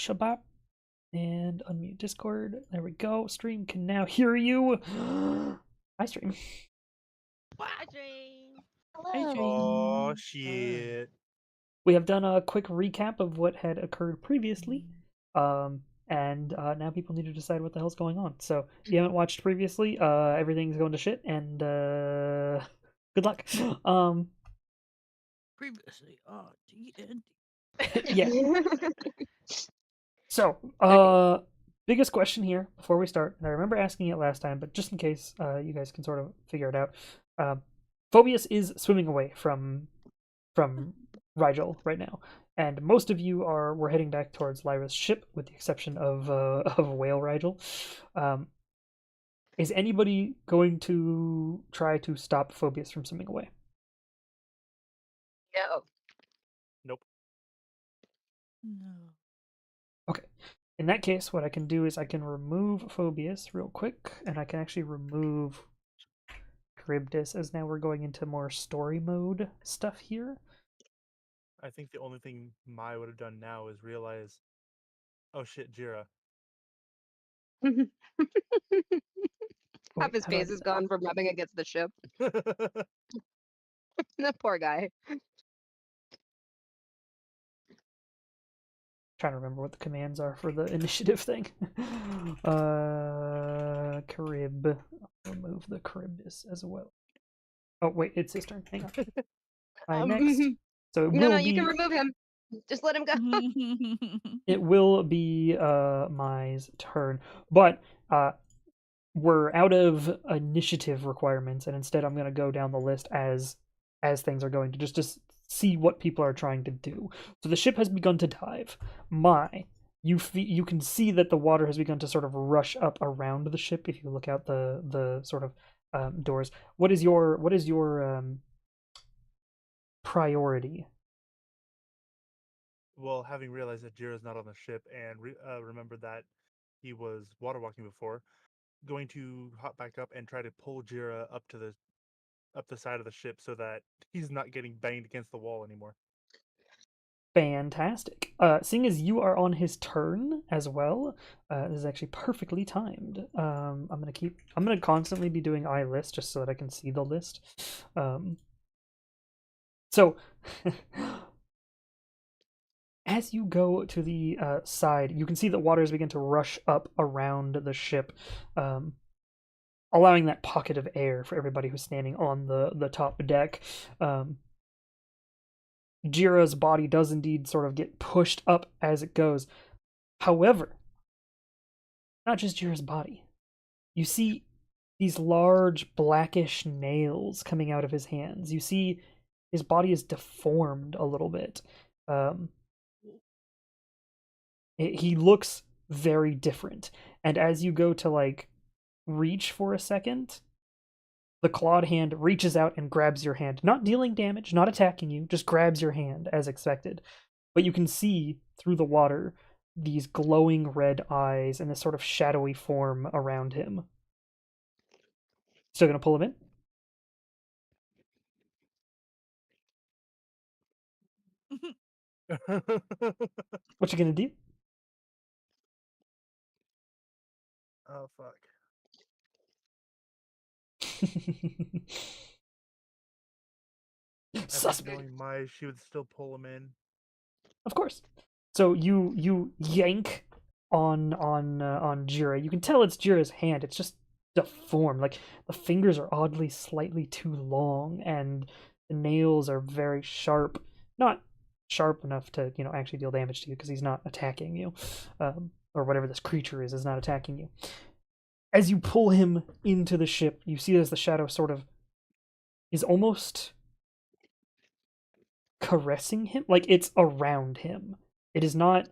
Shabbat and unmute Discord. There we go. Stream can now hear you. Hi, stream. Hi, Dream. Oh Hello. shit. We have done a quick recap of what had occurred previously. And now people need to decide what the hell's going on. So if you haven't watched previously, everything's going to shit, and good luck. Previously, DND. Yeah. So, biggest question here before we start, and I remember asking it last time, but just in case you guys can sort of figure it out, Phobius is swimming away from Rigel right now, and most of you were heading back towards Lyra's ship, with the exception of Whale Rigel. Is anybody going to try to stop Phobius from swimming away? No. Nope. No. Okay. In that case, what I can do is I can remove Phobius real quick, and I can actually remove Charybdis, as now we're going into more story mode stuff here. I think the only thing Mai would have done now is realize, oh shit, Jira. Half Wait, his how do I face do is that? gone from rubbing against the ship. That poor guy. Trying to remember what the commands are for the initiative thing. Charib. I'll remove the Charybdis as well. Oh wait, it's his turn. Hang on. I next. So it No, will you be. can remove him. Just let him go. It will be Mai's turn, but we're out of initiative requirements, and instead I'm going to go down the list as things are going to just see what people are trying to do. So the ship has begun to dive. Mai, you can see that the water has begun to sort of rush up around the ship if you look out the sort of doors. What is your priority? Well, having realized that Jira's not on the ship and remember that he was water walking before, going to hop back up and try to pull Jira up the side of the ship so that he's not getting banged against the wall anymore. Fantastic. Seeing as you are on his turn as well, this is actually perfectly timed. I'm gonna constantly be doing iList just so that I can see the list. So as you go to the side, you can see that waters begin to rush up around the ship, allowing that pocket of air for everybody who's standing on the top deck. Jira's body does indeed sort of get pushed up as it goes. However, not just Jira's body. You see these large blackish nails coming out of his hands. You see his body is deformed a little bit. He looks very different. And as you go to like reach for a second, the clawed hand reaches out and grabs your hand, not dealing damage, not attacking you, just grabs your hand as expected. But you can see through the water these glowing red eyes and this sort of shadowy form around him. Still gonna pull him in? What you gonna do? Oh fuck. I think Suspect. knowing Mai, she would still pull him in. Of course. So you yank on Jira. You can tell it's Jira's hand. It's just deformed. Like the fingers are oddly slightly too long, and the nails are very sharp. Not sharp enough to actually deal damage to you because he's not attacking you, or whatever this creature is not attacking you. As you pull him into the ship, you see as the shadow sort of is almost caressing him, like it's around him. It is not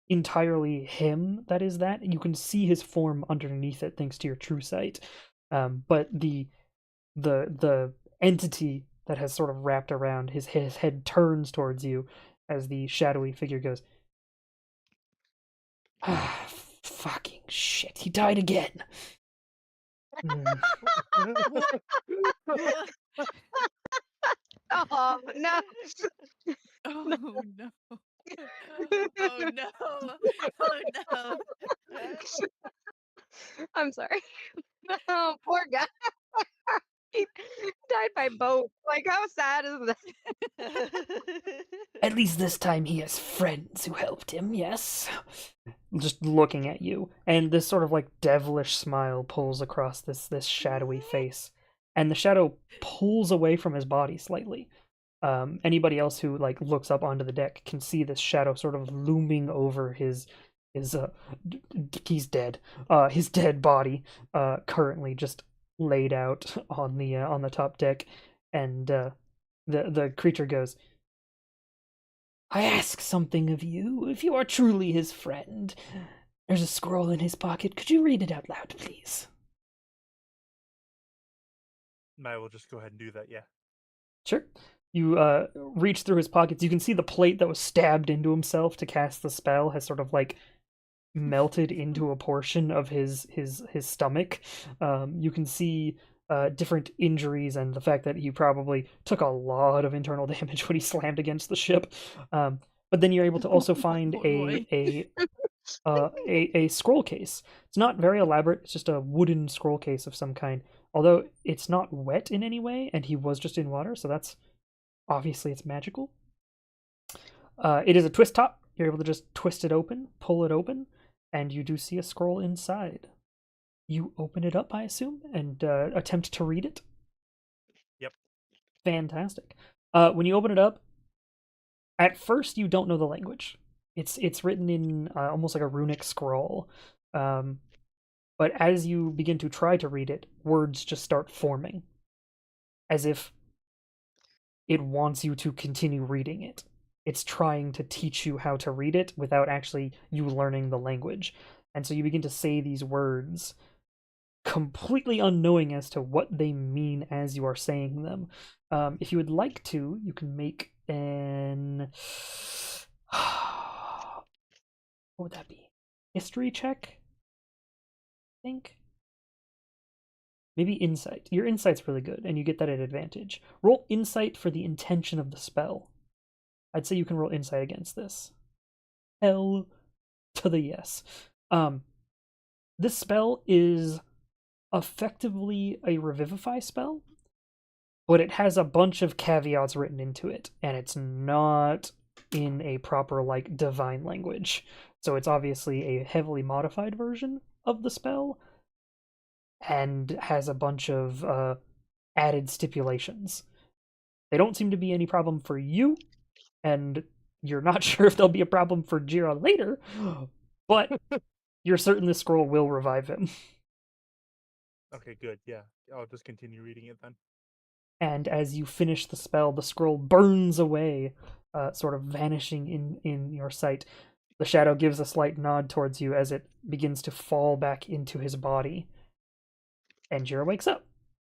entirely him that is that. You can see his form underneath it thanks to your true sight. But the entity that has sort of wrapped around his head turns towards you as the shadowy figure goes, ah, fucking shit, he died again. Oh no! Oh no. Oh no! Oh no! I'm sorry. Oh, poor guy. He died by boat. Like, how sad is that? At least this time he has friends who helped him, yes? Just looking at you, and this sort of like devilish smile pulls across this shadowy face, and the shadow pulls away from his body slightly. Anybody else who like looks up onto the deck can see this shadow sort of looming over his he's dead. His dead body, currently just laid out on the top deck, and the creature goes, I ask something of you, if you are truly his friend. There's a scroll in his pocket. Could you read it out loud, please? I will just go ahead and do that. Yeah. Sure. You reach through his pockets. You can see the plate that was stabbed into himself to cast the spell has sort of like melted into a portion of his stomach. You can see different injuries and the fact that he probably took a lot of internal damage when he slammed against the ship. But then you're able to also find Poor boy. a scroll case. It's not very elaborate. It's just a wooden scroll case of some kind. Although it's not wet in any way, and he was just in water, so that's obviously it's magical. It is a twist top. You're able to just twist it open, pull it open, and you do see a scroll inside. You open it up, I assume, and attempt to read it. Yep. Fantastic. When you open it up, at first you don't know the language. It's written in almost like a runic scroll. But as you begin to try to read it, words just start forming, as if it wants you to continue reading it. It's trying to teach you how to read it without actually you learning the language. And so you begin to say these words completely unknowing as to what they mean as you are saying them. If you would like to, you can make an... what would that be? History check? I think? Maybe insight. Your insight's really good, and you get that at advantage. Roll insight for the intention of the spell. I'd say you can roll insight against this. Hell to the yes. This spell is effectively a revivify spell, but it has a bunch of caveats written into it, and it's not in a proper like divine language. So it's obviously a heavily modified version of the spell, and has a bunch of added stipulations. They don't seem to be any problem for you, and you're not sure if they'll be a problem for Jira later, but you're certain this scroll will revive him. Okay, good. Yeah. I'll just continue reading it then. And as you finish the spell, the scroll burns away, sort of vanishing in your sight. The shadow gives a slight nod towards you as it begins to fall back into his body. And Jira wakes up.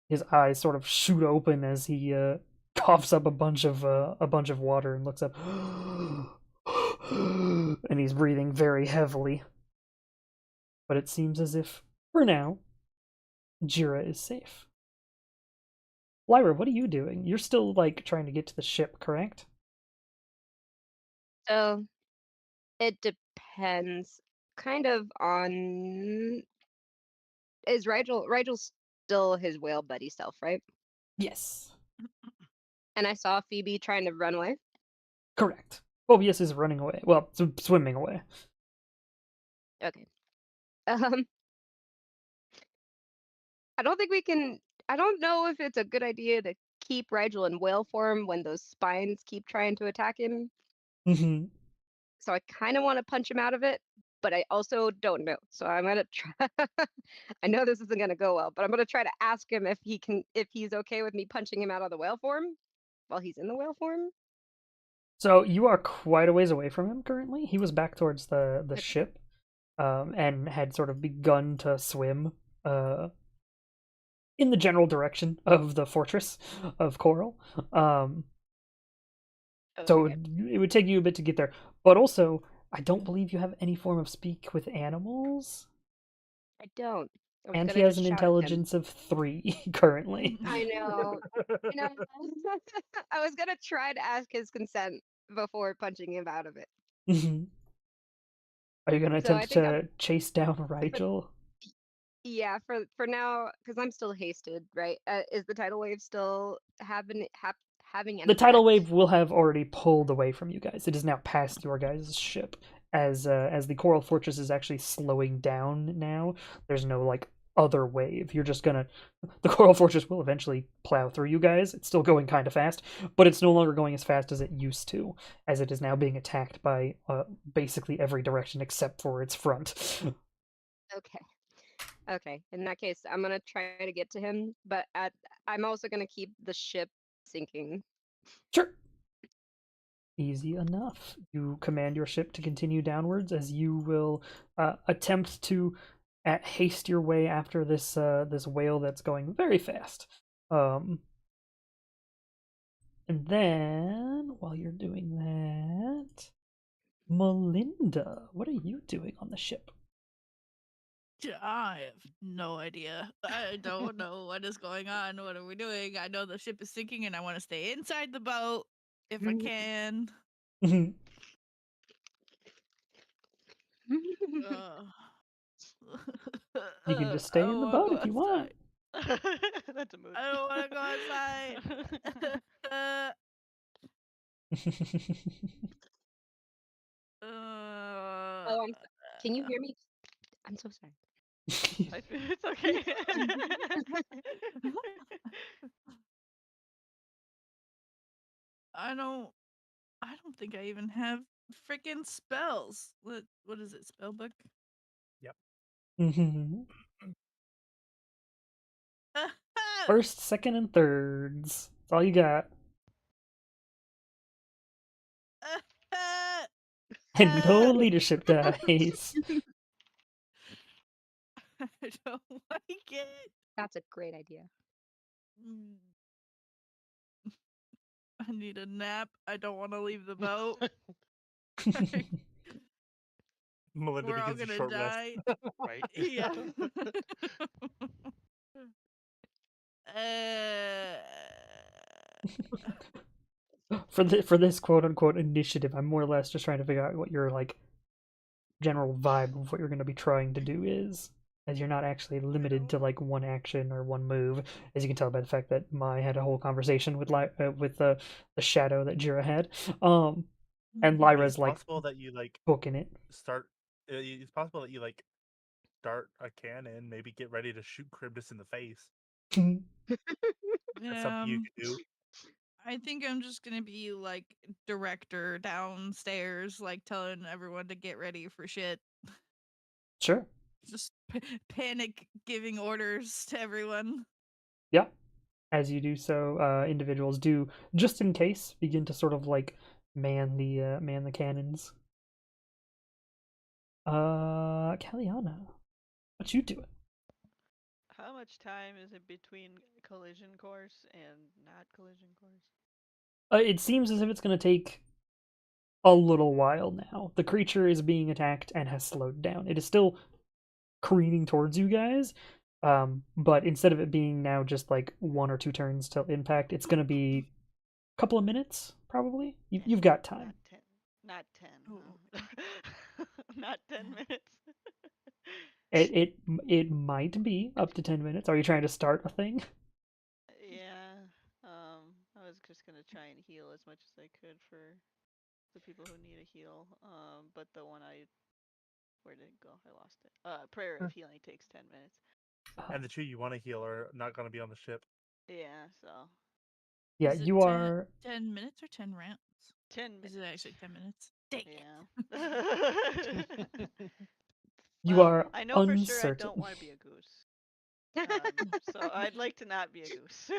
His eyes sort of shoot open as he coughs up a bunch of water and looks up. And he's breathing very heavily. But it seems as if, for now, Jira is safe. Lyra, what are you doing? You're still, like, trying to get to the ship, correct? So, it depends kind of on... Is Rigel still his whale buddy self, right? Yes. And I saw Phoebe trying to run away. Correct. Phobius is running away. Well, swimming away. Okay. I don't think we can... I don't know if it's a good idea to keep Rigel in whale form when those spines keep trying to attack him. Mm-hmm. So I kind of want to punch him out of it, but I also don't know. So I'm gonna try. I know this isn't gonna go well, but I'm gonna try to ask him if he's okay with me punching him out of the whale form while he's in the whale form. So you are quite a ways away from him currently. He was back towards the ship, and had sort of begun to swim in the general direction of the fortress of Coral. So Okay. it would take you a bit to get there. But also, I don't believe you have any form of speak with animals. I don't. I was And gonna he has just an shout at him. intelligence of 3 currently. I know. You know, I was gonna try to ask his consent before punching him out of it. Mhm. Are you gonna So I attempt think to chase down Rigel? yeah, for now, because I'm still hasted, right? Is the tidal wave still having an The tidal effect? wave will have already pulled away from you guys. It is now past your guys' ship. As the Coral Fortress is actually slowing down now, there's no like other wave. You're just gonna the Coral Fortress will eventually plow through you guys. It's still going kind of fast, but it's no longer going as fast as it used to, as it is now being attacked by basically every direction except for its front. Okay. Okay. In that case, I'm gonna try to get to him, but I'm also gonna keep the ship sinking. Sure. Easy enough. You command your ship to continue downwards as you will attempt to haste your way after this whale that's going very fast. And then while you're doing that, Melinda, what are you doing on the ship? I have no idea. I don't know what is going on. What are we doing? I know the ship is sinking and I want to stay inside the boat if I can. You Uh, can just I stay don't in the want to boat go if you want. outside. That's a mood. I don't want to go outside. Oh, can you hear me? I'm so sorry. It's okay. I don't think I even have freaking spells. What is it? Spell book? First, second, and thirds. That's all you got. And no leadership dice. I don't like it. That's a great idea. Mm. I need a nap. I don't want to leave the boat. Melinda We're all begins a gonna short rest. die. Right? Yeah. For this quote unquote initiative, I'm more or less just trying to figure out what your like general vibe of what you're going to be trying to do is, as you're not actually limited to like one action or one move, as you can tell by the fact that Mai had a whole conversation with the shadow that Jira had, and Lyra's It's like possible that you like booking it. start. It's possible that you like start a cannon, maybe get ready to shoot Charybdis in the face. That's something you could do. I think I'm just gonna be like director downstairs, like telling everyone to get ready for shit. Sure. Just panic giving orders to everyone. Yeah. As you do so, individuals do, just in case, begin to sort of like man the cannons. Kaliana, what you doing? How much time is it between collision course and not collision course? It seems as if it's going to take a little while now. The creature is being attacked and has slowed down. It is still careening towards you guys, but instead of it being now just like 1 or 2 turns till impact, it's going to be a couple of minutes, probably. You've got time. Not 10. Huh? Not 10 minutes. It might be up to 10 minutes. Are you trying to start a thing? Yeah. I was just gonna try and heal as much as I could for the people who need a heal. But the one where did it go? I lost it. Prayer of healing takes 10 minutes. And the two you want to heal are not going to be on the ship. Yeah. So. Yeah, Is it you 10 are 10 minutes or 10 rounds? 10 minutes. Is it actually 10 minutes? Dang Yeah. you Well, are I know for sure I uncertain. don't want to be a goose. So I'd like to not be a goose.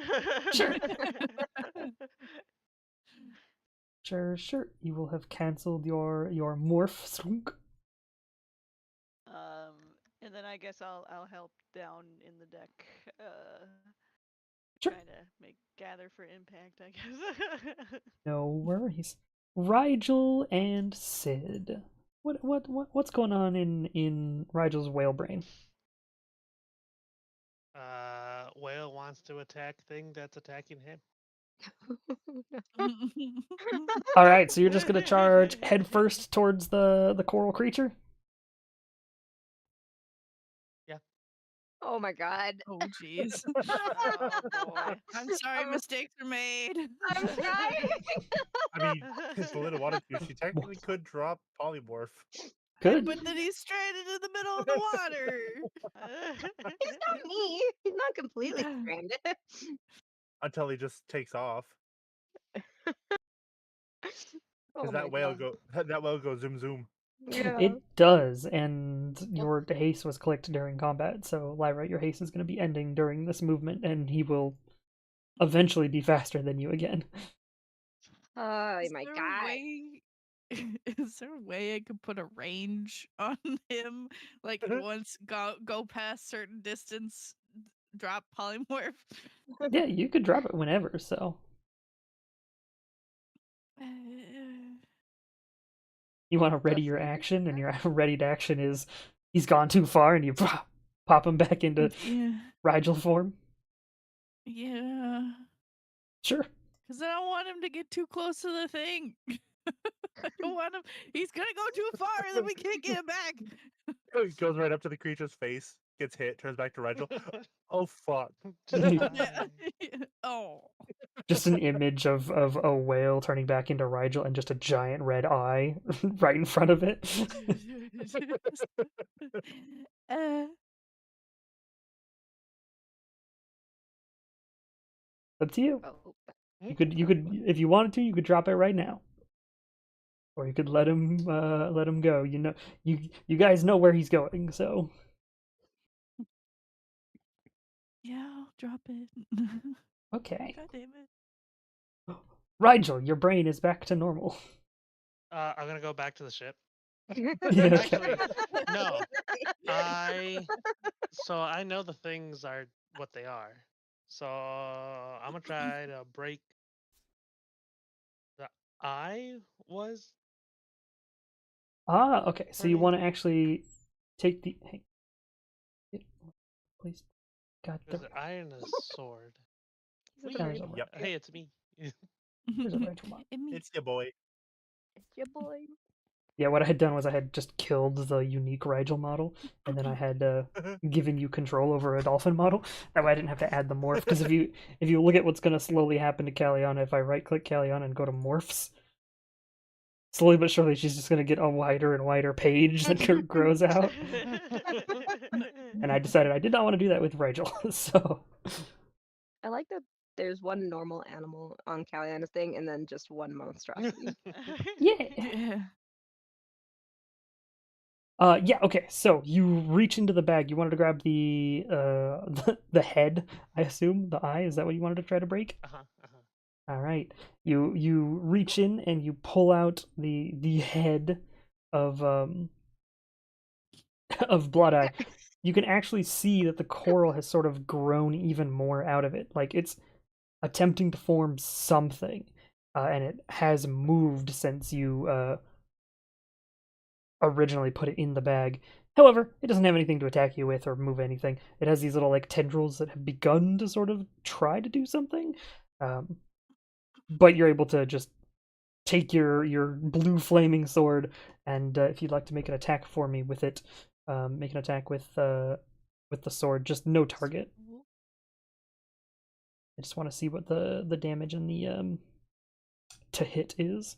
Sure. Sure. You will have cancelled your morph slunk. And then I guess I'll help down in the deck. Sure. Trying to gather for impact, I guess. No worries. Rigel and Sid. What's going on in Rigel's whale brain? Whale wants to attack thing that's attacking him. All right, so you're just gonna charge headfirst towards the coral creature. Oh my god. Oh, jeez. Oh boy. I'm sorry, mistakes were made. I'm trying. I mean, if Belinda wanted to, she technically could drop polymorph. Good. But then he's stranded in the middle of the water. He's not me. He's not completely stranded. Until he just takes off. Oh Because my that whale goes zoom zoom. Yeah. It does, and your haste was clicked during combat, so Lyra, your haste is going to be ending during this movement, and he will eventually be faster than you again. Oh Is my there a god. way- Is there a way I could put a range on him? Like once go past certain distance, drop polymorph. Yeah, you could drop it whenever, so you want to ready your action, and your readied action is he's gone too far, and you pop him back into Yeah, Rigel form. yeah. Sure. Because I don't want him to get too close to the thing. I don't want him. He's gonna go too far, and then we can't get him back. He goes right up to the creature's face, gets hit, turns back to Rigel. Oh fuck. Yeah. Oh. Just an image of a whale turning back into Rigel and just a giant red eye right in front of it. uh, Up to you. Oh. You could if you wanted to, you could drop it right now. Or you could let him go. You know you guys know where he's going, so yeah, I'll drop it. okay. God damn it. Rigel, your brain is back to normal. I'm gonna go back to the ship. Yeah, okay. Actually, no. So I know the things are what they are. So I'm gonna try to break the eye was. Ah, okay. So you Right. want to actually take the please. God, There's an eye and a sword. He's a There's very a Yep. Hey, it's me. there's a Rigel mod. It means It's your boy. It's your boy. Yeah, what I had done was I had just killed the unique Rigel model, and then I had given you control over a dolphin model. That way I didn't have to add the morph. Because if you look at what's going to slowly happen to Kaliana, if I right-click Kaliana and go to morphs, slowly but surely she's just going to get a wider and wider page that grows out. And I decided I did not want to do that with Rigel, so I like that there's one normal animal on Kaliana's thing and then just one monstrosity. yeah. yeah. Yeah, okay. So you reach into the bag. You wanted to grab the the head, I assume, the eye. Is that what you wanted to try to break? All right. You reach in and you pull out the head of of Blood Eye. You can actually see that the coral has sort of grown even more out of it. Like it's attempting to form something, and it has moved since you originally put it in the bag. However, it doesn't have anything to attack you with or move anything. It has these little like tendrils that have begun to sort of try to do something, but you're able to just take your blue flaming sword, and if you'd like to make an attack for me with it, make an attack with the sword. Just no target. I just want to see what the damage and the to hit is.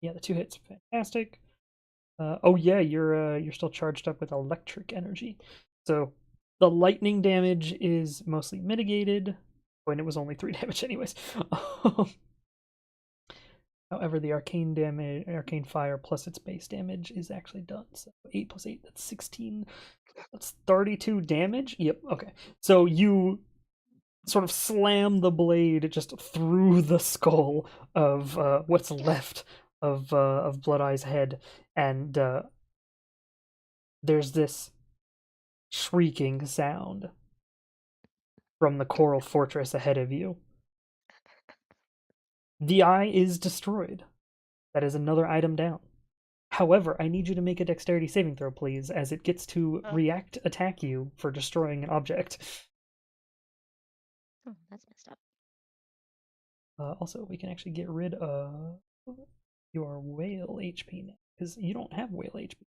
Yeah, the 2 hits, fantastic. Oh yeah, you're still charged up with electric energy, so the lightning damage is mostly mitigated. When it was only 3 damage, anyways. However, the arcane fire plus its base damage is actually done. So 8 plus 8, that's 16. That's 32 damage. Yep. Okay. So you sort of slam the blade just through the skull of what's left of Blood Eye's head, and there's this shrieking sound from the coral fortress ahead of you. The eye is destroyed. That is another item down. However, I need you to make a dexterity saving throw, please, as it gets to Oh. attack you for destroying an object. Oh, that's messed up. Also, we can actually get rid of your whale HP now, because you don't have whale HP.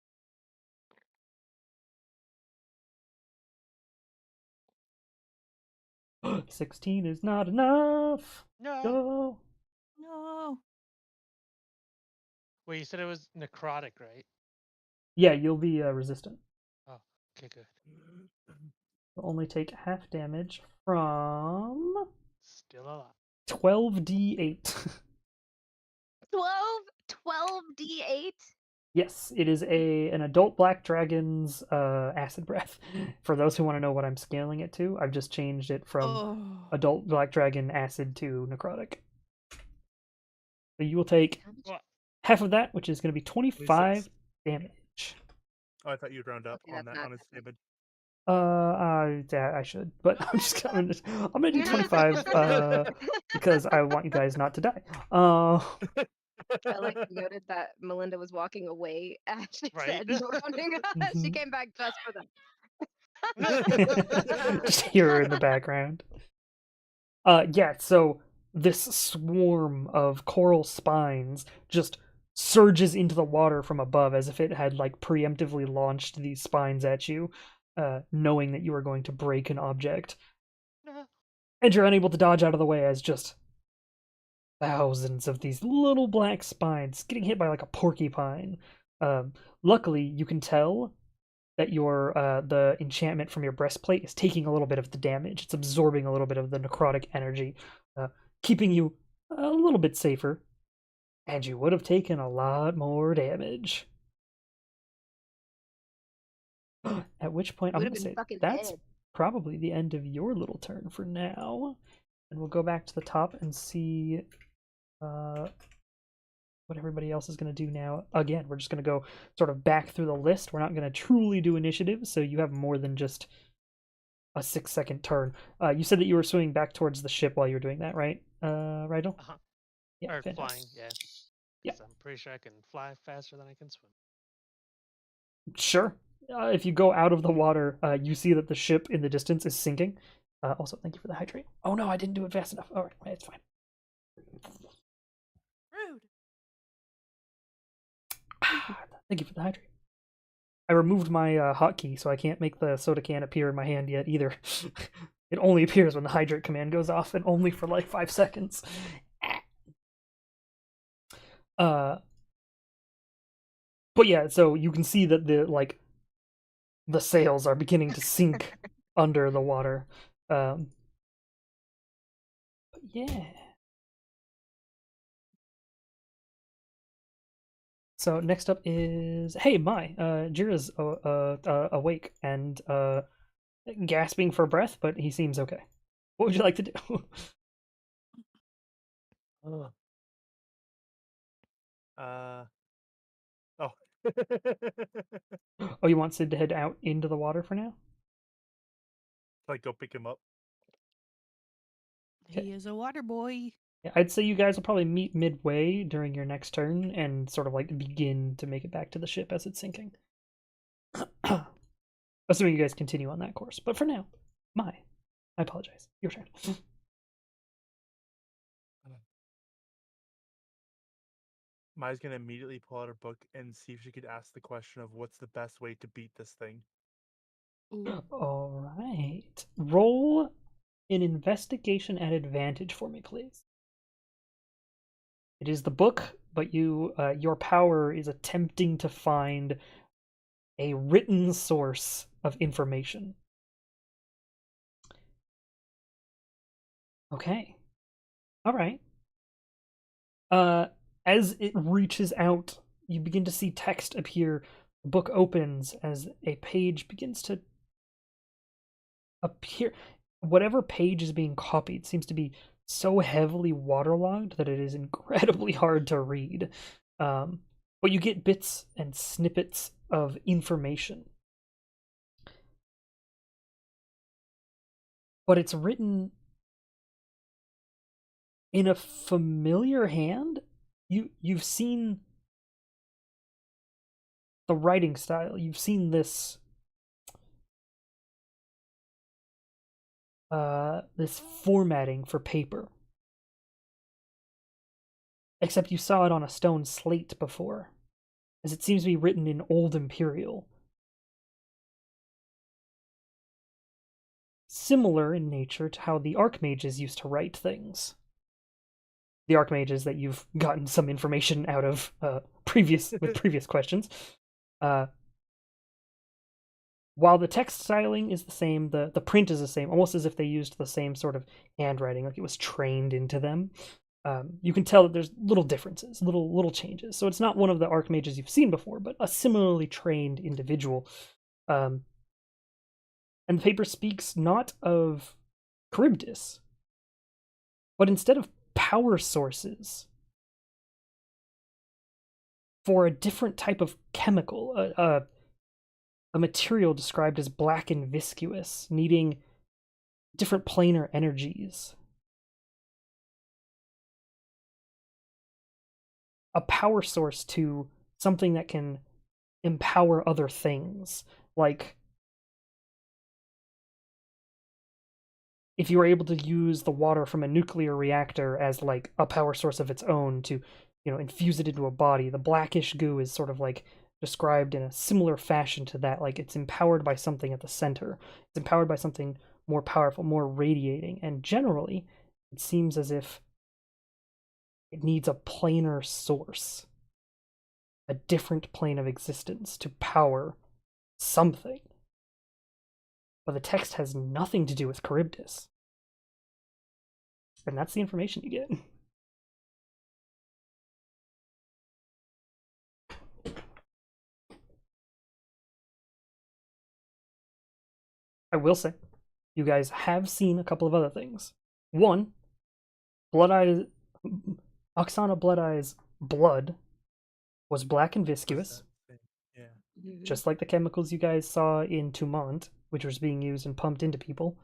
Oh, 16 is not enough. No. Go. No. Well, you said it was necrotic, right? Yeah, you'll be resistant. Oh, okay, good. You'll only take half damage from Still alive. 12d8. 12d8? Yes, it is an adult black dragon's acid breath. For those who want to know what I'm scaling it to, I've just changed it from Oh. adult black dragon acid to necrotic. So you will take What? half of that, which is going to be 25 damage. Oh, I thought you'd round up Okay, on that's that not on his that damage. Yeah, I should, but I'm gonna do 25 because I want you guys not to die. I like noted that Melinda was walking away as she Right. said rounding up. She Mhm. came back just for them. Just hear her in the background. Yeah, so this swarm of coral spines just surges into the water from above as if it had like preemptively launched these spines at you, knowing that you were going to break an object. And you're unable to dodge out of the way as just thousands of these little black spines getting hit by like a porcupine. Luckily, you can tell that your the enchantment from your breastplate is taking a little bit of the damage. It's absorbing a little bit of the necrotic energy, keeping you a little bit safer. And you would have taken a lot more damage. At which point, I'm Would have going to been say fucking that's dead. probably the end of your little turn for now. And we'll go back to the top and see what everybody else is going to do now. Again, we're just going to go sort of back through the list. We're not going to truly do initiative, so you have more than just a 6-second turn. You said that you were swimming back towards the ship while you were doing that, right, Rydell? Uh-huh. Yeah, Or fantastic. flying, yeah. Yeah. 'Cause I'm pretty sure I can fly faster than I can swim. Sure. If you go out of the water, you see that the ship in the distance is sinking. Also, thank you for the hydrate. Oh no, I didn't do it fast enough. All right, it's fine. Rude. Thank you for the hydrate. I removed my hotkey, so I can't make the soda can appear in my hand yet either. It only appears when the hydrate command goes off, and only for like 5 seconds. But yeah, so you can see that the sails are beginning to sink under the water. But yeah. So next up is Mai. Jira's awake and gasping for breath, but he seems okay. What would you like to do? Oh. Oh, you want Sid to head out into the water for now? Like, go pick him up. Okay. He is a water boy. Yeah, I'd say you guys will probably meet midway during your next turn and sort of like begin to make it back to the ship as it's sinking. Assuming you guys continue on that course. But for now, I apologize. Your turn. Mai's gonna immediately pull out her book and see if she could ask the question of what's the best way to beat this thing. Ooh. All right. Roll an investigation at advantage for me, please. It is the book, but your power is attempting to find a written source of information. Okay. All right. As it reaches out, you begin to see text appear. The book opens as a page begins to appear. Whatever page is being copied seems to be so heavily waterlogged that it is incredibly hard to read. But you get bits and snippets of information. But it's written in a familiar hand. You've seen the writing style. You've seen this this formatting for paper. Except you saw it on a stone slate before, as it seems to be written in Old Imperial. Similar in nature to how the Archmages used to write things. The Archmages that you've gotten some information out of previous questions. While the text styling is the same, the print is the same, almost as if they used the same sort of handwriting, like it was trained into them. You can tell that there's little differences, little changes. So it's not one of the Archmages you've seen before, but a similarly trained individual. And the paper speaks not of Charybdis, but instead of power sources for a different type of chemical, a material described as black and viscous, needing different planar energies. A power source to something that can empower other things, like if you were able to use the water from a nuclear reactor as like a power source of its own to, infuse it into a body. The blackish goo is sort of like described in a similar fashion to that, like it's empowered by something at the center. It's empowered by something more powerful, more radiating, and generally it seems as if it needs a planar source, a different plane of existence to power something. But the text has nothing to do with Charybdis. And that's the information you get. I will say, you guys have seen a couple of other things. One, Oksana Bloodeye's blood was black and viscous, Yeah. just like the chemicals you guys saw in Tumont, which was being used and pumped into people.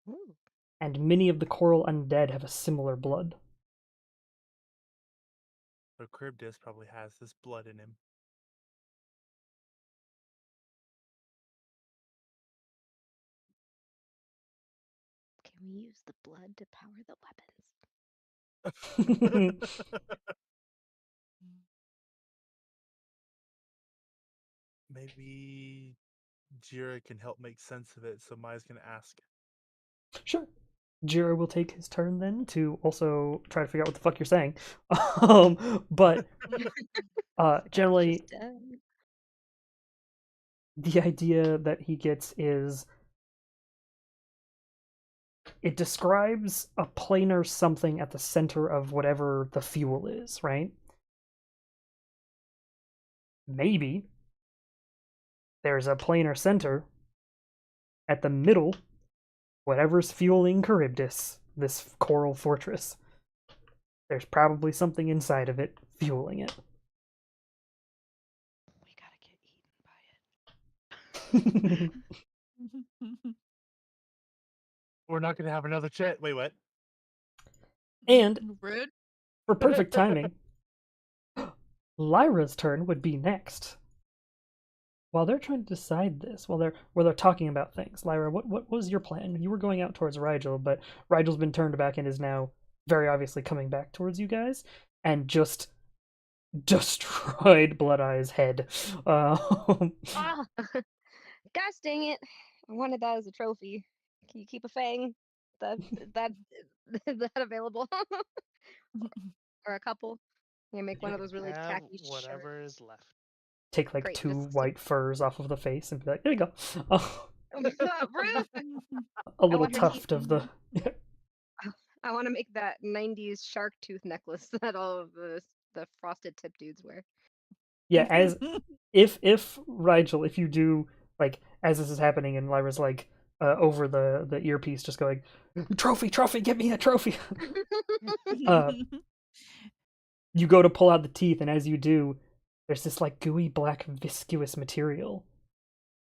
Ooh. And many of the coral undead have a similar blood. So Charybdis probably has this blood in him. Can we use the blood to power the weapons? Maybe Jira can help make sense of it, so Maya's gonna ask. Sure. Jira will take his turn then to also try to figure out what the fuck you're saying. But generally, Just, the idea that he gets is it describes a planar something at the center of whatever the fuel is, right? Maybe there's a planar center at the middle, whatever's fueling Charybdis, this coral fortress. There's probably something inside of it fueling it. We gotta get eaten by it. We're not gonna have another chat. Wait, what? And Rude. for perfect timing, Lyra's turn would be next. While they're trying to decide this, while they're talking about things, Lyra, what was your plan? You were going out towards Rigel, but Rigel's been turned back and is now very obviously coming back towards you guys, and just destroyed Blood Eye's head. Ah, gosh dang it! I wanted that as a trophy. Can you keep a fang? That is that available? Or a couple? You make one of those really Have tacky whatever shirts. is left. Take like Great, two just- white furs off of the face and be like, there you go. Oh, Rude. a little want her tuft teeth. of the. I want to make that '90s shark tooth necklace that all of the frosted tip dudes wear. Yeah, as if Rigel, if you do like as this is happening and Lyra's like over the earpiece just going, trophy, get me a trophy. You go to pull out the teeth, and as you do, there's this like gooey black viscous material,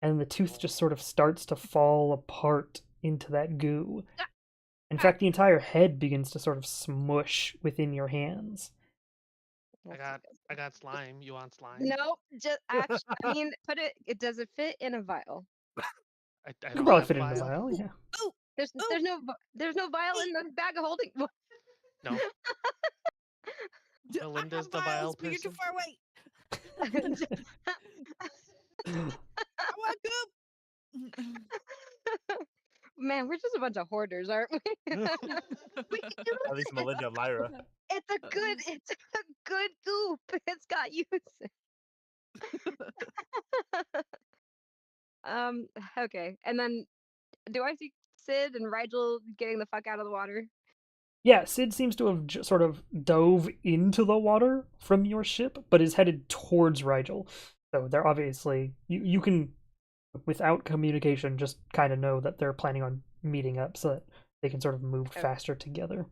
and the tooth just sort of starts to fall apart into that goo. In fact, the entire head begins to sort of smush within your hands. We'll see I this. got slime. You want slime? No, just actually, I mean, put it. It does it fit in a vial? I You could don't probably have fit it in a vial. vial, yeah. Oh, There's oh, there's no vial in the bag of holding. No, I have Melinda's the vial vials, but you're too person. far away. I want goop. Man, we're just a bunch of hoarders, aren't we? We can do At least Melinda and Lyra. it's a good goop. It's got use. Okay. And then do I see Sid and Rigel getting the fuck out of the water? Yeah, Sid seems to have sort of dove into the water from your ship, but is headed towards Rigel. So they're obviously you can, without communication, just kind of know that they're planning on meeting up so that they can sort of move Okay. faster together.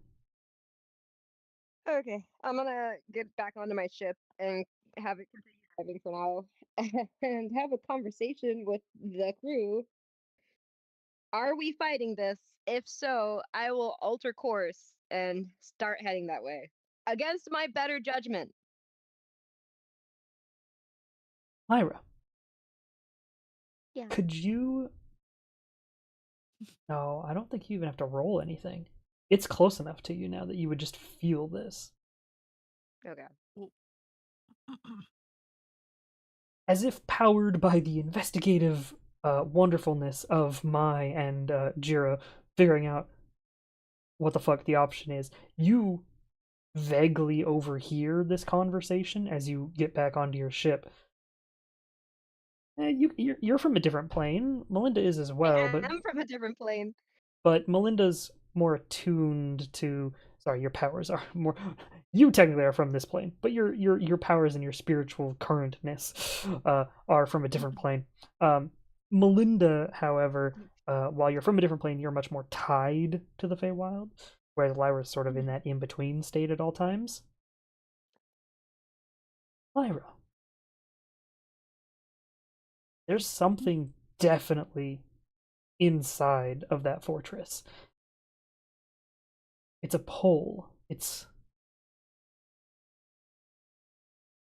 Okay. I'm gonna get back onto my ship and have it continue driving for now and have a conversation with the crew. Are we fighting this? If so, I will alter course and start heading that way. Against my better judgment. Lyra, Yeah. could you? No, I don't think you even have to roll anything. It's close enough to you now that you would just feel this. Okay. As if powered by the investigative wonderfulness of Mai and Jira figuring out what the fuck the option is, you vaguely overhear this conversation as you get back onto your ship. You're from a different plane. Melinda is as well, but I'm from a different plane. Melinda's more attuned to. Sorry, your powers are more. You technically are from this plane, but your powers and your spiritual currentness are from a different plane. Melinda, however, while you're from a different plane, you're much more tied to the Feywild, whereas Lyra's sort of in that in between state at all times. Lyra, there's something definitely inside of that fortress. It's a pole. It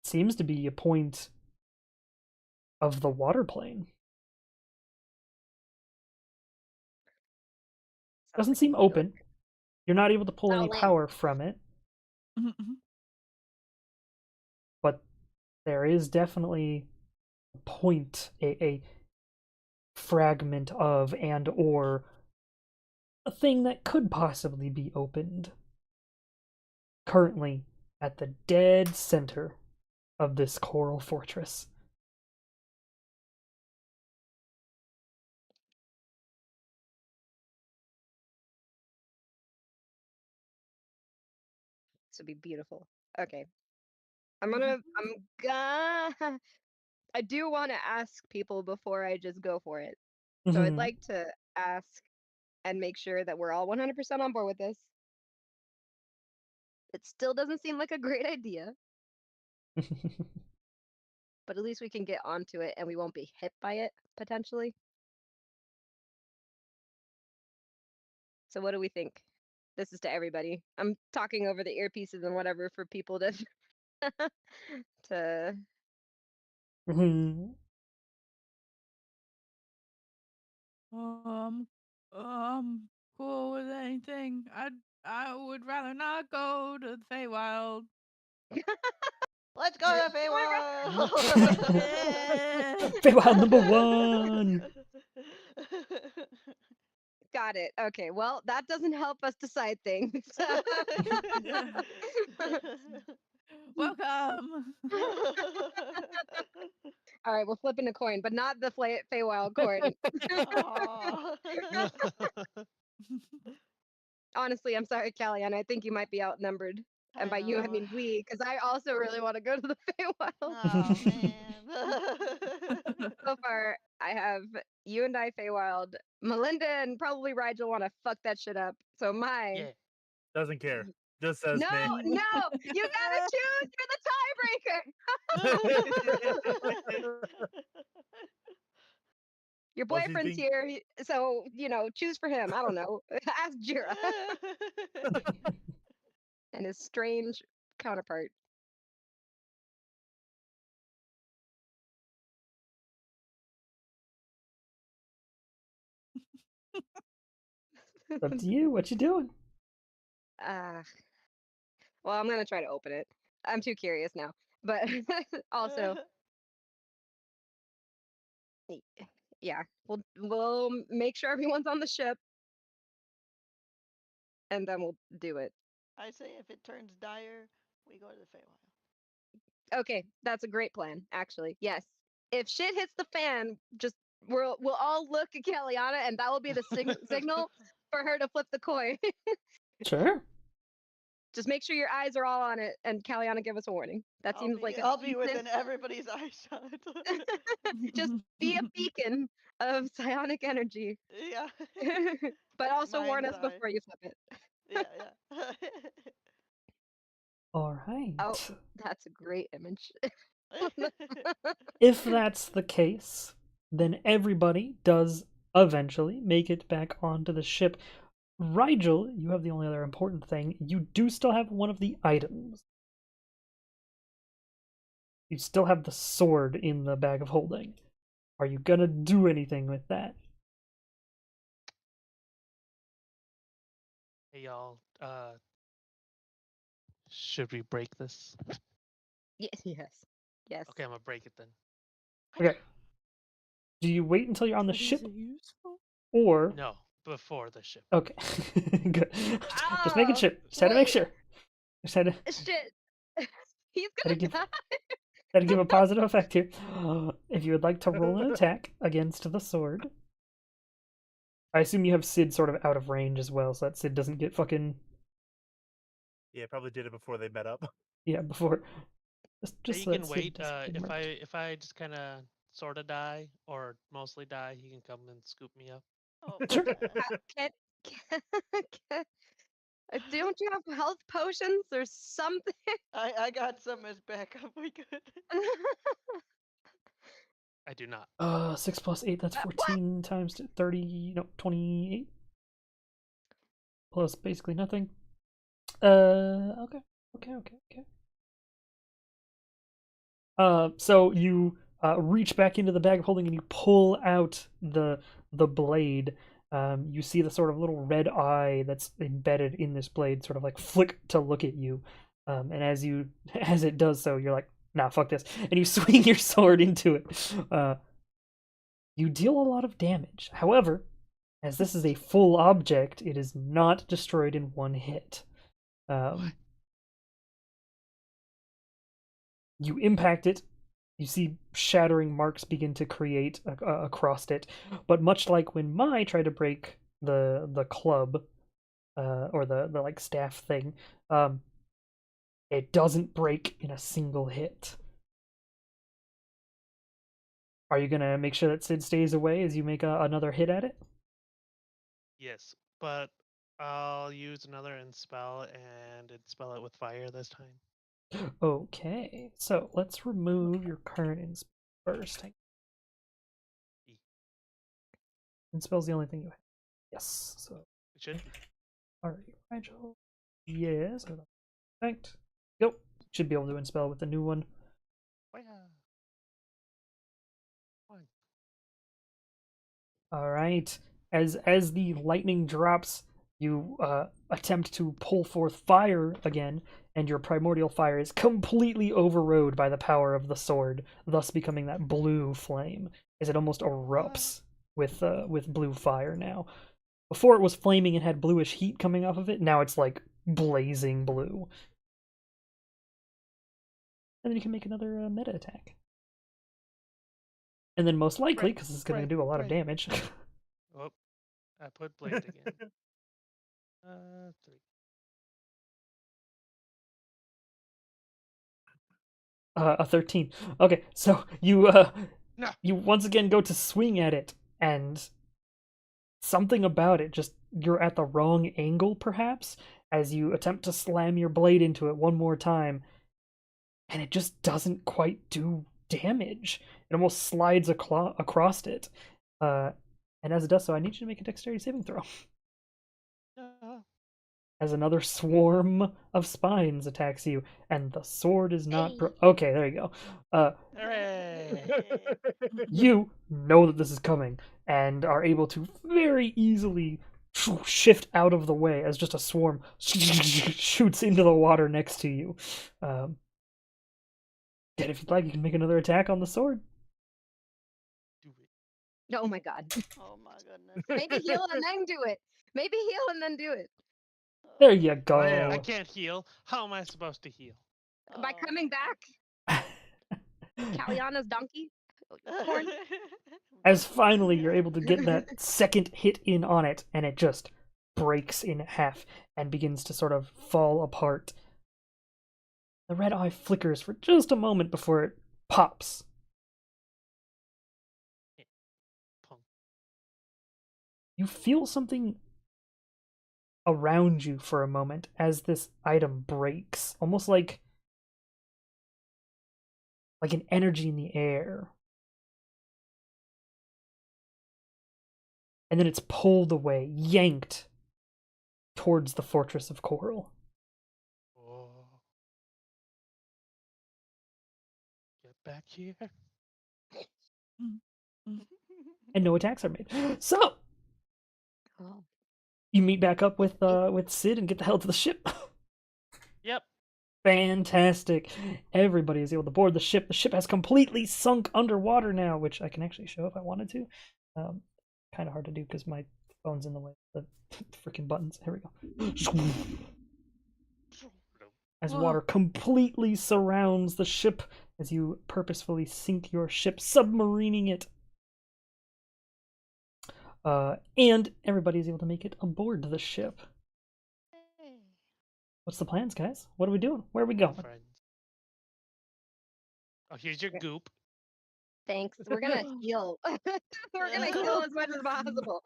seems to be a point of the water plane. Doesn't seem open. You're not able to pull any I'll land. power from it, but there is definitely a point, a fragment of and or a thing that could possibly be opened. Currently at the dead center of this coral fortress. This would be beautiful. Okay. I'm gonna I do want to ask people before I just go for it. So I'd Mhm. like to ask and make sure that we're all 100% on board with this. It still doesn't seem like a great idea, but at least we can get onto it and we won't be hit by it potentially. So what do we think? This is to everybody. I'm talking over the earpieces and whatever for people to to Mhm. Cool with anything. I would rather not go to the Feywild. Let's go to Feywild! Yeah. Feywild #1. Got it. Okay, well, that doesn't help us decide things. Welcome. All right, we're flipping a coin, but not the Feywild coin. Aw. Honestly, I'm sorry, Callie, I think you might be outnumbered. And by you, I know. mean we, because I also really want to go to the Feywild. Oh man. So far, I have you and I Feywild. Melinda and probably Rigel want to fuck that shit up. So Yeah. Doesn't care. Just says no, me. no, you gotta choose. You're the tiebreaker. Your Well, she's boyfriend's being here, so choose for him. I don't know. Ask Jira and his strange counterpart. Up to you. What you doing? Well, I'm gonna try to open it. I'm too curious now, but also, y- yeah, we'll make sure everyone's on the ship, and then we'll do it. I say if it turns dire, we go to the Feywild. Okay, that's a great plan, actually. Yes. If shit hits the fan, just we'll all look at Kellyanna, and that will be the signal for her to flip the coin. Sure. Just make sure your eyes are all on it, and Kellyanna give us a warning. That seems like I'll be decent- within everybody's eyeshot. just be a beacon of psionic energy, Yeah. but also warn Mind's us eye. before you flip it. Yeah. All right. Oh, that's a great image. If that's the case, then everybody does eventually make it back onto the ship. Rigel, you have the only other important thing. You do still have one of the items. You still have the sword in the bag of holding. Are you gonna do anything with that? Hey y'all, should we break this? Yes. Yes. Okay, I'm gonna break it then. Okay. Do you wait until you're on the ship, or No, before the ship. okay? Good. Just making Oh, sure. Just had to make wait. sure. Just had to. Shit. He's Gotta gonna give- die. That'd give a positive effect here. If you would like to roll an attack against the sword, I assume you have Sid sort of out of range as well, so that Sid doesn't get fucking Yeah, probably did it before they met up. before. Yeah, Just you so that can Sid wait. doesn't get murked. If I just kind of sort of die or mostly die, he can come and scoop me up. Oh, Sure. Can, can, don't you have health potions or something? I got some as backup. We could. I do not. 6 plus 8, that's What? 14 times 30, no, 28. Plus basically nothing. Okay. So you reach back into the bag of holding and you pull out the blade. You see the sort of little red eye that's embedded in this blade sort of like flick to look at you. And as it does so, you're like, nah, fuck this. And you swing your sword into it. You deal a lot of damage. However, as this is a full object, it is not destroyed in one hit. You impact it, you see shattering marks begin to create across it, but much like when Mai tried to break the club, or the like staff thing, it doesn't break in a single hit. Are you gonna make sure that Sid stays away as you make another hit at it? Yes, but I'll use another Inspel and Inspel it with fire this time. Okay, so let's remove your current Inspel first. Inspel's the only thing you have. Yes, so It should be. alright, Rigel. Yes, perfect. Yep, should be able to Inspel with the new one. Oh, yeah. Fine. Alright, as the lightning drops, you attempt to pull forth fire again, and your primordial fire is completely overrode by the power of the sword, thus becoming that blue flame, as it almost erupts with blue fire now. Before it was flaming and had bluish heat coming off of it, now it's like blazing blue. And then you can make another meta attack. And then most likely, because it's going to do a lot of damage. Oh, I put blade again. 3. A 13. Okay, so you No. you once again go to swing at it, and something about it, just you're at the wrong angle perhaps, as you attempt to slam your blade into it one more time, and it just doesn't quite do damage. It almost slides across it. And as it does so, I need you to make a dexterity saving throw. As another swarm of spines attacks you, and the sword is not okay, there you go. Hooray! You know that this is coming, and are able to very easily shift out of the way as just a swarm shoots into the water next to you. And if you'd like, you can make another attack on the sword. Do it. Oh my god. Oh my goodness. Maybe heal and then do it. Maybe heal and then do it. There you I go. can't heal. How am I supposed to heal? By coming back, Caliana's donkey. Corn. As finally you're able to get that second hit in on it, and it just breaks in half and begins to sort of fall apart. The red eye flickers for just a moment before it pops. Punk. You feel something around you for a moment as this item breaks, almost like an energy in the air. And then it's pulled away, yanked towards the Fortress of Coral. Oh. Get back here. And no attacks are made. So Oh. you meet back up with Sid and get the hell to the ship. Yep. Fantastic. Everybody is able to board the ship. The ship has completely sunk underwater now, which I can actually show if I wanted to. Kind of hard to do because my phone's in the way. The freaking buttons. Here we go. As water completely surrounds the ship as you purposefully sink your ship, submarining it. And everybody is able to make it aboard the ship. What's the plans, guys? What are we doing? Where are we going? Friends. Oh, here's your goop. Thanks. We're gonna heal. We're gonna heal as much as possible.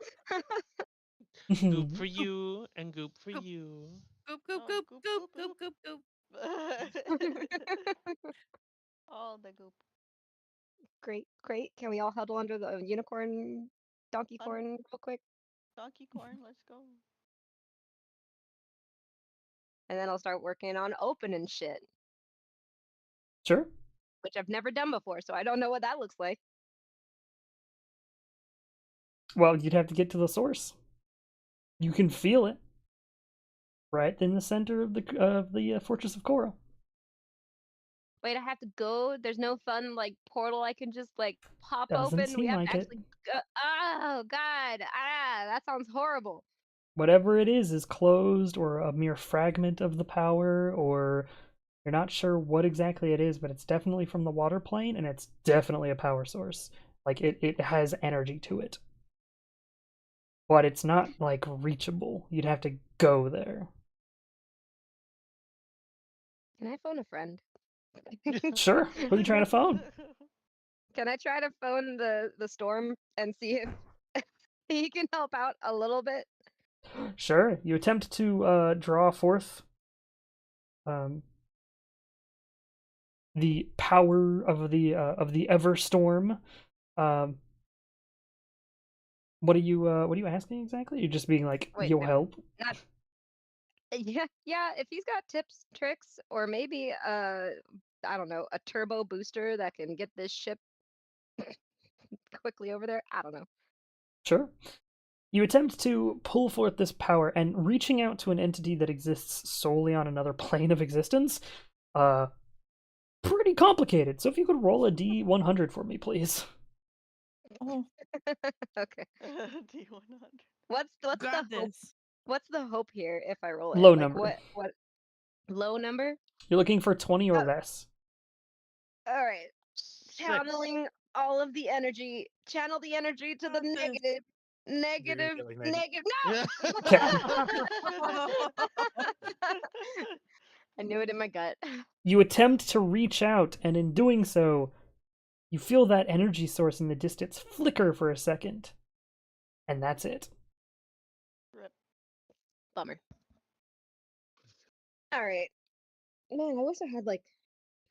Goop for you and goop for you. Goop, goop, Oh, goop, goop, goop, goop, goop, goop, goop. All the goop. Great, great. Can we all huddle under the unicorn, donkey Un- corn, real quick? Donkey corn, let's go. And then I'll start working on opening shit, Sure. which I've never done before, so I don't know what that looks like. Well, you'd have to get to the source. You can feel it right in the center of the Fortress of Coral. Wait, I have to go. There's no fun like portal I can just like pop Doesn't open. seem We have like to it. actually go. Oh God, that sounds horrible. Whatever it is closed or a mere fragment of the power, or you're not sure what exactly it is, but it's definitely from the water plane, and it's definitely a power source. Like it has energy to it. But it's not like reachable. You'd have to go there. Can I phone a friend? Sure. Who are you trying to phone? Can I try to phone the storm and see if he can help out a little bit? Sure. You attempt to draw forth the power of the Everstorm. What are you asking exactly? You're just being like, Wait, you'll no. help? Not. Yeah. If he's got tips, tricks, or maybe I don't know, a turbo booster that can get this ship quickly over there. I don't know. Sure. You attempt to pull forth this power, and reaching out to an entity that exists solely on another plane of existence, pretty complicated. So if you could roll a D100 for me, please. Oh, Okay. D100. What's the got hope? this. What's the hope here if I roll it? Low Like, number. What? Low number? You're looking for 20 or less. All right. 6. Channeling all of the energy. Channel the energy to the Got this. negative. Negative. get, like, 90. Negative. No. I knew it in my gut. You attempt to reach out, and in doing so, you feel that energy source in the distance flicker for a second. And that's it. Rip. Bummer. All right. Man, I wish I had like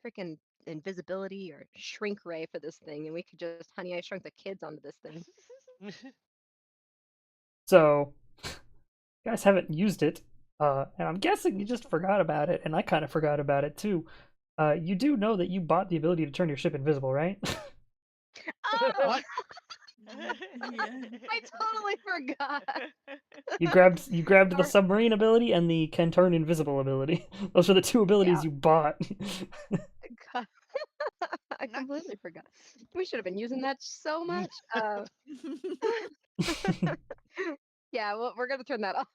freaking invisibility or shrink ray for this thing, and we could just Honey I Shrunk the Kids onto this thing. So, you guys haven't used it, and I'm guessing you just forgot about it, and I kind of forgot about it too. You do know that you bought the ability to turn your ship invisible, right? Oh, What? I totally forgot. You grabbed the submarine ability and the can turn invisible ability. Those are the two abilities you bought. God. I completely forgot. We should have been using that so much. Yeah, well, we're gonna turn that on.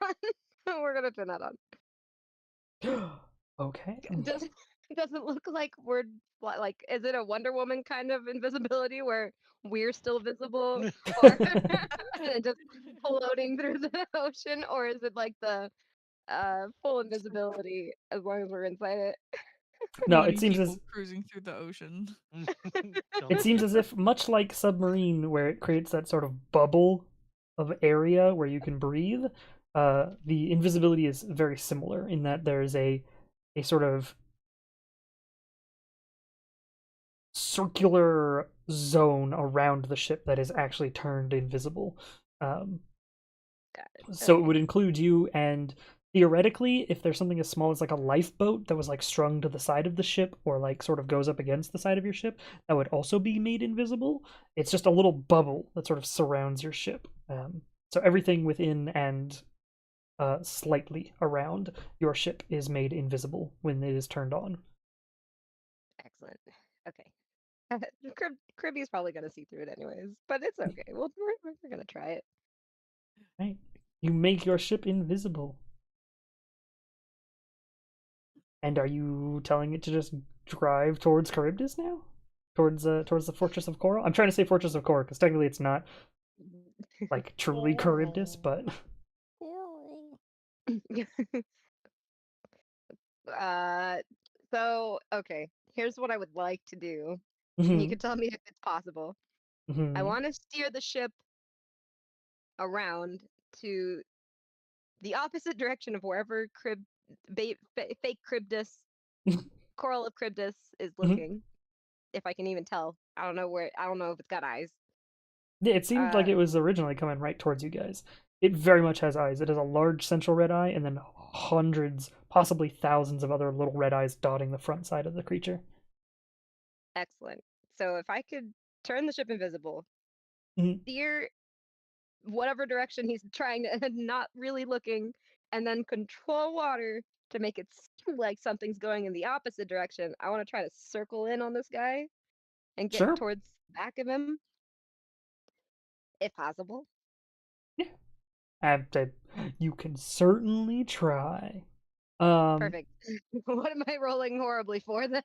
We're gonna turn that on. Okay. Does it look like we're like? Is it a Wonder Woman kind of invisibility where we're still visible, or and just floating through the ocean, or is it like the full invisibility as long as we're inside it? No, 20 it seems people as cruising through the ocean. it seems as if, much like submarine, where it creates that sort of bubble of area where you can breathe, the invisibility is very similar in that there's a sort of circular zone around the ship that is actually turned invisible. Um, Got it. so it Okay. would include you, and theoretically, if there's something as small as like a lifeboat that was like strung to the side of the ship or like sort of goes up against the side of your ship, that would also be made invisible. It's just a little bubble that sort of surrounds your ship. So everything within and slightly around your ship is made invisible when it is turned on. Excellent. Okay. Cribby's probably gonna see through it anyways, but it's okay. We're gonna try it. Right? You make your ship invisible. And are you telling it to just drive towards Charybdis now? Towards the Fortress of Coral? I'm trying to say Fortress of Coral because technically it's not like truly Charybdis, but uh, so okay. Here's what I would like to do. And you can tell me if it's possible. I want to steer the ship around to the opposite direction of wherever fake Charybdis, Coral of Charybdis is looking. If I can even tell. I don't know where. I don't know if it's got eyes. Yeah, it seemed like Uh, it was originally coming right towards you guys. It very much has eyes. It has a large central red eye and then hundreds, possibly thousands of other little red eyes dotting the front side of the creature. Excellent. So if I could turn the ship invisible, Mhm. steer whatever direction he's trying to, not really looking, and then control water to make it seem like something's going in the opposite direction. I want to try to circle in on this guy and get Sure. towards the back of him, if possible. You can certainly try. Um, Perfect. What am I rolling horribly for then?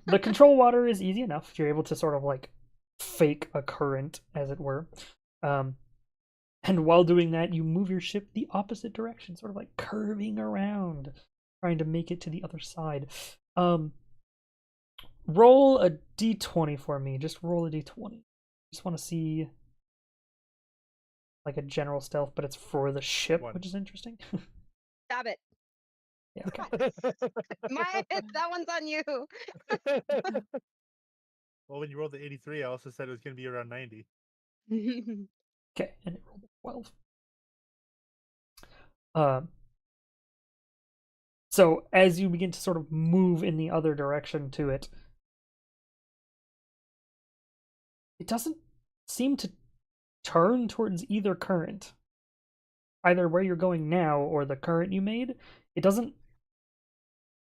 the control water is easy enough. You're able to sort of like fake a current, as it were. And while doing that, you move your ship the opposite direction, sort of like curving around, trying to make it to the other side. Roll a d20 for me. Just roll a d20. Just want to see like a general stealth, but it's for the ship, One. which is interesting. Stop it. Yeah, okay. That one's on you. Well, when you rolled the 83, I also said it was going to be around 90. Okay, and it rolled a 12. So as you begin to sort of move in the other direction to it, it doesn't seem to turn towards either current. Either where you're going now or the current you made, it doesn't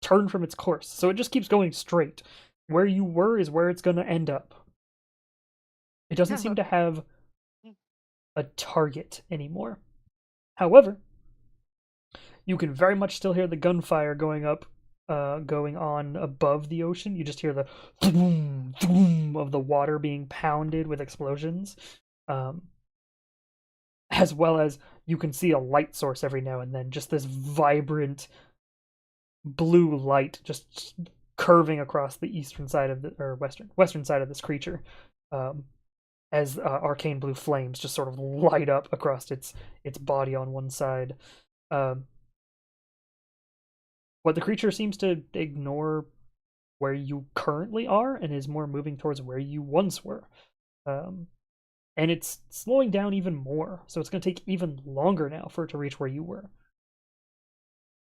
turn from its course. So it just keeps going straight. Where you were is where it's going to end up. It doesn't seem to have a target anymore. However, you can very much still hear the gunfire going on above the ocean. You just hear the boom, boom of the water being pounded with explosions. As well as you can see a light source every now and then, just this vibrant blue light just curving across the eastern side of western side of this creature, as arcane blue flames just sort of light up across its body on one side. What the creature seems to ignore where you currently are and is more moving towards where you once were. And it's slowing down even more, so it's going to take even longer now for it to reach where you were.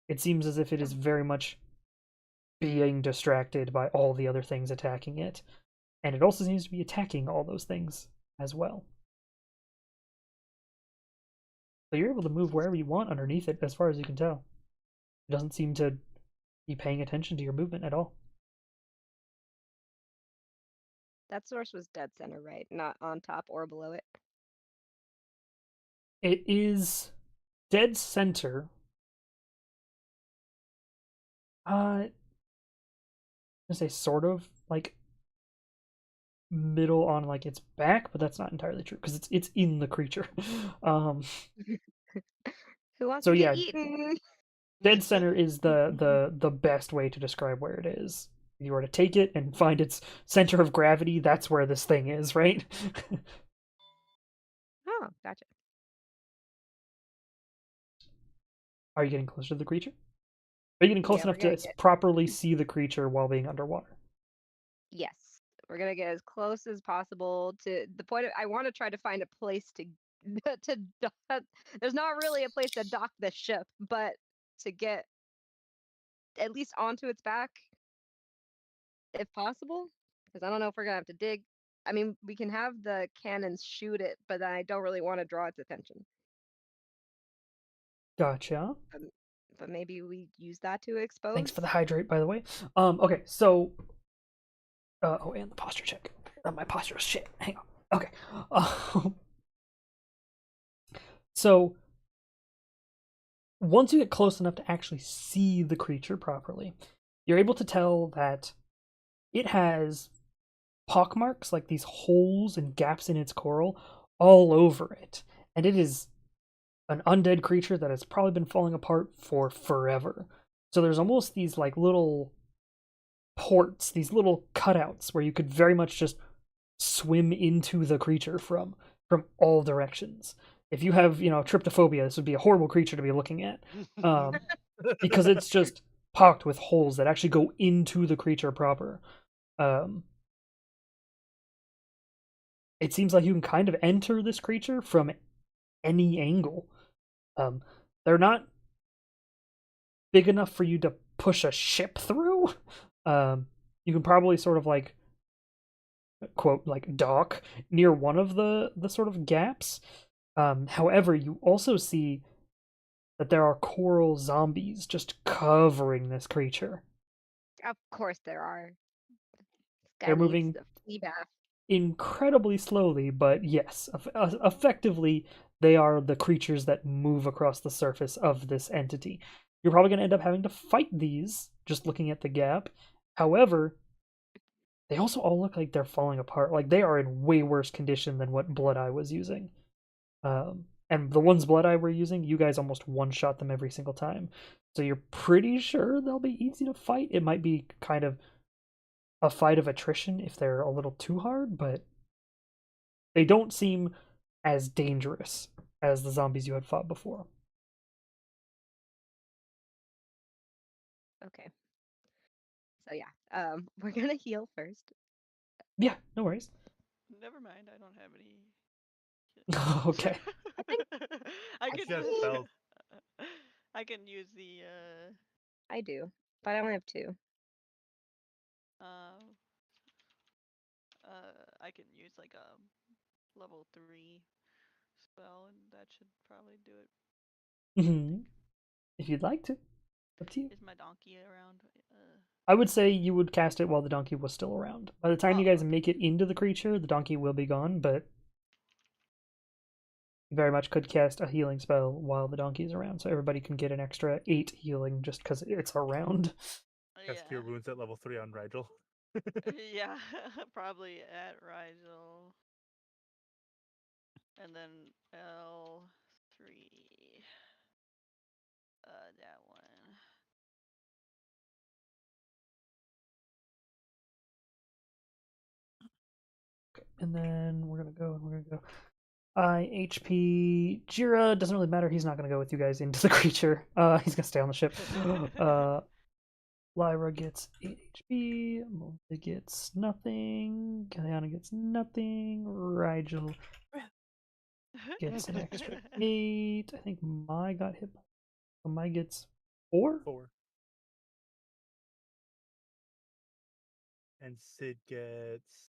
It seems as if it is very much being distracted by all the other things attacking it, and it also seems to be attacking all those things as well. So you're able to move wherever you want underneath it, as far as you can tell. It doesn't seem to be paying attention to your movement at all. That source was dead center, right? Not on top or below it. It is dead center. I'm gonna say sort of like middle on like its back, but that's not entirely true because it's in the creature. Um, Who wants so to get yeah, eaten? dead center is the best way to describe where it is. If you were to take it and find its center of gravity, that's where this thing is, right? Oh, gotcha. Are you getting closer to the creature? Are you getting close Yeah, enough we're to gonna get. properly see the creature while being underwater? Yes, we're gonna get as close as possible to the point. I want to try to find a place to to dock. There's not really a place to dock the ship, but to get at least onto its back, if possible. Because I don't know if we're gonna have to dig. I mean, we can have the cannons shoot it, but I don't really want to draw its attention. Gotcha. Um, but maybe we use that to Thanks expose. for the hydrate, by the way. Okay, so oh, and the posture check. My posture is shit. Hang on. Okay. So once you get close enough to actually see the creature properly, you're able to tell that it has pockmarks, like these holes and gaps in its coral, all over it. And it is an undead creature that has probably been falling apart for forever. So there's almost these like little ports, these little cutouts where you could very much just swim into the creature from all directions. If you have, tryptophobia, this would be a horrible creature to be looking at. Because it's just pocked with holes that actually go into the creature proper. It seems like you can kind of enter this creature from any angle. They're not big enough for you to push a ship through. You can probably sort of like quote like dock near one of the sort of gaps. However, you also see that there are coral zombies just covering this creature. Of course there are. This guy They're needs moving the flea bath. incredibly slowly, but yes, effectively, they are the creatures that move across the surface of this entity. You're probably going to end up having to fight these, just looking at the gap. However, they also all look like they're falling apart. Like they are in way worse condition than what Blood Eye was using. And the ones Blood Eye were using, you guys almost one-shot them every single time. So you're pretty sure they'll be easy to fight. It might be kind of a fight of attrition if they're a little too hard, but they don't seem as dangerous as the zombies you had fought before. Okay. So yeah, we're gonna heal first. Yeah, no worries. Never mind, I don't have any. Okay. I She can has spells. I can use the I do, but I only have 2. um I can use like a level 3 spell and that should probably do it. If you'd like to, up to you. Is my donkey around? I would say you would cast it while the donkey was still around. By the time you guys okay. make it into the creature, the donkey will be gone, but you very much could cast a healing spell while the donkey is around, so everybody can get an extra 8 healing just because it's around. Cast Cure Wounds at level 3 on Rigel. Yeah, probably at Rigel. And then L3. That one. And then we're gonna go. HP Jira doesn't really matter. He's not gonna go with you guys into the creature. He's gonna stay on the ship. Lyra gets 8 HP. Molly gets nothing. Kaliana gets nothing. Rigel gets an extra 8. I think Mai got hit. Mai gets 4. 4. And Sid gets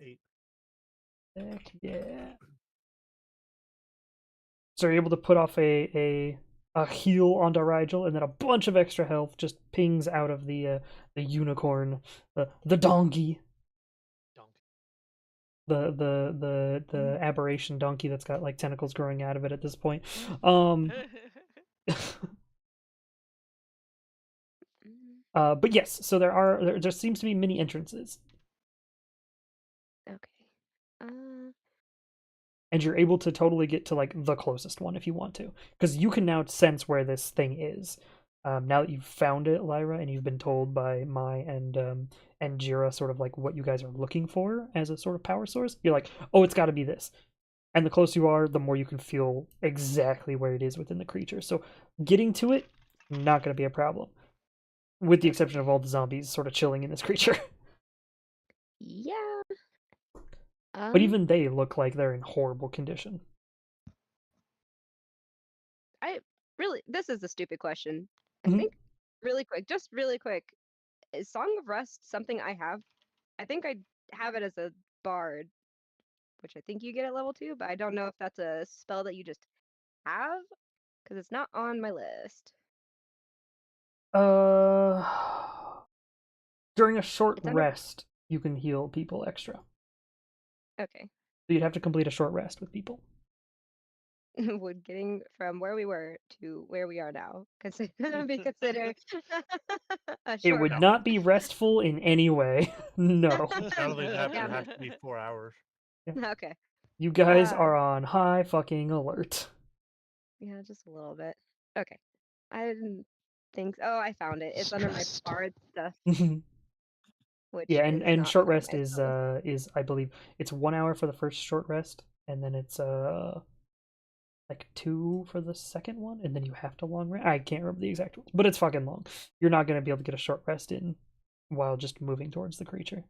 8. Heck yeah. So you're able to put off a heal onto Rigel, and then a bunch of extra health just pings out of the unicorn, the donkey, Donkey. the aberration donkey that's got like tentacles growing out of it at this point. But yes, so there seems to be many entrances, Okay. and you're able to totally get to like the closest one if you want to, because you can now sense where this thing is. Now that you've found it, Lyra, and you've been told by Mai and Jira sort of like what you guys are looking for as a sort of power source, you're like, oh, it's got to be this. And the closer you are, the more you can feel exactly where it is within the creature. So getting to it, not going to be a problem, with the exception of all the zombies sort of chilling in this creature. Yeah. But even they look like they're in horrible condition. This is a stupid question. Mhm. I think just really quick, is Song of Rest something I have? I think I have it as a bard, which I think you get at level 2, but I don't know if that's a spell that you just have, because it's not on my list. During a short It's under- rest, you can heal people extra. Okay. So you'd have to complete a short rest with people. Would getting from where we were to where we are now be considered a It short would rest? not be restful in any way. No. Not only that, but Yeah, it has to be 4 hours. Okay. You guys Uh, are on high fucking alert. Yeah, just a little bit. Okay. I didn't think. Oh, I found it. It's under my Stressed. bard stuff, which Yeah, is and not short part of rest my spell list. is I believe it's 1 hour for the first short rest, and then it's like 2 for the second one, and then you have to long rest. I can't remember the exact ones, but it's fucking long. You're not gonna be able to get a short rest in while just moving towards the creature.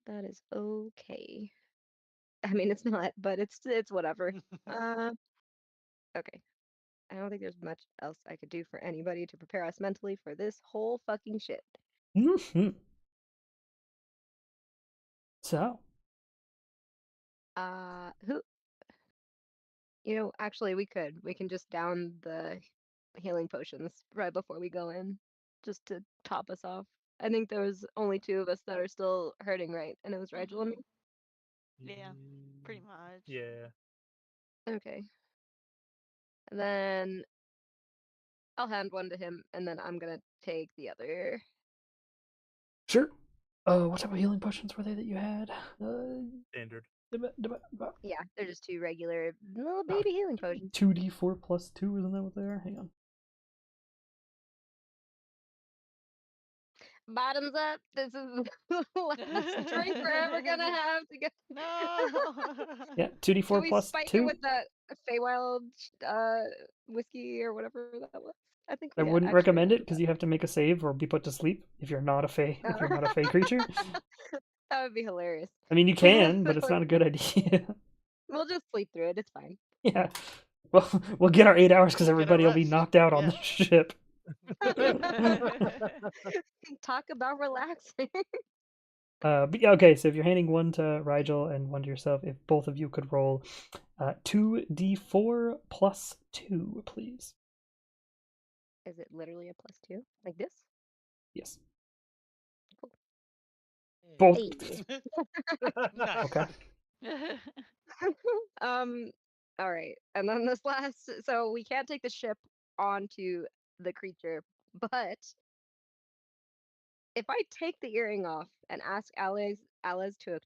That is okay. I mean, it's not, but it's whatever. Okay. I don't think there's much else I could do for anybody to prepare us mentally for this whole fucking shit. Mm-hmm. So, Who? Actually, we can just down the healing potions right before we go in, just to top us off. I think there was only 2 of us that are still hurting, right? And it was Rigel and me. Yeah, pretty much. Yeah. Okay. And then I'll hand one to him, and then I'm gonna take the other. sure. What type of healing potions were they that you had? Standard. Yeah, they're just 2 regular little baby healing potions. 2d4 plus 2, isn't that what they are? Hang on. Bottoms up. This is the last drink we're ever gonna have to get. No. Yeah, Can 2d4 we plus spike 2. it with that Feywild whiskey or whatever that was? I think I we wouldn't actually recommend have it because you have to make a save or be put to sleep if you're not a fey creature. That would be hilarious. I mean, you can, but it's not a good idea. We'll just sleep through it. It's fine. Yeah. Well, we'll get our 8 hours because We'll get a everybody will be rest. knocked out on Yeah. the ship. Talk about relaxing. But yeah, okay, so if you're handing one to Rigel and one to yourself, if both of you could roll 2d4 plus 2, please. Is it literally a +2 like this? Yes. Hey. Both. Nice. Okay. All right. And then this last, so we can't take the ship onto the creature, but if I take the earring off and ask Alice to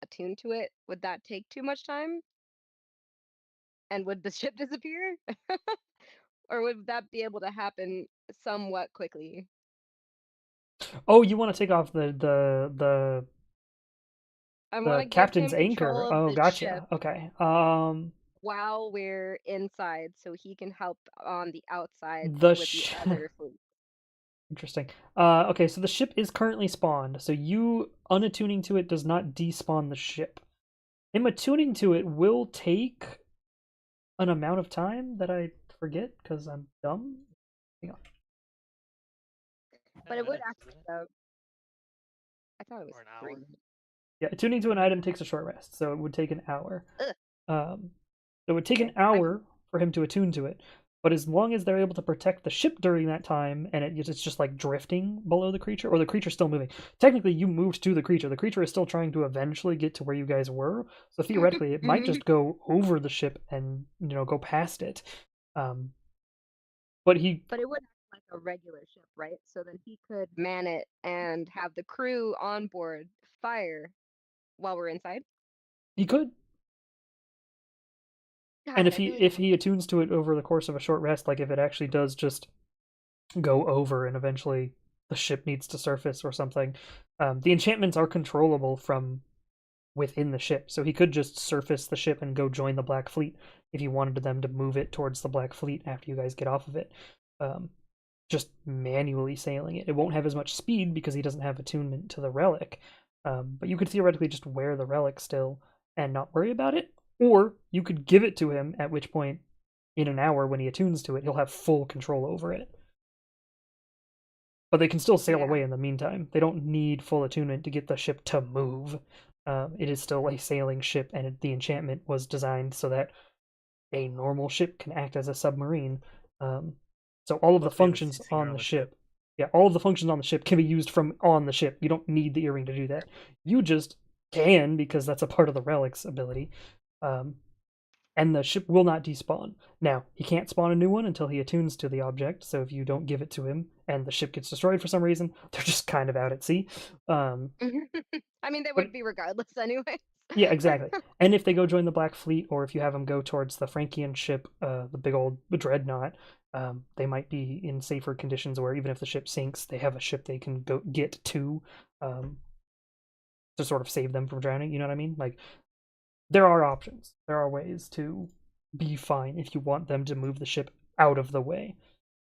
attune to it, would that take too much time? And would the ship disappear? Or would that be able to happen somewhat quickly? Oh, you want to take off the I want to give captain's him control anchor. of Oh, the gotcha. ship Okay. while we're inside, so he can help on the outside The with the sh- other fleet. Interesting. Okay, so the ship is currently spawned, so you unattuning to it does not despawn the ship. Him attuning to it will take an amount of time that I forget because I'm dumb. Hang on. But it would actually. Isn't it? I thought it was Or an 3. hour. Yeah, attuning to an item takes a short rest, so it would take an hour. Ugh. it would take an Okay, I- hour for him to attune to it. But as long as they're able to protect the ship during that time, and it's just like drifting below the creature, or the creature's still moving. Technically, you moved to the creature. The creature is still trying to eventually get to where you guys were. So theoretically, it might just go over the ship and go past it. But he But it would act like a regular ship, right? So then he could man it and have the crew on board fire while we're inside. could, and God, I feel like if he attunes to it over the course of a short rest, like if it actually does just go over and eventually the ship needs to surface or something, the enchantments are controllable from within the ship. So he could just surface the ship and go join the Black Fleet if you wanted them to move it towards the Black Fleet after you guys get off of it. Just manually sailing it. It won't have as much speed because he doesn't have attunement to the relic. But you could theoretically just wear the relic still and not worry about it. Or you could give it to him, at which point, in an hour, when he attunes to it, he'll have full control over it. But they can still sail Yeah. away in the meantime. They don't need full attunement to get the ship to move. It is still a sailing ship, and the enchantment was designed so that a normal ship can act as a submarine. So all of the Plus they have a functions sea singer on the ship, yeah, all of the functions on the ship can be used from on the ship. You don't need the earring to do that. You just can because that's a part of the relic's ability. And the ship will not despawn. Now, he can't spawn a new one until he attunes to the object, so if you don't give it to him and the ship gets destroyed for some reason, they're just kind of out at sea. I mean, they but- would be regardless anyway. Yeah, exactly. And if they go join the Black Fleet, or if you have them go towards the Frankian ship, the big old dreadnought, they might be in safer conditions where even if the ship sinks, they have a ship they can go get to sort of save them from drowning. You know what I mean? Like, there are options. There are ways to be fine if you want them to move the ship out of the way.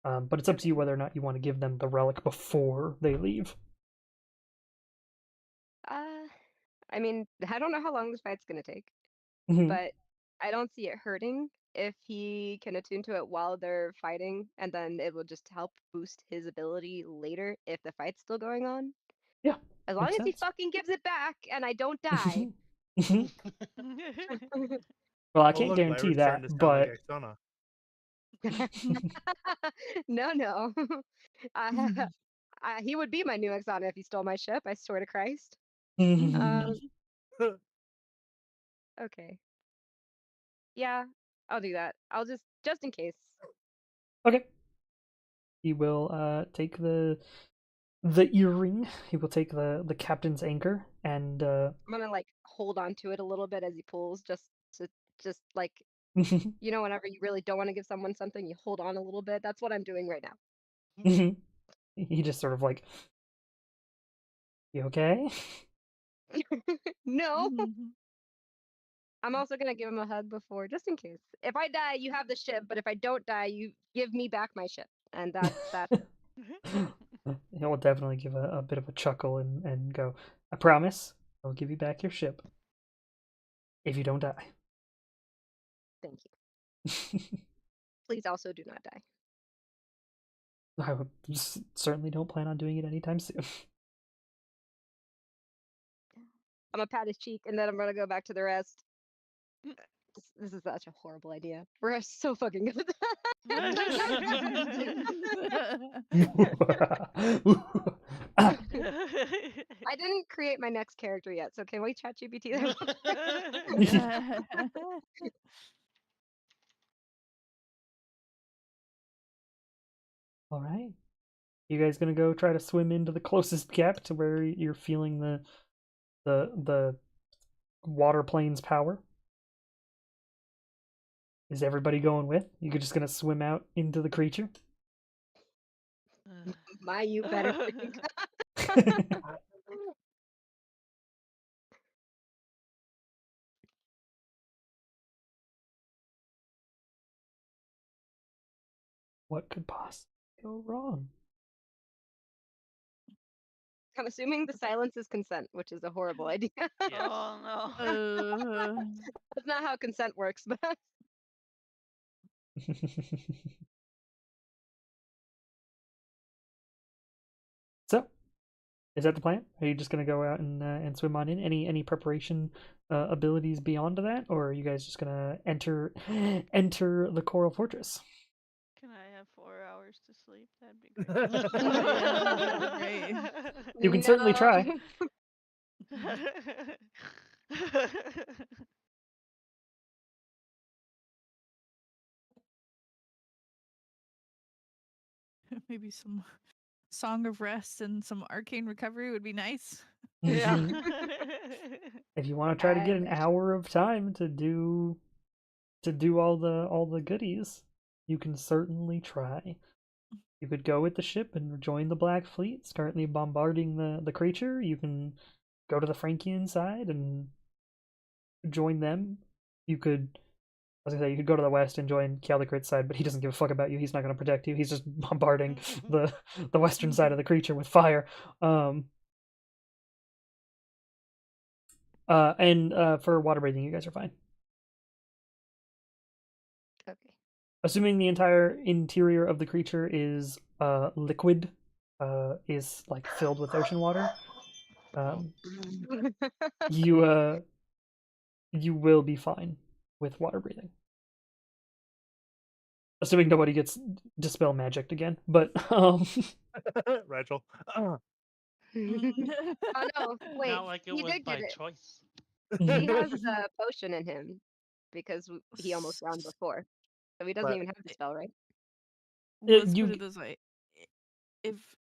But it's up to you whether or not you want to give them the relic before they leave. I mean, I don't know how long this fight's gonna take, Mhm. but I don't see it hurting if he can attune to it while they're fighting, and then it will just help boost his ability later if the fight's still going on. Yeah, As long makes as he sense. fucking gives it back and I don't die. Well, I Oh, can't look, guarantee Lyra's starting that, to sound but like Ixana. No. He would be my new Exana if he stole my ship. I swear to Christ. Okay. Yeah, I'll do that. I'll just in case. okay. He will take the earring. He will take the captain's anchor and I'm gonna like hold on to it a little bit as he pulls, just like whenever you really don't want to give someone something, you hold on a little bit. That's what I'm doing right now. he just sort of like, you okay? No. I'm also gonna give him a hug before, just in case. If I die, you have the ship, but if I don't die, you give me back my ship. And that He'll definitely give a bit of a chuckle and go, I promise I'll give you back your ship if you don't die. thank you. Please also do not die. I certainly don't plan on doing it anytime soon. I'm gonna pat his cheek and then I'm gonna go back to the rest. This is such a horrible idea. We're so fucking good at that. I didn't create my next character yet, so can we chat GPT that? All right. You guys gonna go try to swim into the closest gap to where you're feeling the water plane's power? Is everybody going with? You just gonna swim out into the creature? My, you better think. What could possibly go wrong? I'm assuming the silence is consent, which is a horrible idea. Oh no. That's not how consent works, but So, Is that the plan? Are you just gonna go out and swim on in? Any preparation abilities beyond that, or are you guys just gonna enter the Coral Fortress? Can I have 4 hours to sleep? That'd be great. that'd be great. You can certainly try. No. Maybe some Song of Rest and some Arcane Recovery would be nice. Yeah. If you want to try to get an hour of time to do all the goodies, you can certainly try. You could go with the ship and join the Black Fleet. It's currently bombarding the creature. You can go to the Frankian side and join them. You could, as I say, you could go to the west and join Calicrit's side, but he doesn't give a fuck about you. He's not going to protect you. He's just bombarding the western side of the creature with fire. And for water breathing, you guys are fine. Okay. Assuming the entire interior of the creature is liquid, is like filled with ocean water, you will be fine with water breathing. Assuming nobody gets dispel magicked again, but Rachel. Oh no! Wait, Not like it he was did by get it. choice. He has a potion in him because he almost drowned before, so he doesn't But- even have the spell, right? Let's you put g- it this way.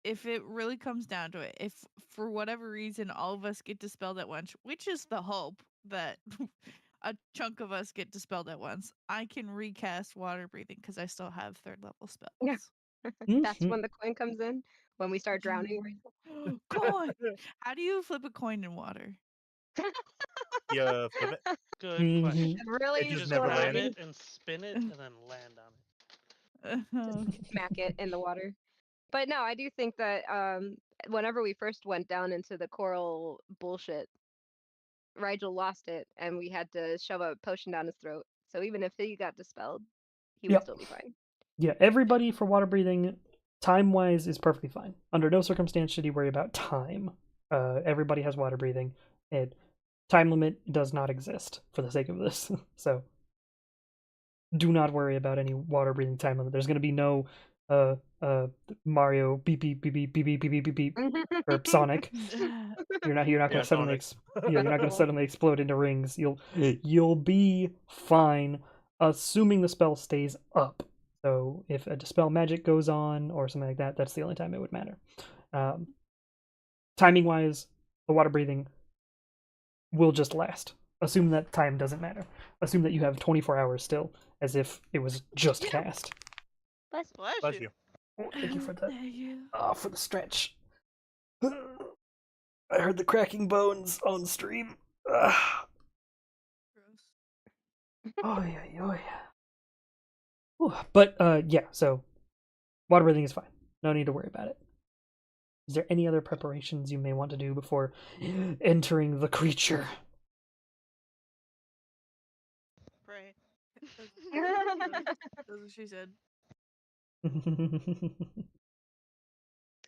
If it really comes down to it, if for whatever reason all of us get dispelled at once, which is the hope that a chunk of us get dispelled at once, I can recast water breathing because I still have 3rd level spells. Yeah. That's when the coin comes in. When we start drowning. Coin. How do you flip a coin in water? Yeah, flip it. Good question. Really, It You just just never grab landed. it and spin it and then land on it. smack it in the water. But no, I do think that whenever we first went down into the coral bullshit, Rigel lost it, and we had to shove a potion down his throat. So even if he got dispelled, he would Yep. still be fine. Yeah, everybody for water breathing, time wise, is perfectly fine. Under no circumstance should you worry about time. Everybody has water breathing, and time limit does not exist for the sake of this. So do not worry about any water breathing time limit. There's going to be no Mario beep beep beep beep beep beep beep beep beep or Sonic. You're not Yeah, going to suddenly Sonic. you're not going to suddenly explode into rings. You'll be fine, assuming the spell stays up. So if a dispel magic goes on or something like that, that's the only time it would matter. Timing wise, the water breathing will just last. Assume that time doesn't matter. Assume that you have 24 hours still, as if it was just cast. Bless Bless you. Oh, thank you for that. Thank you. For the stretch. I heard the cracking bones on stream. Gross. Oh yeah. But yeah. So water breathing is fine. No need to worry about it. Is there any other preparations you may want to do before entering the creature? Pray. That's what she said.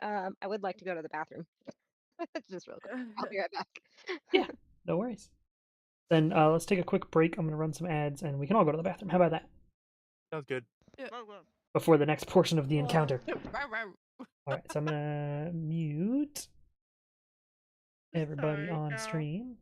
I would like to go to the bathroom. Just real quick. I'll be right back. Yeah, no worries. Then let's take a quick break. I'm gonna run some ads, and we can all go to the bathroom. How about that? Sounds good. Whoa, whoa. Before the next portion of the encounter. Rawr, rawr. All right, so I'm gonna mute everybody Sorry, on Cal. stream.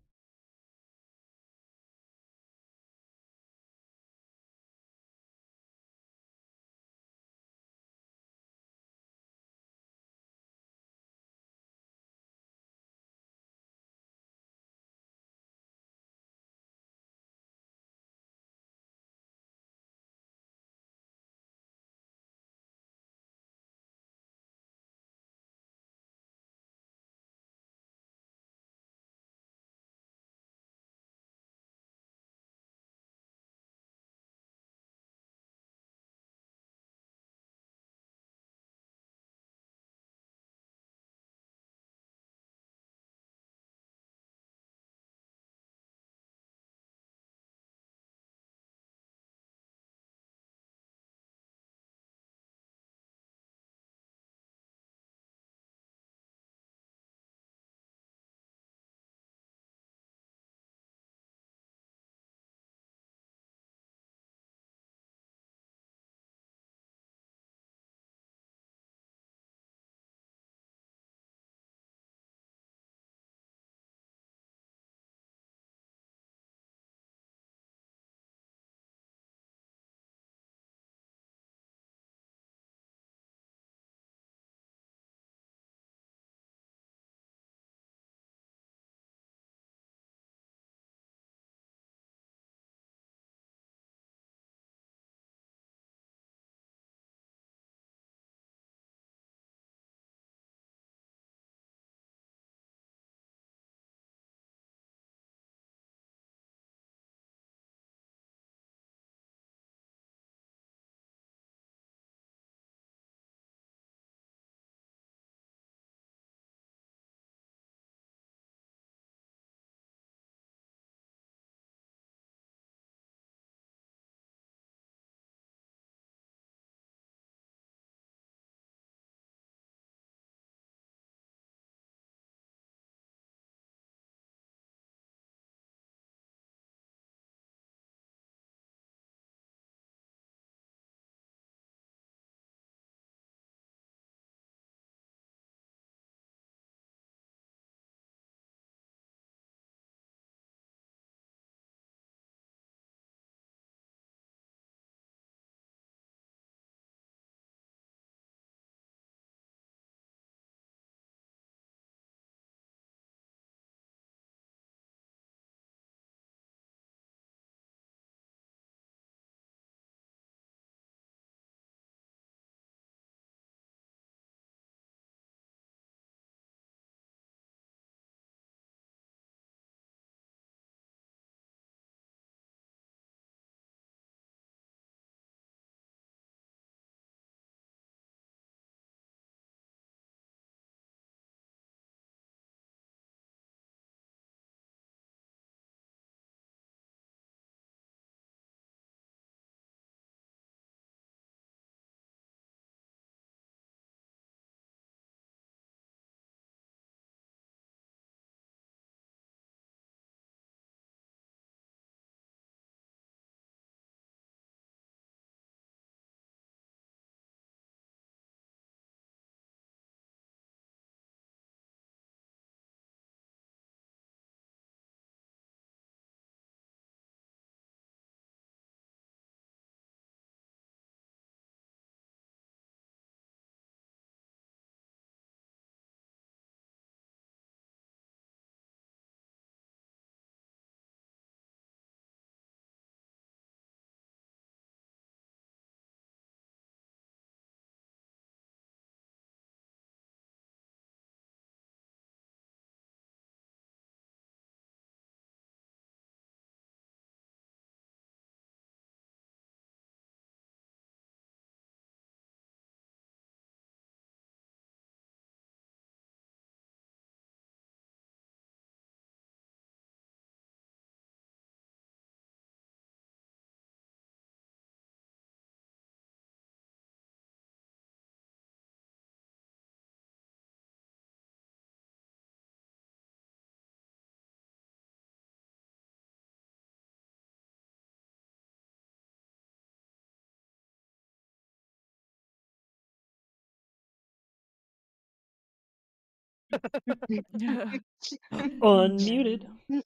Unmuted. We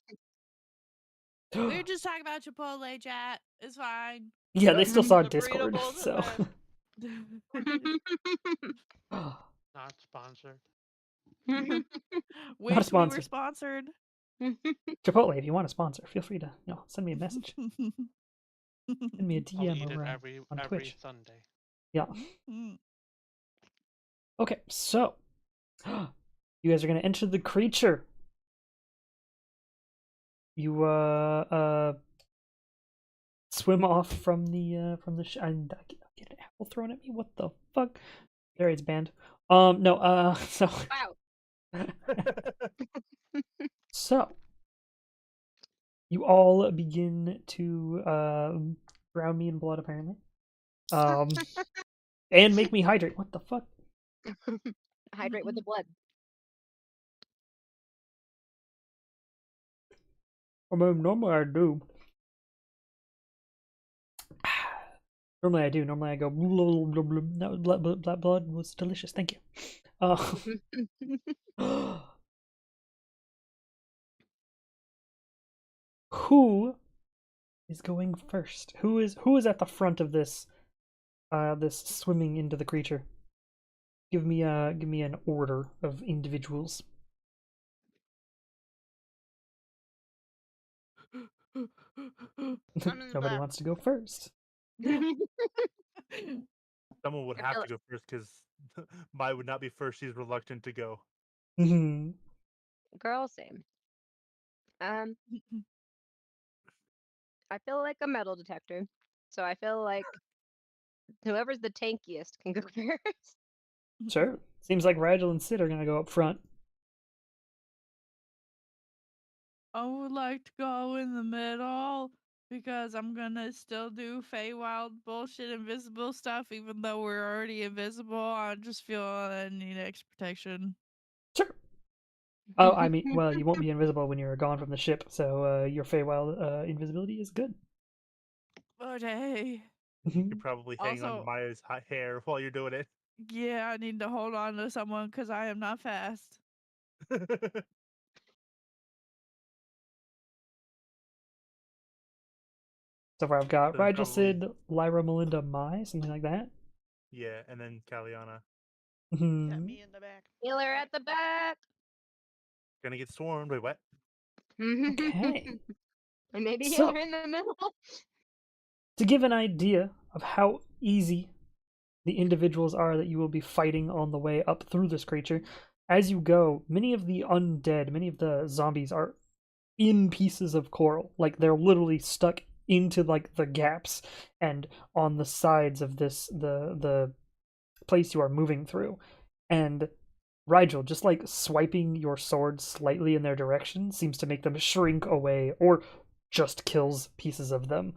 were just talking about Chipotle, chat. It's fine. Yeah, they still saw The burrito Discord, bowls so. Not sponsored. Wish we were sponsored. sponsored. Chipotle, if you want to sponsor, feel free to send me a message. Send me a I'll DM eat it over every on Twitch. Sunday. Yeah. Mm. Okay, so you guys are gonna enter the creature. You swim off from the I get an apple thrown at me. What the fuck? There, it's banned. No. So Wow. so you all begin to drown me in blood, apparently. And make me hydrate. What the fuck? Hydrate with the blood. I mean, normally I do. Normally I do. Normally I go. Blah, blah, blah, blah. That was blood was delicious. Thank you. Who is going first? Who is at the front of this this swimming into the creature? Give me an order of individuals. Nobody back. wants to go first. Someone would I have feel to go first because Mai would not be first. She's reluctant to go. Girl, same. I feel like a metal detector, so I feel like whoever's the tankiest can go first. Sure. Seems like Rigel and Sid are gonna go up front. I would like to go in the middle because I'm gonna still do Feywild bullshit invisible stuff even though we're already invisible. I just feel I need extra protection. Sure. Oh, I mean, well, you won't be invisible when you're gone from the ship, so your Feywild invisibility is good. Okay. You're probably hanging on to Also- Maya's hair while you're doing it. Yeah, I need to hold on to someone because I am not fast. So far, I've got So Rigel, probably- Sid, Lyra, Melinda, Mai, something like that. Yeah, and then Kaliana. Got Mhm. me in the back. Healer at the back. Gonna get swarmed. Wait, what? Okay. And maybe So- healer in the middle. To give an idea of how easy the individuals are that you will be fighting on the way up through this creature, as you go, many of the undead, many of the zombies are in pieces of coral. Like they're literally stuck into like the gaps and on the sides of this the place you are moving through. And Rigel, just like swiping your sword slightly in their direction seems to make them shrink away or just kills pieces of them.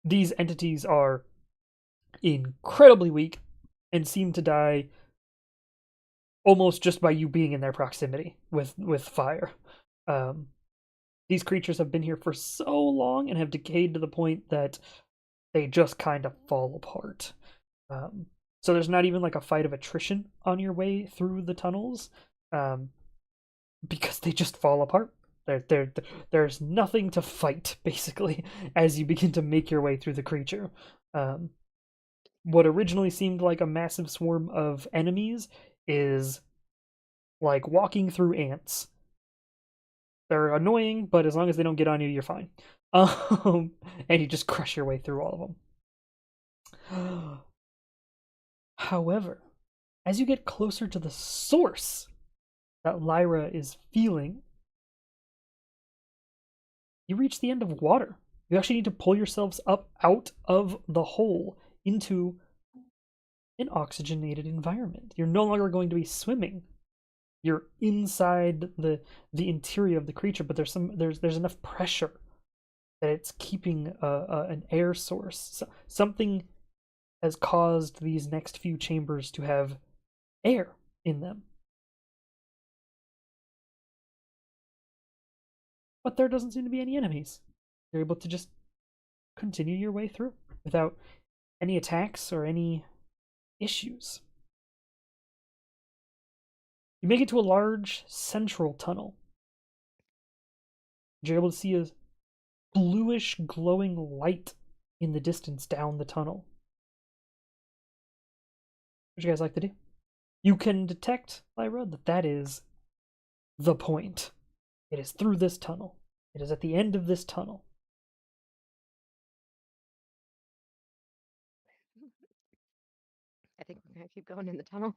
These entities are incredibly weak and seem to die almost just by you being in their proximity with fire. These creatures have been here for so long and have decayed to the point that they just kind of fall apart. So there's not even like a fight of attrition on your way through the tunnels, because they just fall apart. There's nothing to fight basically as you begin to make your way through the creature. What originally seemed like a massive swarm of enemies is like walking through ants. They're annoying, but as long as they don't get on you, you're fine. And you just crush your way through all of them. However, as you get closer to the source that Lyra is feeling, you reach the end of water. You actually need to pull yourselves up out of the hole into an oxygenated environment. You're no longer going to be swimming. You're inside the interior of the creature, but there's enough pressure that it's keeping an air source. So, something has caused these next few chambers to have air in them. But there doesn't seem to be any enemies. You're able to just continue your way through without any attacks or any issues. You make it to a large central tunnel. You're able to see a bluish glowing light in the distance down the tunnel. What you guys like to do? You can detect, Lyra, that is the point. It is through this tunnel. It is at the end of this tunnel. I think we're gonna keep going in the tunnel.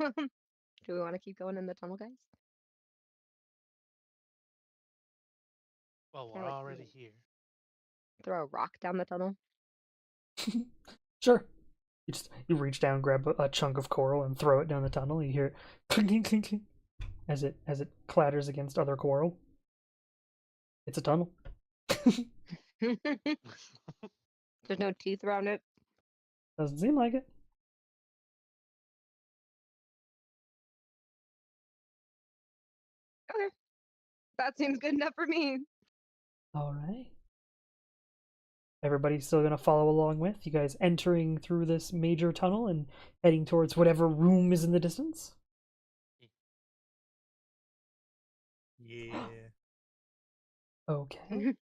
Do we want to keep going in the tunnel, guys? Well, we're Kinda like already here. throw a rock down the tunnel? Sure. You reach down, grab a chunk of coral, and throw it down the tunnel. You hear it clink, clink, clink, as it clatters against other coral. It's a tunnel. There's no teeth around it. Doesn't seem like it. Okay. That seems good enough for me. All right. Everybody's still gonna follow along with you guys entering through this major tunnel and heading towards whatever room is in the distance. Yeah. Okay.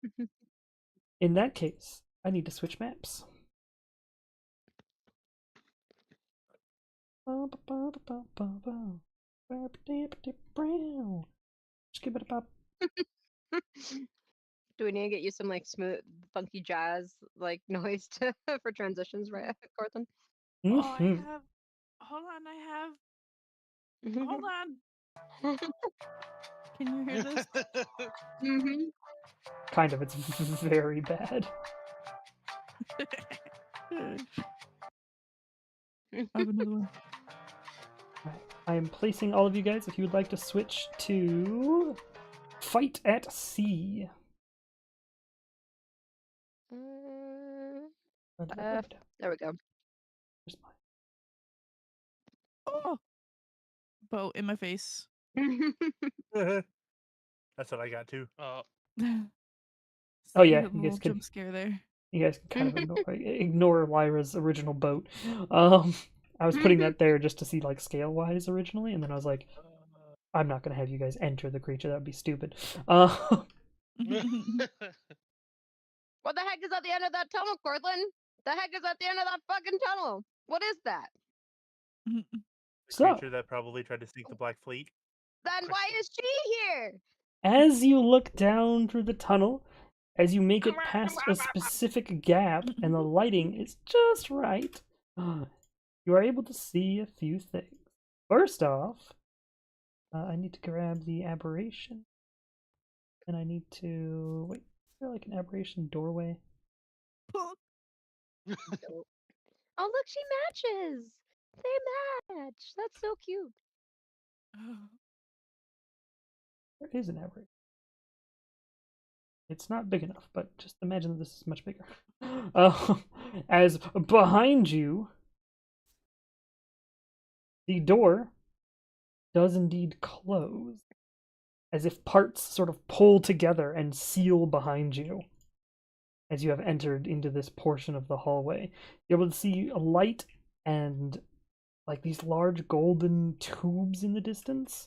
In that case, I need to switch maps. Do we need to get you some like smooth, funky jazz like noise for transitions, right, Cortland? Oh, I Mhm. have. Hold on, I have. Hold on. Can you hear this? Mm-hmm. Kind of. It's very bad. I have another one. Right. I am placing all of you guys, if you would like to switch to Fight at Sea. There we go. Where's mine? Oh, boat in my face. That's what I got too. Oh, Oh, yeah, A you little guys can- jump scare there. You guys can kind of ignore Lyra's original boat. I was putting that there just to see like scale wise originally, and then I was like, I'm not gonna have you guys enter the creature. That would be stupid. What the heck is at the end of that tunnel, Cortland? The heck is at the end of that fucking tunnel? What is that? The So, creature that probably tried to sink the Black Fleet. Then why is she here? as you look down through the tunnel, as you make it past a specific gap and the lighting is just right, you are able to see a few things. First off, I need to grab the aberration. And I need to... Wait, is there like an aberration doorway? Oh, look, she matches. They match. That's so cute. There is an aberration. It's not big enough, but just imagine that this is much bigger. As behind you, the door does indeed close, as if parts sort of pull together and seal behind you as you have entered into this portion of the hallway. You're able to see a light and like these large golden tubes in the distance,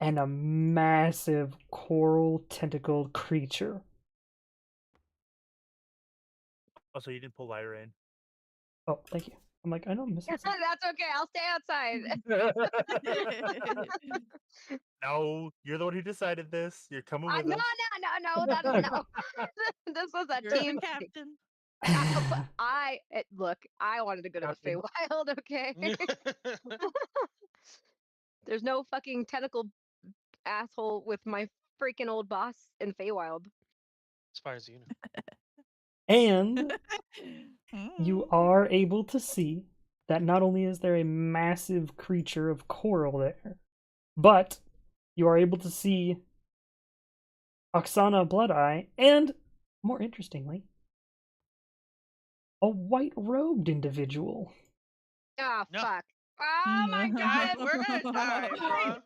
and a massive coral tentacled creature. Also, you didn't pull Lyra in. Oh, thank you. I'm like, I know I'm missing something. That's okay. I'll stay outside. No, you're the one who decided this. You're coming with No, us. no. That is no. This was a You're team the thing. captain. Look. I wanted to go to the Captain. Feywild. Okay. There's no fucking tentacle asshole with my freaking old boss in Feywild. as far as you know. And you are able to see that not only is there a massive creature of coral there, but you are able to see Oksana Bloodeye and, more interestingly, a white-robed individual Ah, No. fuck. Oh my god. We're gonna die,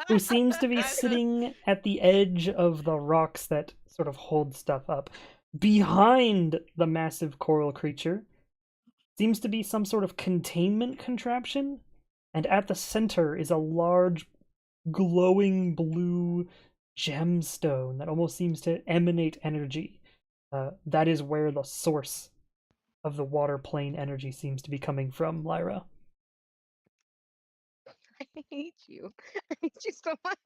who seems to be sitting at the edge of the rocks that sort of hold stuff up. Behind the massive coral creature seems to be some sort of containment contraption, and at the center is a large glowing blue gemstone that almost seems to emanate energy. That is where the source of the water plane energy seems to be coming from, Lyra. I hate you. I hate you so much.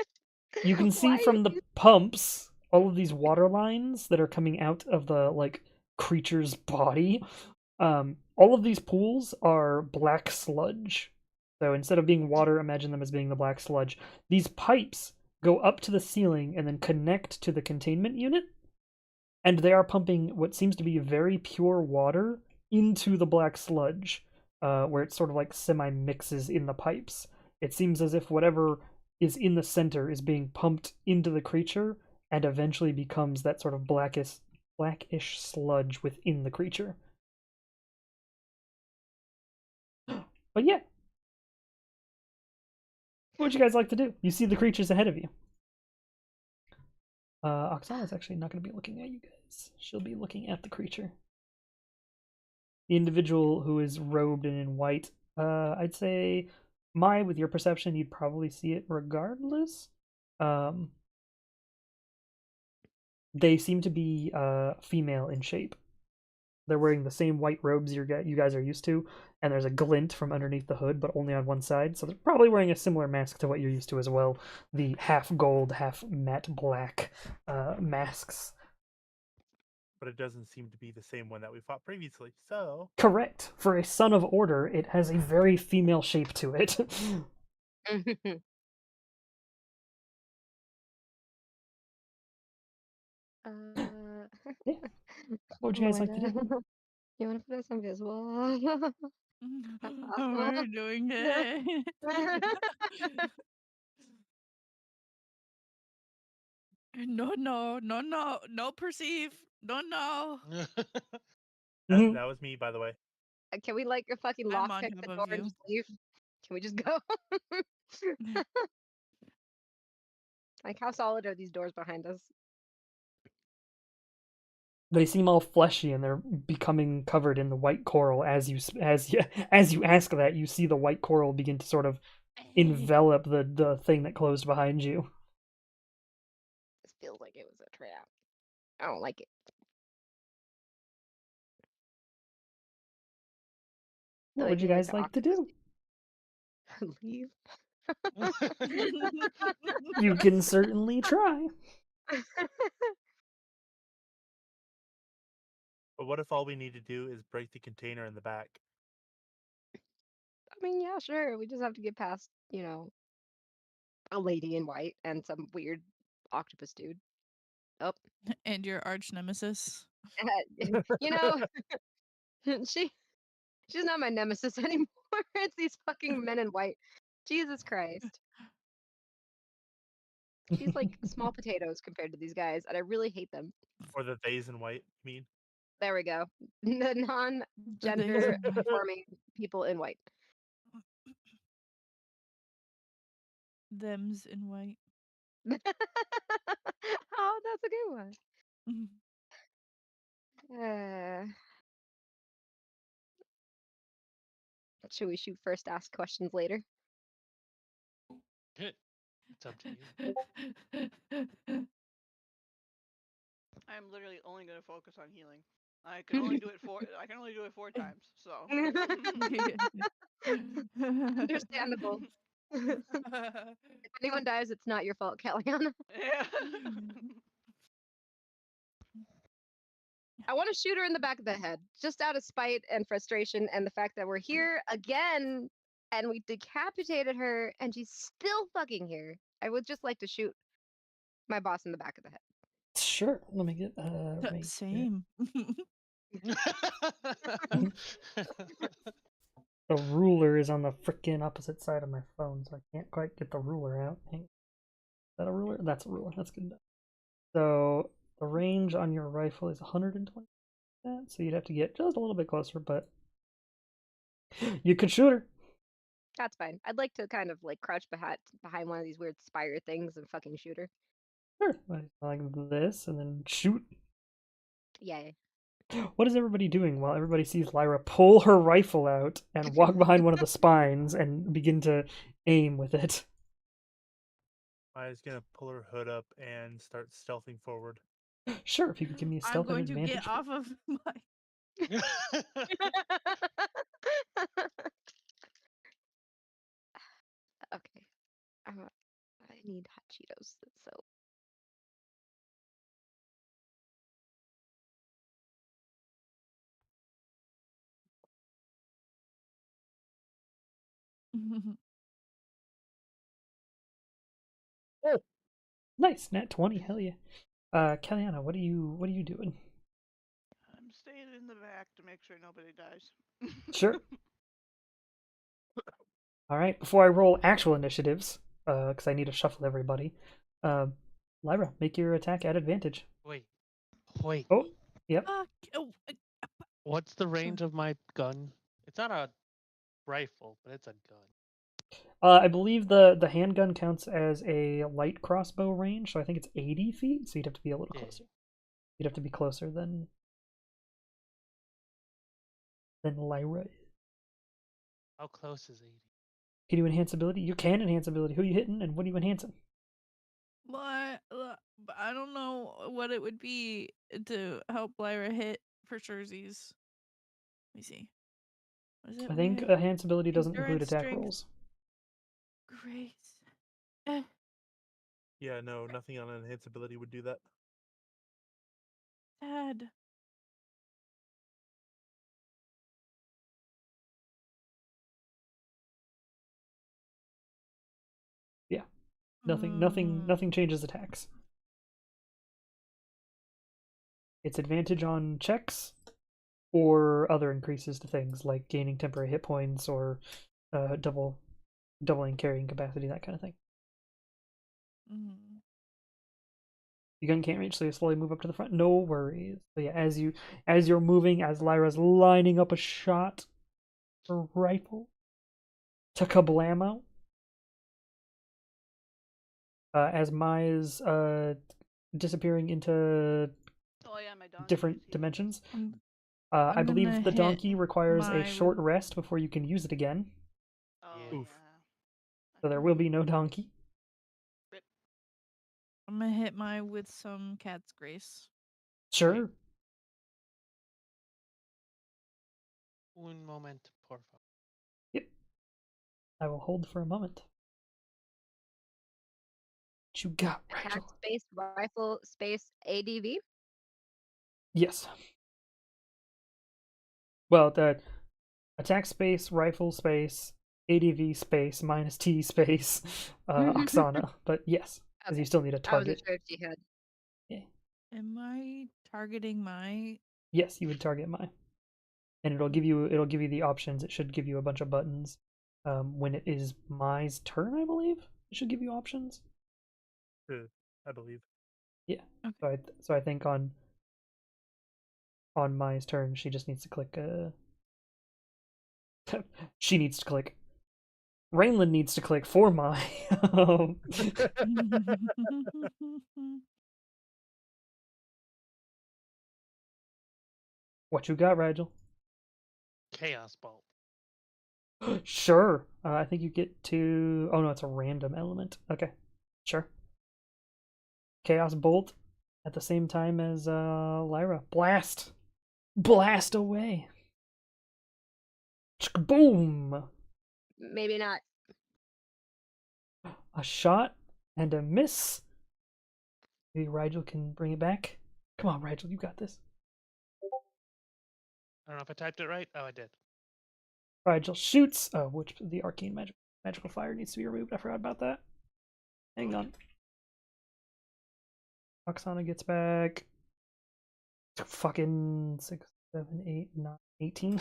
You can see Why from the you- pumps all of these water lines that are coming out of the creature's body. All of these pools are black sludge. So instead of being water, imagine them as being the black sludge. These pipes go up to the ceiling and then connect to the containment unit, and they are pumping what seems to be very pure water into the black sludge, where it sort of like semi-mixes in the pipes. It seems as if whatever is in the center is being pumped into the creature and eventually becomes that sort of blackish sludge within the creature. But yeah. What would you guys like to do? You see the creatures ahead of you. Oksana's actually not going to be looking at you guys. She'll be looking at the creature. The individual who is robed and in white, I'd say, Mai, with your perception, you'd probably see it regardless. They seem to be female in shape. They're wearing the same white robes you guys are used to, and there's a glint from underneath the hood, but only on one side. So they're probably wearing a similar mask to what you're used to as well. The half gold, half matte black masks. But it doesn't seem to be the same one that we fought previously. So Correct. For a Son of Order, it has a very female shape to it. Yeah. What would you guys like to do? You want to put us invisible? We're doing it. No perceive. No. Mhm. that was me, by the way. Can we like a fucking I'm lock on pick top the of door and you. just leave? Can we just go? Like, how solid are these doors behind us? They seem all fleshy, and they're becoming covered in the white coral. As you as you ask that, you see the white coral begin to sort of envelop the thing that closed behind you. This feels like it was a trap. I don't like it. What Like, would you you're guys the like to do? octopus. Leave. You can certainly try. But what if all we need to do is break the container in the back? I mean, yeah, sure. We just have to get past, a lady in white and some weird octopus dude. Oh, And your arch nemesis. you know, she's not my nemesis anymore. It's these fucking men in white. Jesus Christ. She's like small potatoes compared to these guys, and I really hate them. Or the theys in white, you mean? There we go. The non-gender conforming people in white. Them's in white. Oh, that's a good one. Should we shoot first, ask questions later? Good. It's up to you. I'm literally only gonna focus on healing. I can only do it 4 times, so Understandable. If anyone dies, it's not your fault, Caliana. yeah. I want to shoot her in the back of the head, just out of spite and frustration, and the fact that we're here again, and we decapitated her, and she's still fucking here. I would just like to shoot my boss in the back of the head. Sure. Let me get right here. Same. The ruler is on the frickin' opposite side of my phone, so I can't quite get the ruler out. Hang on. Is that a ruler? That's a ruler. That's good enough. So the range on your rifle is 120. So you'd have to get just a little bit closer, but you could shoot her. That's fine. I'd like to kind of like crouch behind one of these weird spire things and fucking shoot her. Sure. Like this, and then shoot. Yay. What is everybody doing while everybody sees Lyra pull her rifle out and walk behind one of the spines and begin to aim with it? Maya's gonna pull her hood up and start stealthing forward. Sure, if you could give me a I'm stealth going and to advantage. get off of my. Okay. I need hot Cheetos. So Nice, nat 20, hell yeah. Kellyanna, what are you doing? I'm staying in the back to make sure nobody dies. Sure. All right, before I roll actual initiatives, because I need to shuffle everybody, Lyra, make your attack at advantage. Wait. Oh, yep. Oh, What's the range of my gun? It's not a rifle, but it's a gun. I believe the handgun counts as a light crossbow range, so I think it's 80 feet, so you'd have to be a little Yeah. closer. You'd have to be closer than Lyra is. How close is 80? Can you enhance ability? You can enhance ability. Who are you hitting, and what are you enhancing? I don't know what it would be to help Lyra hit for surezies. Let me see. What is it? I think enhance ability doesn't include Endurance, attack strength. rolls. Grace. Yeah, no, nothing on enhance ability would do that. Dad. Yeah. Nothing changes attacks. It's advantage on checks or other increases to things like gaining temporary hit points or doubling carrying capacity, that kind of thing. You can't reach, so you slowly move up to the front. No worries. So yeah, as you're moving, as Lyra's lining up a shot, her rifle to kablamo. As Maya's disappearing into Oh yeah, my donkey different is here. dimensions. I'm I gonna believe the hit donkey requires a my short rest before you can use it again, Oh Yeah. Oof. yeah. so there will be no donkey. I'm gonna hit my with some cat's grace. Sure. Un momento, por favor. Yep. I will hold for a moment. What you got, attack Rachel? space rifle space ADV. Yes. Well, the attack space, rifle space, ADV space, minus T space, Oksana. But yes, because you still need a I wasn't target. sure if you had. Am I targeting my? Yes, you would target mine, and it'll give you the options. It should give you a bunch of buttons. When it is Mai's turn, I believe it should give you options. I believe. Yeah. Okay. So I think on Mai's turn, she just needs to click. She needs to click. Rainland needs to click for Mai. What you got, Rigel? Chaos Bolt. Sure. I think you get to. Oh no, it's a random element. Okay, sure. Chaos Bolt at the same time as Lyra. Blast away. Boom. Maybe not. A shot and a miss. Maybe Rigel can bring it back. Come on, Rigel, you got this. I don't know if I typed it right. Oh, I did. Rigel shoots. Oh, which the arcane magical fire needs to be removed. I forgot about that. Hang on. Oksana gets back. Fucking 6, 7, 8, 9, 18.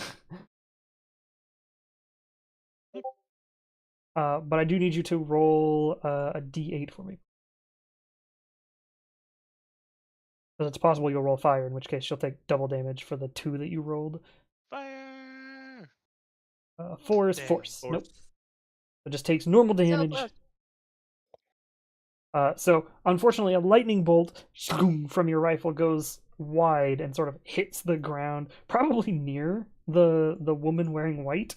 But I do need you to roll a d8 for me. Because it's possible you'll roll fire, in which case she'll take double damage for the 2 that you rolled. Fire! 4 is Damn. force. Nope. It just takes normal damage. close. So unfortunately, a lightning bolt from your rifle goes wide and sort of hits the ground, probably near the woman wearing white.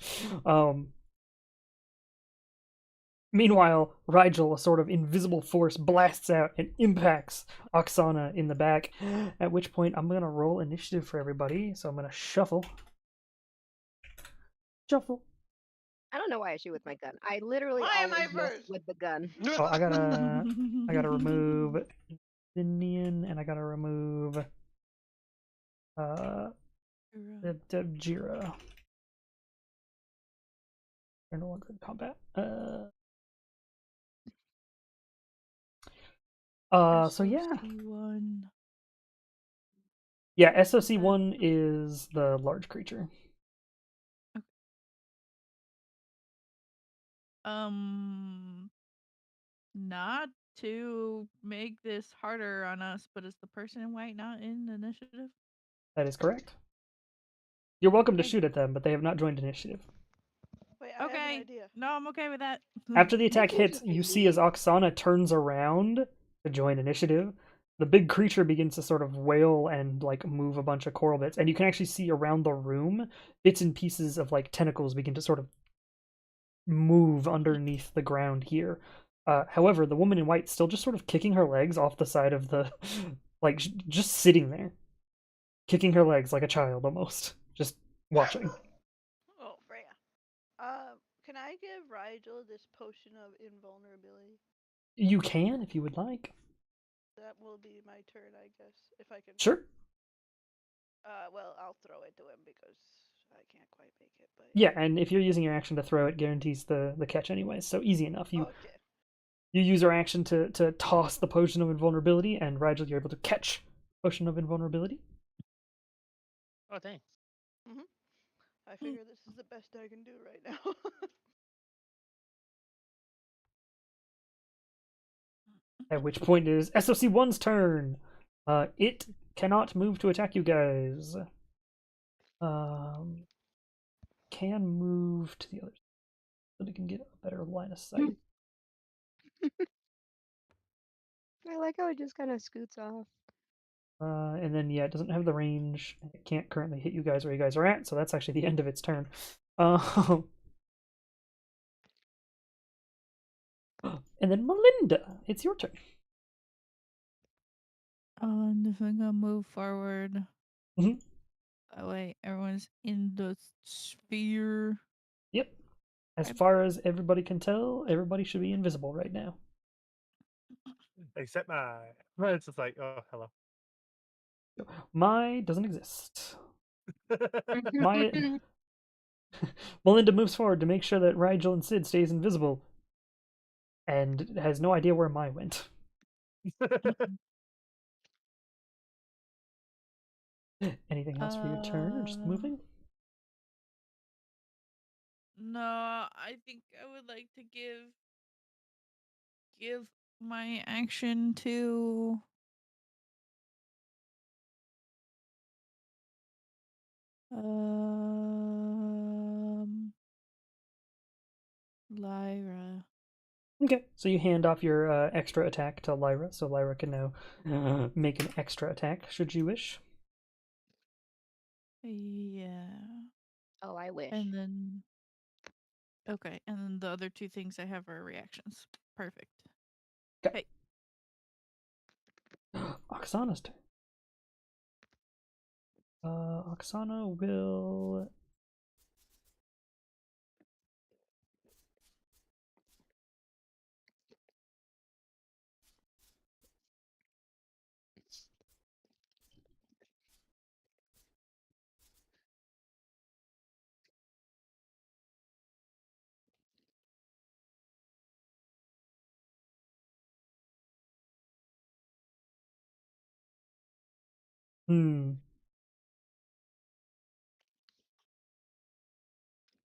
Meanwhile, Rigel, a sort of invisible force, blasts out and impacts Oksana in the back. At which point, I'm gonna roll initiative for everybody. So I'm gonna shuffle. Shuffle. I don't know why I shoot with my gun. I literally Why am I always miss first? with the gun. Oh, I gotta remove Indian, and I gotta remove the Jira. They're no longer in combat. So yeah. SOC1. Yeah, SOC1 is the large creature. Not to make this harder on us, but is the person in white not in initiative? That is correct. You're welcome to Okay. shoot at them, but they have not joined initiative. Wait, I have Okay. an idea. No, I'm okay with that. After the attack hits, you see as Oksana turns around to join initiative, the big creature begins to sort of wail and like move a bunch of coral bits, and you can actually see around the room bits and pieces of like tentacles begin to sort of move underneath the ground here. However, the woman in white still just sort of kicking her legs off the side of the like just sitting there, kicking her legs like a child almost, just watching. Oh, Freya. Can I give Rigel this potion of invulnerability? You can if you would like. That will be my turn, I guess, if I can. Sure. Well, I'll throw it to him because I can't quite make it. But Yeah, and if you're using your action to throw, it guarantees the catch anyways, so easy enough. You Okay. you use your action to toss the potion of invulnerability, and Rigel, you're able to catch potion of invulnerability. Oh, thanks. I figure this is the best I can do right now. At which point it is SOC1's turn. It cannot move to attack you guys. Can move to the other side so it can get a better line of sight. I like how it just kind of scoots off. And then yeah, it doesn't have the range. It can't currently hit you guys where you guys are at, so that's actually the end of its turn. And then Melinda, it's your turn. I'm just gonna move forward. Mhm. That way, everyone's in the sphere. Yep. As Okay. far as everybody can tell, everybody should be invisible right now. Except my. It's just like, oh, hello. My doesn't exist. My Melinda moves forward to make sure that Rigel and Sid stays invisible, and has no idea where Mai went. Anything else for your turn, or just moving? No, I think I would like to give my action to Lyra. Okay, so you hand off your extra attack to Lyra, so Lyra can now make an extra attack should you wish. Yeah. Oh, I wish. And then okay, and then the other two things I have are reactions. Perfect. Oksana's turn. Oksana will.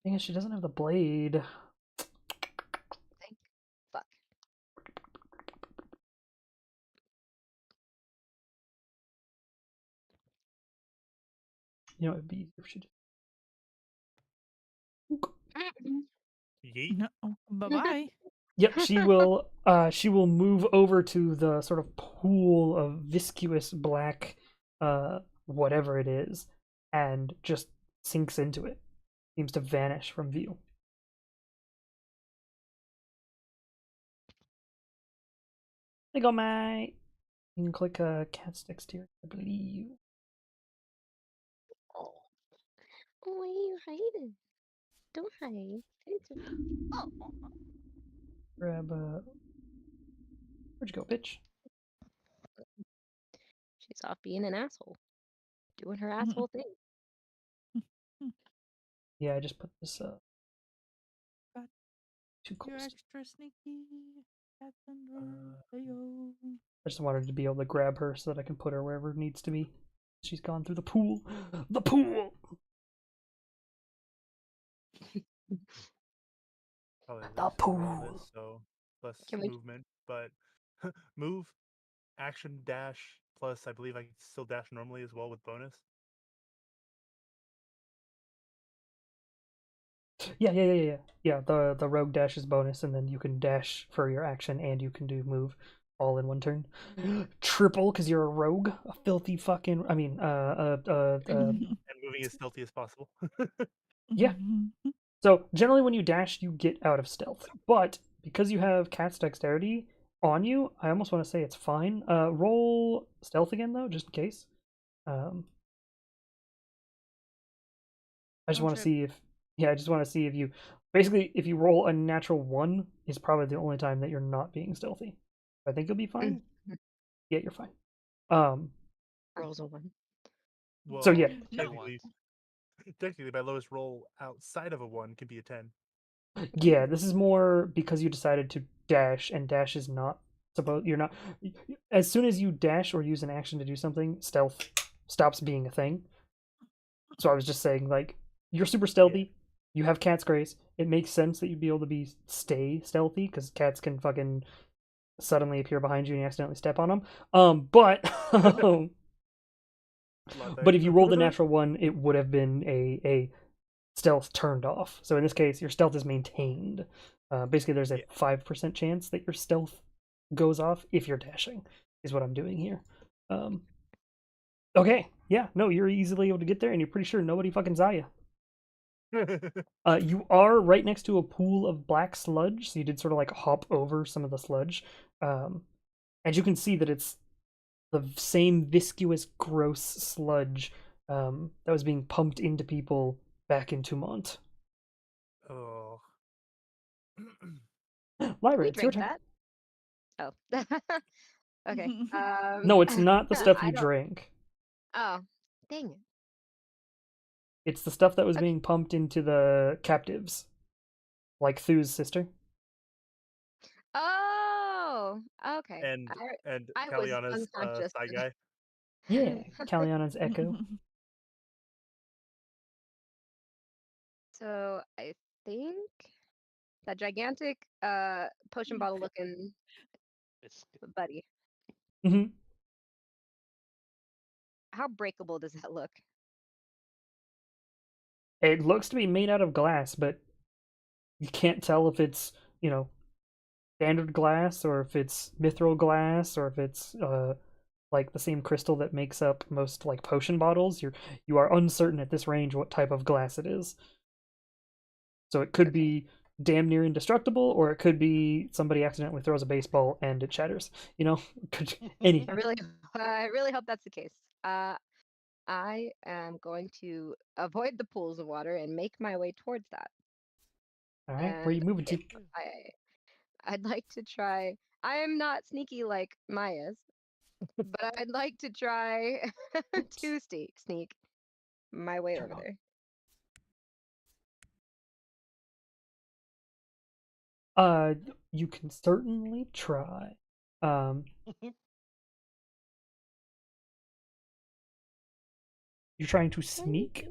I guess she doesn't have the blade. Fuck. You know, it'd be easier if she did. Yeet. No, bye bye. Yep, she will. She will move over to the sort of pool of viscous black whatever it is, and just sinks into it. Seems to vanish from view. There you go, mate. You can click cat sticks here, I believe. Oh, where are you hiding? Don't hide. Oh, Grab where'd you go, bitch? She's off being an asshole, doing her asshole thing. Yeah, I just put this God, too You're close. extra sneaky. Cassandra, heyo. I just wanted to be able to grab her so that I can put her wherever it needs to be. She's gone through the pool. The pool! Probably The less pool. bonus, so less Can we- movement, but move, action, dash, plus I believe I can still dash normally as well with bonus. Yeah. The rogue dash is bonus, and then you can dash for your action, and you can do move all in one turn. Triple, because you're a rogue, a filthy fucking. And moving as stealthy as possible. Yeah. So generally, when you dash, you get out of stealth, but because you have cat's dexterity on you, I almost want to say it's fine. Roll stealth again though, just in case. I just Don't want to trip. see if, yeah, I just want to see if you, basically, if you roll a natural 1, is probably the only time that you're not being stealthy. I think you'll be fine. Yeah, you're fine. Rolls a 1. Well, So yeah, No technically, my lowest roll outside of a 1 can be a 10. yeah, this is more because you decided to dash, and dash is not supposed. You're not. As soon as you dash or use an action to do something, stealth stops being a thing. So I was just saying, like, you're super stealthy. You have cat's grace. It makes sense that you'd be able to stay stealthy because cats can fucking suddenly appear behind you and you accidentally step on them. But but if you rolled a natural 1, it would have been a stealth turned off. So in this case, your stealth is maintained. Basically, there's a 5% chance that your stealth goes off if you're dashing, is what I'm doing here. Okay, yeah, no, you're easily able to get there, and you're pretty sure nobody fucking saw you. You are right next to a pool of black sludge, so you did sort of like hop over some of the sludge. And you can see that it's the same viscous, gross sludge that was being pumped into people back in Tumont. Oh. Lyra, We it's your drink turn. that. Oh. Okay. No, it's not the stuff I you don't- drank. Oh, dang it. It's the stuff that was Okay. being pumped into the captives, like Thu's sister. Oh, okay. and I was Kaliana's unconscious. side guy. Yeah, Kaliana's Echo. So I think that gigantic potion bottle looking it's buddy. Hmm. How breakable does that look? It looks to be made out of glass, but you can't tell if it's, standard glass or if it's mithril glass or if it's like the same crystal that makes up most like potion bottles. You are uncertain at this range what type of glass it is. So it could be damn near indestructible, or it could be somebody accidentally throws a baseball and it shatters. Could any. I really hope that's the case. I am going to avoid the pools of water and make my way towards that. All right, where are you And moving to? I'd like to try. I am not sneaky like Maya's, but I'd like to try to sneak my way over there. You can certainly try. You're trying to sneak.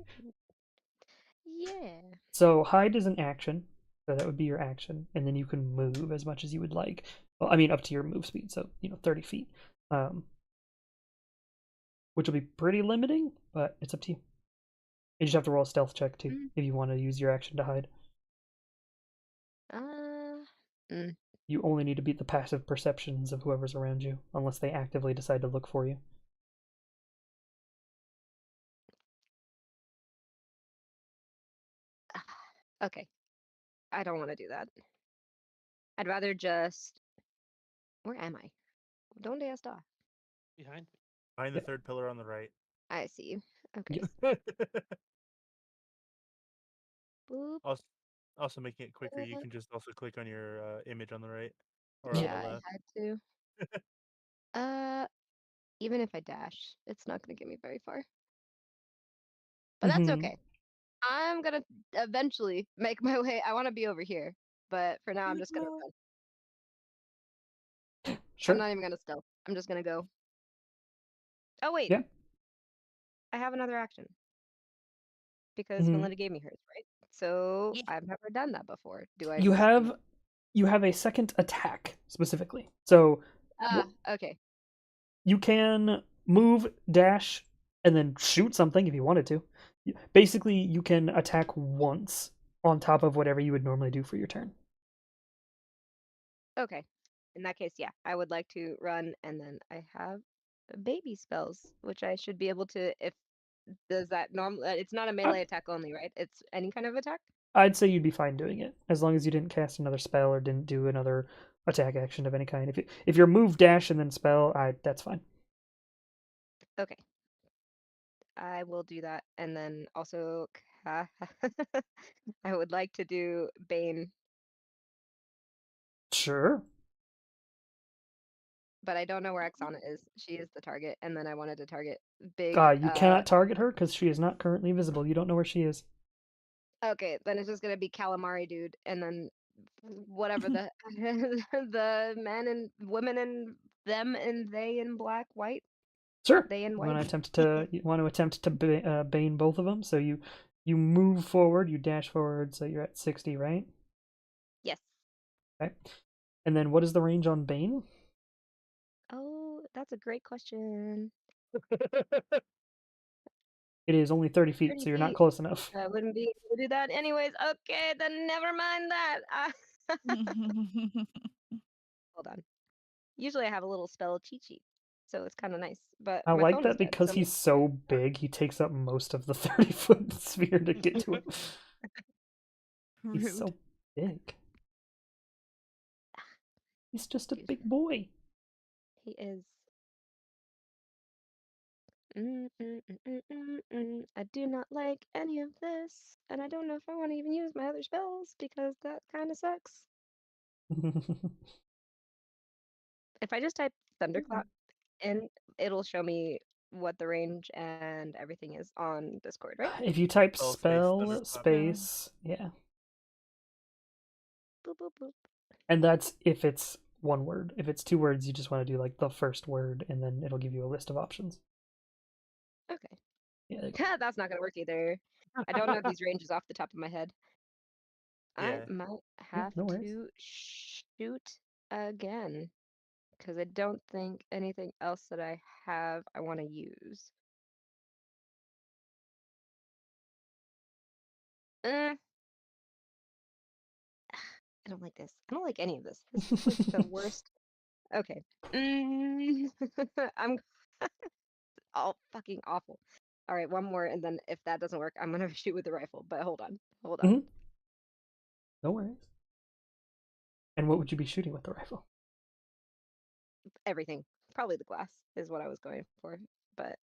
Yeah. So hide is an action, so that would be your action, and then you can move as much as you would like. Well, I mean, up to your move speed, so 30 feet, which will be pretty limiting, but it's up to you. You just have to roll a stealth check too if you want to use your action to hide. You only need to beat the passive perceptions of whoever's around you, unless they actively decide to look for you. Okay. I don't want to do that. I'd rather just. Where am I? Donde está? Behind me. Behind the Yeah. third pillar on the right. I see you. Okay. Boop. Also making it quicker, you Uh, can just also click on your image on the right or Yeah. on the Yeah, I left. had to. Even if I dash, it's not gonna get me very far. But that's Mhm. okay. I'm gonna eventually make my way. I want to be over here, but for now, I'm just gonna run. I'm Sure. not even gonna stealth. I'm just gonna go. Oh wait, Yeah. I have another action because Mhm. Melinda gave me hers, right? So Yeah. I've never done that before. Do I? You just have a second attack specifically. So Okay. you can move, dash, and then shoot something if you wanted to. Basically, you can attack once on top of whatever you would normally do for your turn. Okay. In that case, yeah, I would like to run, and then I have baby spells, which I should be able to. If does that normal? It's not a melee attack only, right? It's any kind of attack. I'd say you'd be fine doing it as long as you didn't cast another spell or didn't do another attack action of any kind. If you're move, dash, and then spell, that's fine. Okay. I will do that, and then also I would like to do Bane, Sure. but I don't know where Exana is. She is the target, and then I wanted to target big. You cannot target her because she is not currently visible. You don't know where she is. Okay, then it's just gonna be Calamari dude, and then whatever the the men and women and them and they in black, white, Sure. they in You white. want to attempt to bane both of them. So you move forward, you dash forward, so you're at 60, right? Yes. Okay. And then what is the range on bane? Oh, that's a great question. It is only 30 feet, 30 so you're not feet. close enough. I wouldn't be able to do that anyways. Okay, then never mind that. Hold on. Usually I have a little spell cheat sheet, so it's kind of nice. But I my like phone is that dead. because So he's so big, he takes up most of the 30-foot sphere to get to him. He's so Rude. big. He's just a Excuse big me. boy. He is. I do not like any of this, and I don't know if I want to even use my other spells because that kind of sucks. If I just type Thunderclap in, it'll show me what the range and everything is on Discord, right? If you type Spell spell space, space, yeah. Boop, boop, boop. And that's if it's one word. If it's two words, you just want to do like the first word, and then it'll give you a list of options. Okay. Yeah. That's not gonna work either. I don't know these ranges off the top of my head. I Yeah. might have no worries. to shoot again because I don't think anything else that I have I want to use. I don't like this. I don't like any of this. This is like the worst. Okay. I'm all fucking awful. All right, one more, and then if that doesn't work, I'm gonna shoot with the rifle. But hold on. No worries. And what would you be shooting with the rifle? Everything. Probably the glass is what I was going for, but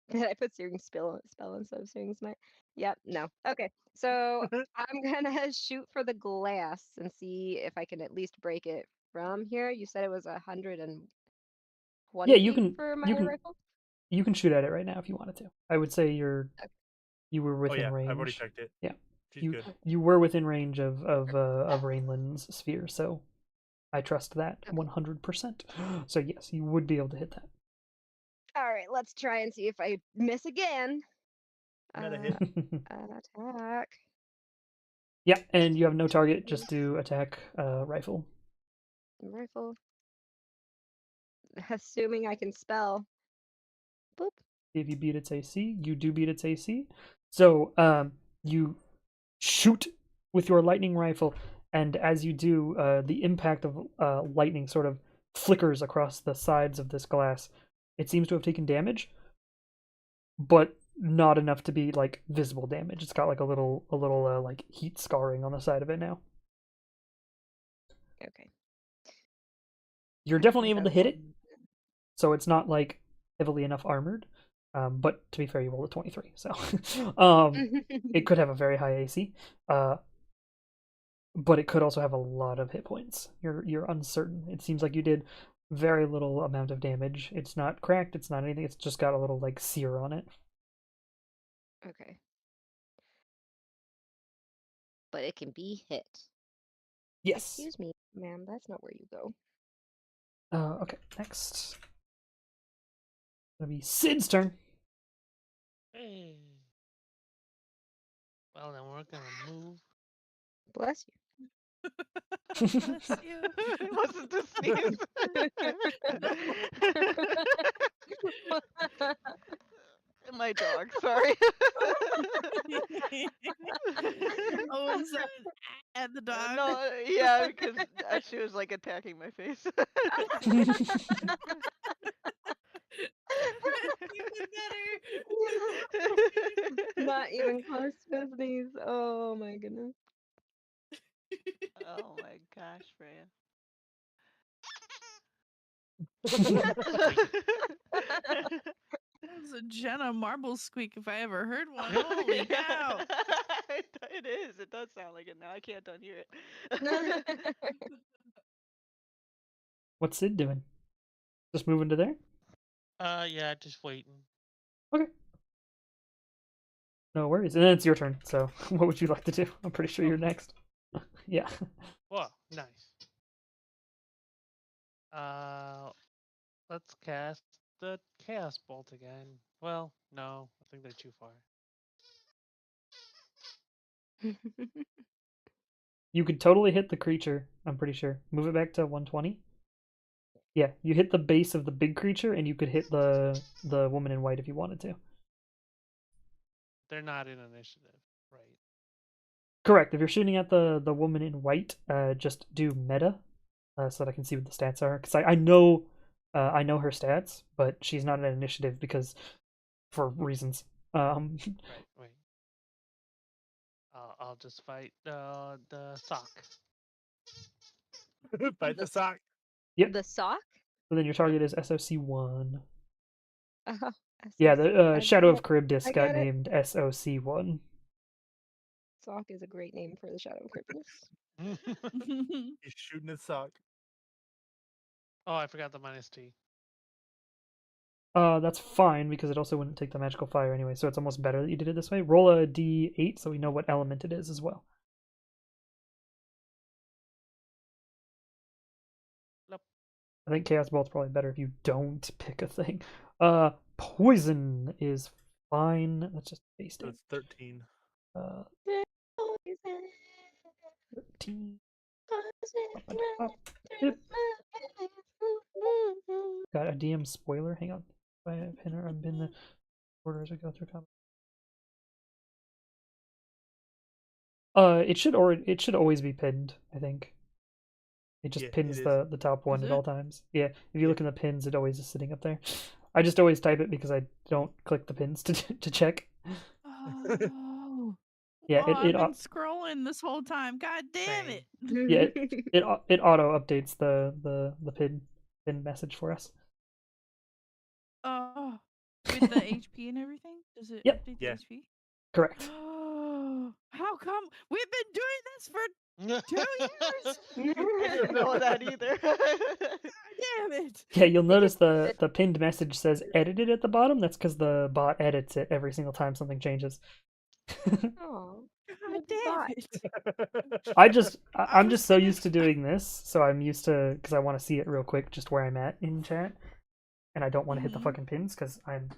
did I put searing spell instead of searing smite? Yep, no. Okay, so I'm gonna shoot for the glass and see if I can at least break it from here. You said it was 120 Yeah, you feet can for my you can rifle? you can shoot at it right now if you wanted to. I would say you were Oh within yeah, range. I've already checked it. Yeah. She's You good. you were within range of Rainland's sphere, so I trust that Okay. 100%. So yes, you would be able to hit that. All right, let's try and see if I miss again. Meta hit. Attack. Yeah, and you have no target, just do attack rifle. Rifle. Assuming I can spell. Boop. If you beat its AC, you do beat its AC. So you shoot with your lightning rifle, and as you do, the impact of lightning sort of flickers across the sides of this glass. It seems to have taken damage, but not enough to be like visible damage. It's got like a little like heat scarring on the side of it now. Okay. You're I definitely think able to I hit it, will- so it's not like heavily enough armored. But to be fair, you rolled a 23, so it could have a very high AC. But it could also have a lot of hit points. You're uncertain. It seems like you did very little amount of damage. It's not cracked. It's not anything. It's just got a little like sear on it. Okay. But it can be hit. Yes. Excuse me, ma'am. That's not where you go. Okay. Next. Gonna be Sid's turn. Hey. Well, then we're gonna move. Bless you. Bless you. It wasn't to sneeze. My dog, sorry. Oh, is that at the dog? No, yeah, because she was like attacking my face. Even Not even close to sneeze. Oh my goodness. Oh my gosh, Freya. That was a Jenna marble squeak if I ever heard one. Holy cow! It is. It does sound like it now. I can't unhear it. What's Sid doing? Just moving to there? Yeah, just waiting. Okay. No worries. And then it's your turn. So, what would you like to do? I'm pretty sure you're next. Yeah. Whoa, nice. Let's cast the Chaos Bolt again. Well, no, I think they're too far. You could totally hit the creature, I'm pretty sure. Move it back to 120. Yeah, you hit the base of the big creature, and you could hit the woman in white if you wanted to. They're not in initiative, right? Correct. If you're shooting at the woman in white, just do meta, so that I can see what the stats are. Because I know her stats, but she's not an initiative because for reasons. Right. I'll just fight the sock. Fight the sock. Yep. The sock? So then your target is SOC1. Uh-huh. Yeah, the I Shadow get of Charybdis I got get it. named SOC1. Sock is a great name for the Shadow of Charybdis. He's shooting his sock. Oh, I forgot the -T. That's fine because it also wouldn't take the magical fire anyway, so it's almost better that you did it this way. Roll a d8 so we know what element it is as well. Nope. I think Chaos Bolt's probably better if you don't pick a thing. Poison is fine. Let's just paste So it. it's 13. 13. Up. Yep. Got a DM spoiler. Hang on. If I pin or unpin the order as we go through combat. It should always be pinned, I think. It just Yeah, pins it is. the top one Is at all it? times. Yeah, if you Yeah. look in the pins, it always is sitting up there. I just always type it because I don't click the pins to check. Oh. Yeah, Oh, it I've been au- scrolling this whole time. God damn Same. it. yeah it auto updates the pin message for us. Oh. With the HP and everything? Does it Yep. update Yeah. the HP? Correct. Oh. How come we've been doing this for 2 years? I didn't know that either. Damn it. Yeah, you'll notice the pinned message says edited at the bottom. That's because the bot edits it every single time something changes. Oh, God the damn bot. it. I'm was just so gonna- used to doing this, so I'm used to because I want to see it real quick, just where I'm at in chat, and I don't want to hit the Mhm. fucking pins because I'm.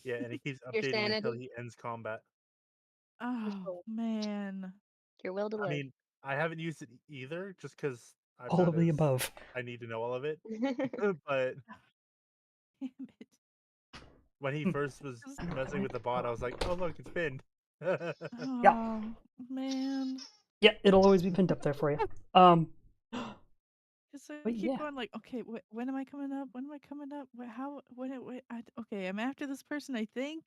Yeah, and he keeps Your updating until sanity. he ends combat. Oh man. Your will to I live. mean, I haven't used it either, just because All of the above. I need to know all of it. But Damn it. when he first was messing with the bot, I was like, "Oh look, it's pinned." Oh man. Yeah, it'll always be pinned up there for you. Just so I But keep yeah. going like, okay, when am I coming up? When am I coming up? How? When? Okay, I'm after this person. I think.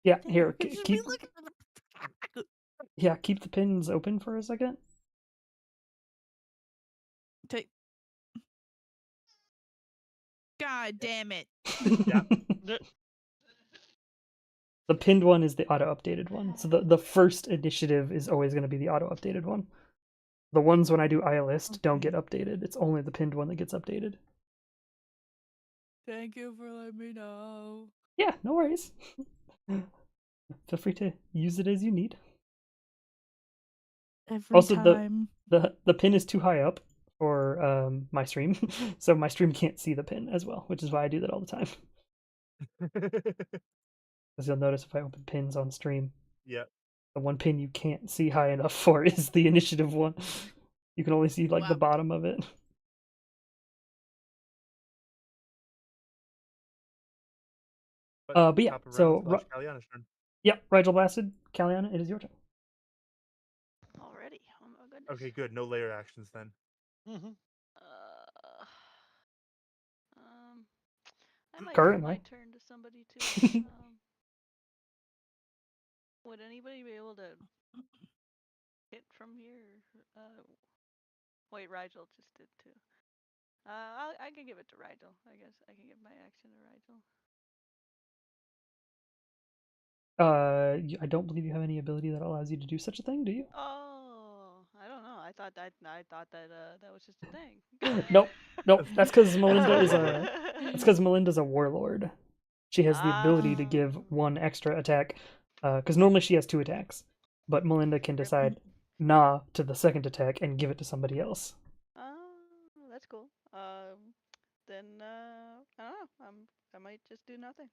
Yeah, Dang, here, I could just keep be looking at the- keep the pins open for a second. Take. God damn it! Yeah. The pinned one is the auto updated one. So the first initiative is always going to be the auto updated one. The ones when I do IList don't get updated. It's only the pinned one that gets updated. Thank you for letting me know. Yeah, no worries. Feel free to use it as you need. Every Also, time. the pin is too high up for my stream, so my stream can't see the pin as well, which is why I do that all the time. As you'll notice if I open pins on stream, Yeah. the one pin you can't see high enough for is the initiative one. You can only see like the Wow. bottom of it. But yeah, top of so round slash Kaliana's turn. Yep, Rigel Blasted, Kaliana, it is your turn. Already. Oh my goodness. Okay, good. No layer actions then. Mm-hmm. I might give Currently. my turn to somebody too. Would anybody be able to hit from here? Wait, Rigel just did too. I can give it to Rigel. I guess I can give my action to Rigel. I don't believe you have any ability that allows you to do such a thing, do you? Oh, I don't know. I thought that that was just a thing. Nope. That's because Melinda's a warlord. She has the ability to give one extra attack, because normally she has 2 attacks, but Melinda can decide nah to the second attack and give it to somebody else. Oh, that's cool. Then I don't know. I might just do nothing.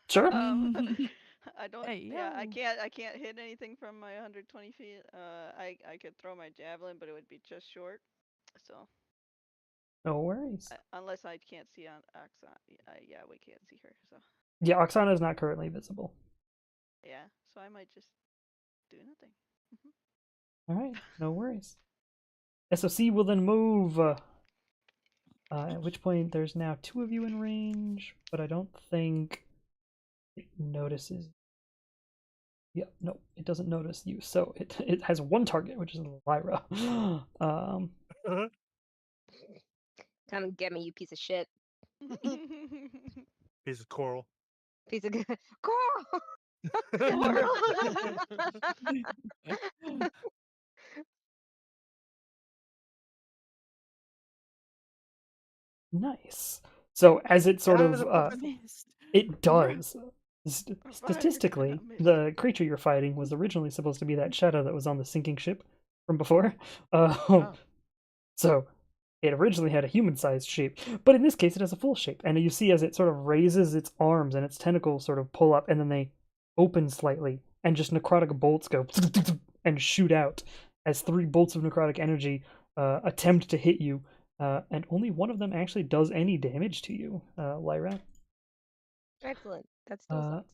Sure. I don't. Hey, Yeah, I yo. can't hit anything from my 120 feet. I could throw my javelin, but it would be just short. So No worries. unless I can't see on Oxana. Yeah, we can't see her. So Yeah, Oksana is not currently visible. yeah, so I might just do nothing. All right, no worries. SOC will then move. At which point there's now 2 of you in range, but I don't think it notices. Yeah, no, it doesn't notice you. So it has 1 target, which is Lyra. Come and get me, you piece of shit. Piece of coral. Piece of Coral. Nice. So as it sort of Missed. it does. Fire Statistically, cannot miss. the creature you're fighting was originally supposed to be that shadow that was on the sinking ship from before. Oh. So it originally had a human-sized shape, but in this case it has a full shape. And you see as it sort of raises its arms and its tentacles sort of pull up and then they open slightly and just necrotic bolts go and shoot out as 3 bolts of necrotic energy attempt to hit you. And only one of them actually does any damage to you, Lyra. Excellent. That still sucks.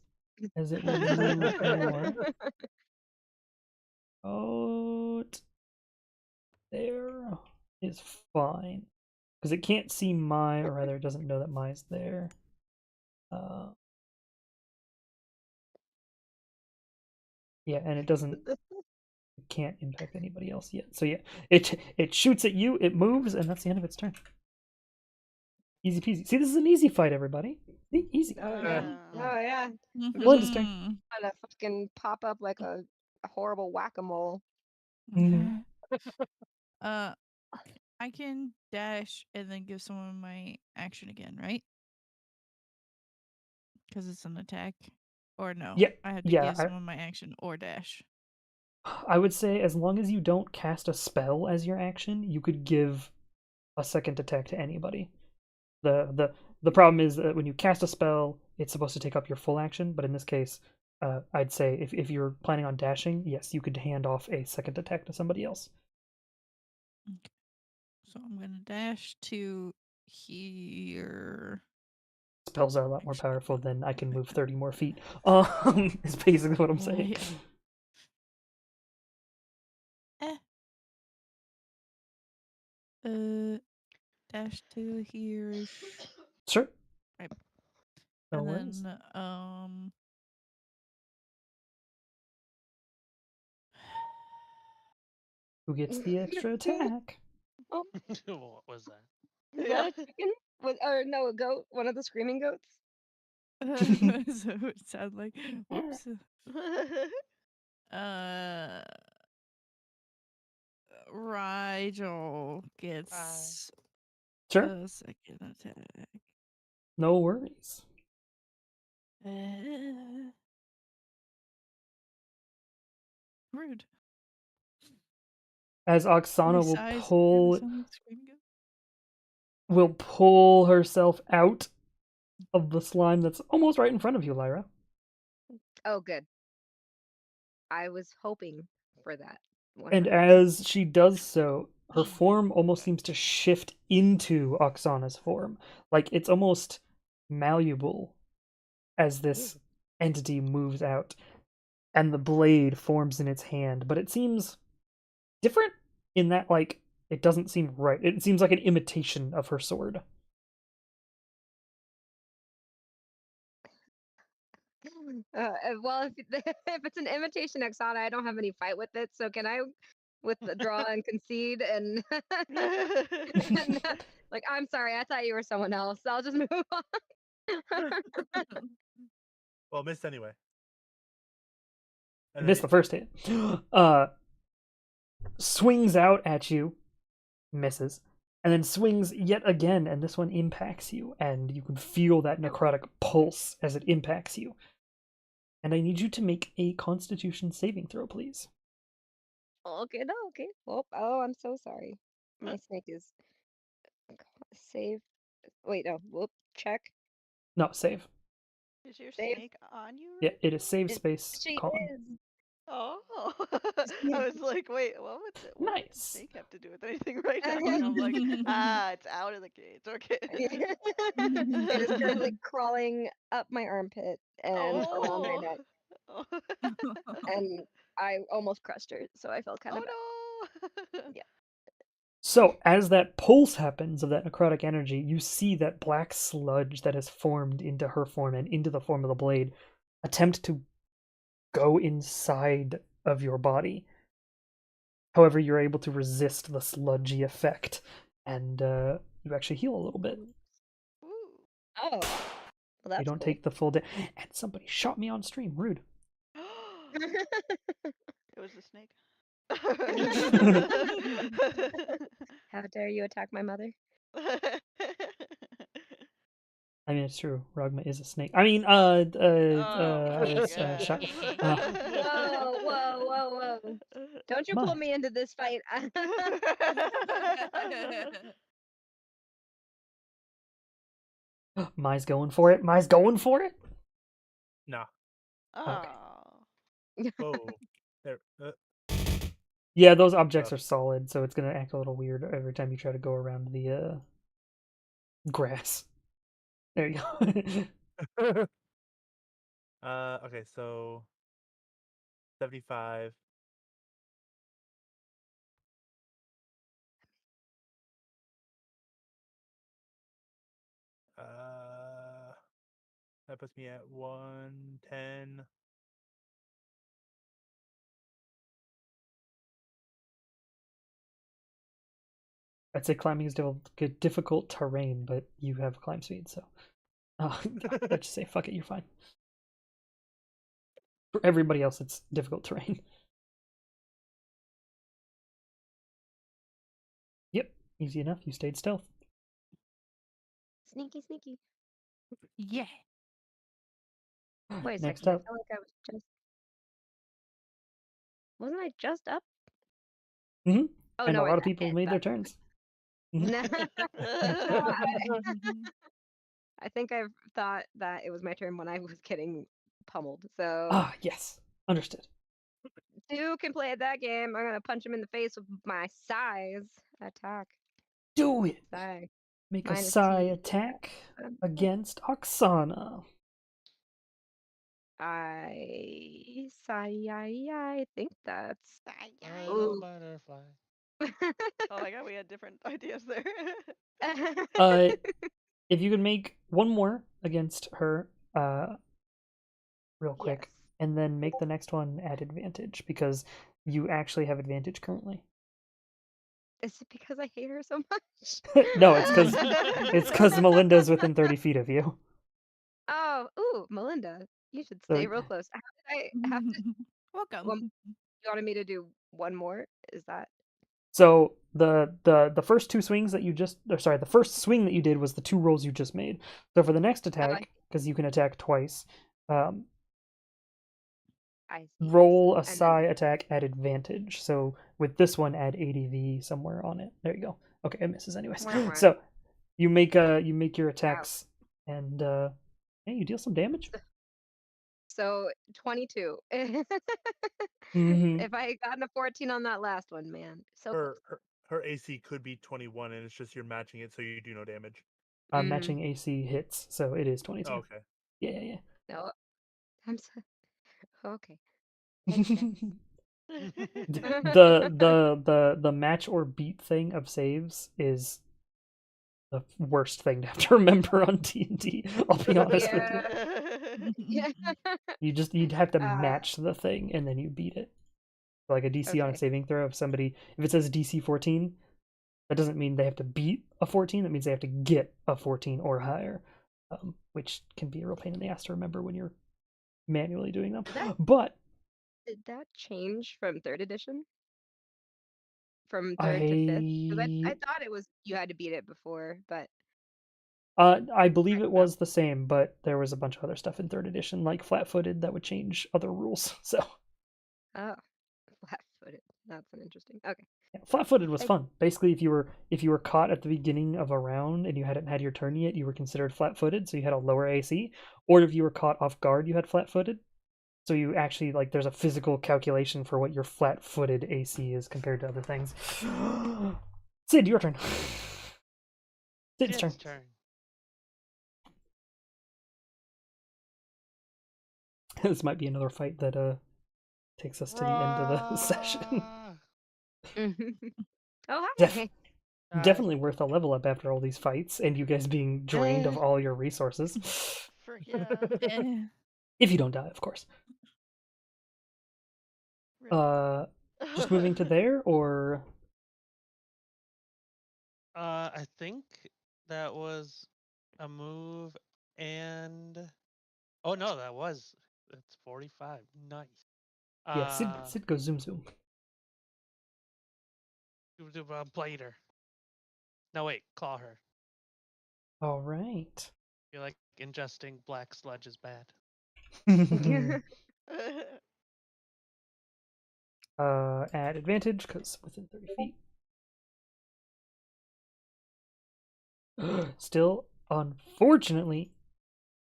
As it will move more. Out there is fine. Because it can't see Mai, or rather it doesn't know that Mai's there. Yeah, and it can't impact anybody else yet. So yeah, it shoots at you, it moves, and that's the end of its turn. Easy peasy. See, this is an easy fight, everybody. Easy. Oh yeah. Oh yeah. Melinda's turn. Trying to fucking pop up like a horrible whack-a-mole. Mhm. I can dash and then give someone my action again, right? Because it's an attack. Or no? Yeah, I have to yeah, give someone my action or dash. I would say as long as you don't cast a spell as your action, you could give a second attack to anybody. The problem is that when you cast a spell, it's supposed to take up your full action, but in this case, I'd say if you're planning on dashing, yes, you could hand off a second attack to somebody else. Okay. So I'm gonna dash to here. Spells are a lot more powerful than I can move 30 more feet. Is basically what I'm saying. Yeah. dash to here. Sure. Right. No And worries. then Who gets the extra attack? What was that? Is Yeah. that a chicken? Or no, a goat? One of the screaming goats? so it sounds like whoops. Rigel gets Sure. a second attack. No worries. Rude. As Oksana will Size pull sound like screaming goat. herself out of the slime that's almost right in front of you, Lyra. Oh, good. I was hoping for that. And 100%. as she does so, her form almost seems to shift into Oksana's form. Like it's almost malleable as this entity moves out. And the blade forms in its hand, but it seems different in that, like, it doesn't seem right. It seems like an imitation of her sword. Well, if if it's an imitation Exana, I don't have any fight with it. So can I withdraw and concede and, and like, I'm sorry, I thought you were someone else. I'll just move on. Well, missed anyway. You And missed the first hit. Swings out at you, misses, and then swings yet again, and this one impacts you, and you can feel that necrotic pulse as it impacts you. And I need you to make a Constitution saving throw, please. Okay, no, okay. Oh, I'm so sorry. My snake is save. Wait, no. Whoop. Check. No, save. Is your Save. snake on you? Yeah, Right it is save space She con. is. now? Oh, I was like, wait, what would the Nice. snake have to do with anything right now? And I'm like, it's out of the cage. Okay. It is currently crawling up my armpit and around my Oh. neck, Oh. and I almost crushed her, so I felt kind of bad. no. Yeah. So, as that pulse happens of that necrotic energy, you see that black sludge that has formed into her form and into the form of the blade attempt to go inside of your body. However, you're able to resist the sludgy effect, and you actually heal a little bit. Ooh. Oh, well, that's You don't cool. take the full day. And somebody shot me on stream. Rude. It was the snake. How dare you attack my mother? I mean, it's true. Rogma is a snake. I mean, Oh I my was God. shot. Whoa. Don't you pull My. me into this fight. Mai's going for it. Mai's going for it. nah. Oh. Oh, there. Yeah, those objects are solid, so it's gonna act a little weird every time you try to go around the grass. There you go. Okay, so 75. That puts me at 110. I'd say climbing is difficult terrain, but you have climb speed, so let's just say fuck it, you're fine. For everybody else, it's difficult terrain. Yep, easy enough. You stayed stealth. Sneaky. Yeah. Wait a Next second. up, I feel like I was just. Wasn't I just up? Mhm. Oh And no, a wait, lot of that people hit, made their that's turns. I think I thought that it was my turn when I was getting pummeled. So Ah, yes, understood. two can play at that game. I'm gonna punch him in the face with my size attack. Do it. Sai. Make a Minus psi T. attack against Oksana. I think that's. I Ooh. know butterfly. Oh my god, we had different ideas there. If you could make one more against her, real quick, Yes. and then make the next one at advantage because you actually have advantage currently. Is it because I hate her so much? No, it's because Melinda's within 30 feet of you. Oh, ooh, Melinda, you should So- stay real close. How did I have to? Welcome. You wanted me to do one more? Is that? So the first two swings that you just, or sorry, the first swing that you did was the two rolls you just made. So for the next attack, because you can attack twice, I see. roll a And then- psi attack at advantage. So with this one, add ADV somewhere on it. There you go. Okay, it misses anyways. Wah, wah. So you make your attacks, and yeah, you deal some damage. So 22. Mhm. If I had gotten a 14 on that last one, man, so close. Her AC could be 21, and it's just you're matching it, so you do no damage. Mhm. Matching AC hits, so it is 22. Oh, okay. Yeah. No, I'm so okay. The match or beat thing of saves is the worst thing to have to remember on D&D. I'll be honest with you. Yeah. You'd have to Uh, match the thing and then you beat it. Like a DC on a Okay. saving throw, if it says DC 14, that doesn't mean they have to beat a 14. That means they have to get a 14 or higher, which can be a real pain in the ass to remember when you're manually doing them. But Did that change from third edition? From third to fifth? 'Cause I thought it was you had to beat it before, but I believe I it don't know. was the same, but there was a bunch of other stuff in third edition, like flat-footed, that would change other rules. So Oh, flat-footed. That's an interesting. Okay. yeah, flat-footed was Thank- fun. Basically, if you were caught at the beginning of a round and you hadn't had your turn yet, you were considered flat-footed, so you had a lower AC. Or if you were caught off guard, you had flat-footed. So you actually there's a physical calculation for what your flat-footed AC is compared to other things. Sid, your turn. Sid's turn. Sid's turn. This might be another fight that takes us to the end of the session. Rah! Oh, hi. Def- Guys, Definitely worth a level up after all these fights and you guys being drained of all your resources. Frick yeah. Eh. If you don't die, of course. Rip. Just moving to there, or I think that was a move, and oh no, it's 45. Nice. yeah, Sid goes zoom. Blader. No wait, claw her. All right. Feel like ingesting black sludge is bad. At advantage because within 30 feet. Still, unfortunately.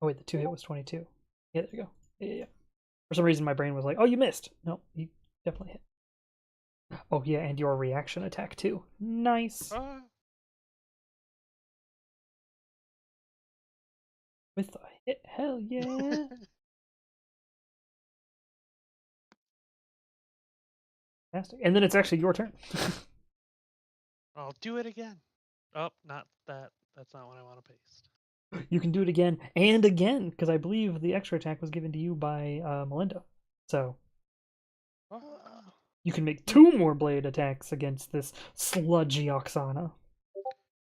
Oh wait, the 2 hit was 22. Yeah, there you go. Yeah. For some reason, my brain was like, "Oh, you missed." No, you definitely hit. Oh yeah, and your reaction attack too. Nice. Ah. With a hit, hell yeah. Fantastic. And then it's actually your turn. I'll do it again. Oh, not that. That's not what I want to paste. You can do it again and again because I believe the extra attack was given to you by Melinda. So Ah. you can make 2 more blade attacks against this sludgy Oksana.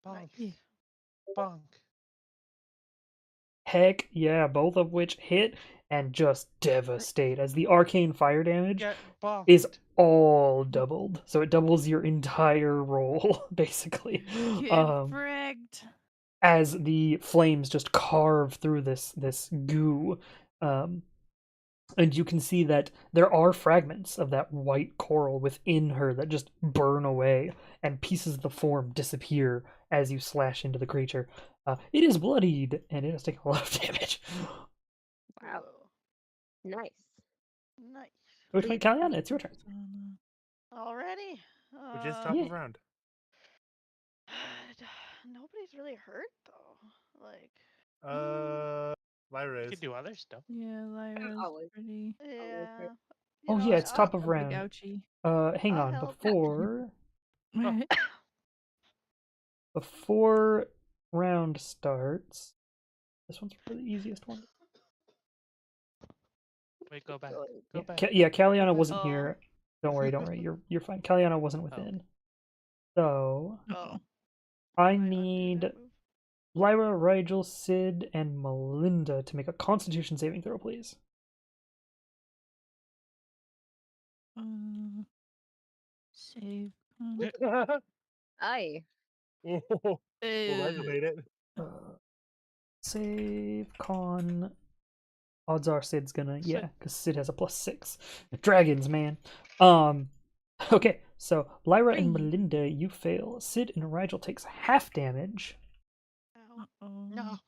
Bonk. Yeah. Bonk. Heck yeah, both of which hit and just devastate as the arcane fire damage Get bonked. is all doubled. So it doubles your entire roll, basically. Get frigged. As the flames just carve through this goo. And you can see that there are fragments of that white coral within her that just burn away, and pieces of the form disappear as you slash into the creature. It is bloodied, and it has taken a lot of damage. Wow. Nice. Nice. Which point, Kaliana, it's your turn. Already? We just top Yeah. of round. Nobody's really hurt though. Like, Lyra You is. could do other stuff. Yeah, Lyra's always- pretty yeah. Oh you know, yeah, it's top I'll- of big round. ouchie. Hang I'll on, help. before Right. Before round starts, this one's probably the easiest one. Wait, go back. Going. Go Yeah, back. Caliana back. wasn't Oh. here. Don't worry. You're fine. Caliana wasn't Oh. within. So Oh. I Might not do need that move. Lyra, Rigel, Sid, and Melinda to make a Constitution saving throw, please. Save. Aye. Oh, well, Rigel made it. Save con. Odds are Sid's gonna, Sid. yeah, because Sid has a +6. Dragons, man. Okay, so Lyra and Three. Melinda, you fail. Sid and Rigel takes half damage. Ow. Uh-oh. No.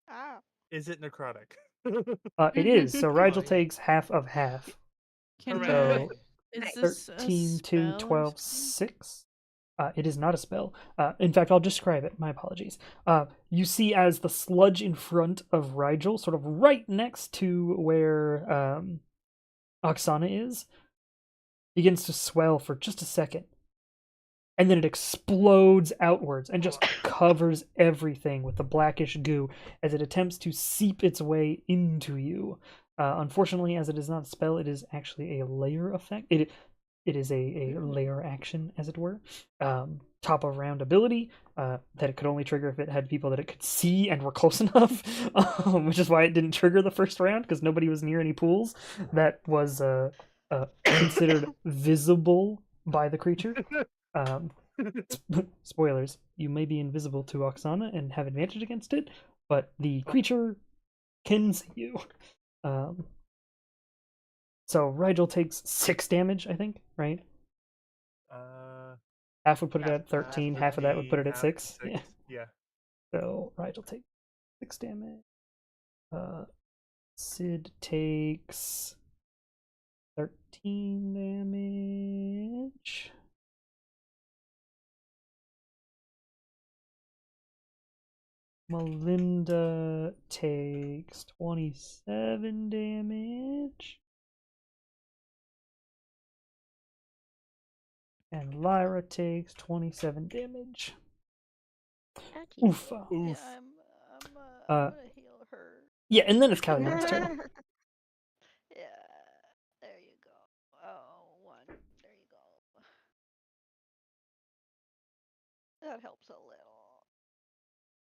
Ow. Is it necrotic? It is, so Rigel yeah. takes half of half. Can Hooray. So is Nice. this a 13, 2, spell or 12, something? 6. It is not a spell. In fact, I'll describe it. My apologies. You see as the sludge in front of Rigel, sort of right next to where Oksana is, begins to swell for just a second. And then it explodes outwards and just covers everything with the blackish goo as it attempts to seep its way into you. Unfortunately, as it is not a spell, it is actually a layer effect. It is a layer action, as it were. Top of round ability that it could only trigger if it had people that it could see and were close enough, which is why it didn't trigger the first round, because nobody was near any pools that was considered visible by the creature. Spoilers, you may be invisible to Oksana and have advantage against it, but the creature can see you. So Rigel takes 6 damage, I think, right? Half would put it at 13, would half of that would be put it at half 6. Yeah. Yeah. So Rigel takes 6 damage. Sid takes 13 damage. Melinda takes 27 damage. And Lyra takes 27 damage. Ouchie. Oofa. Oof. Yeah, I'm Uh, gonna heal her. Yeah, and then it's Caliana's turn. Yeah, there you go. Oh, 1. There you go. That helps a little.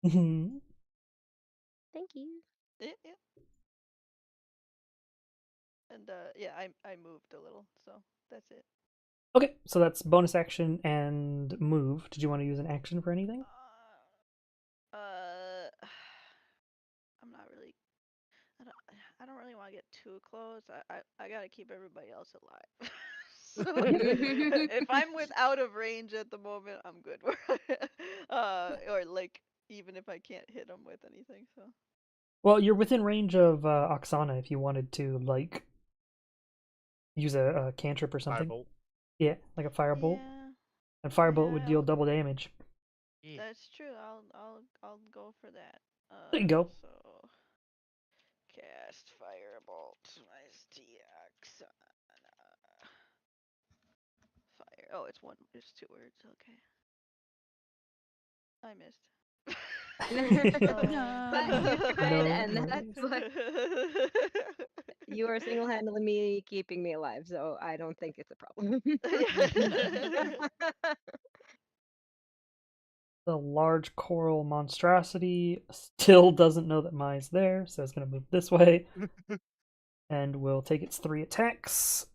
Mhm. Thank you. Yeah. And yeah, I moved a little, so that's it. Okay, so that's bonus action and move. Did you want to use an action for anything? I'm not really. I don't really want to get too close. I gotta keep everybody else alive. So if I'm out of range at the moment, I'm good. Or like even if I can't hit them with anything. So. Well, you're within range of Oksana if you wanted to, like, use a cantrip or something. Firebolt. Yeah, like a firebolt. Yeah, And firebolt would Yeah. deal double damage. Yeah. that's true. I'll go for that. There you go. So cast firebolt. STX. Fire. Oh, it's 2 words. Okay. I missed. But you tried, No and worries. that's like you are single-handedly me keeping me alive, so I don't think it's a problem. The large coral monstrosity still doesn't know that Mai's there, so it's going to move this way. And will take its 3 attacks.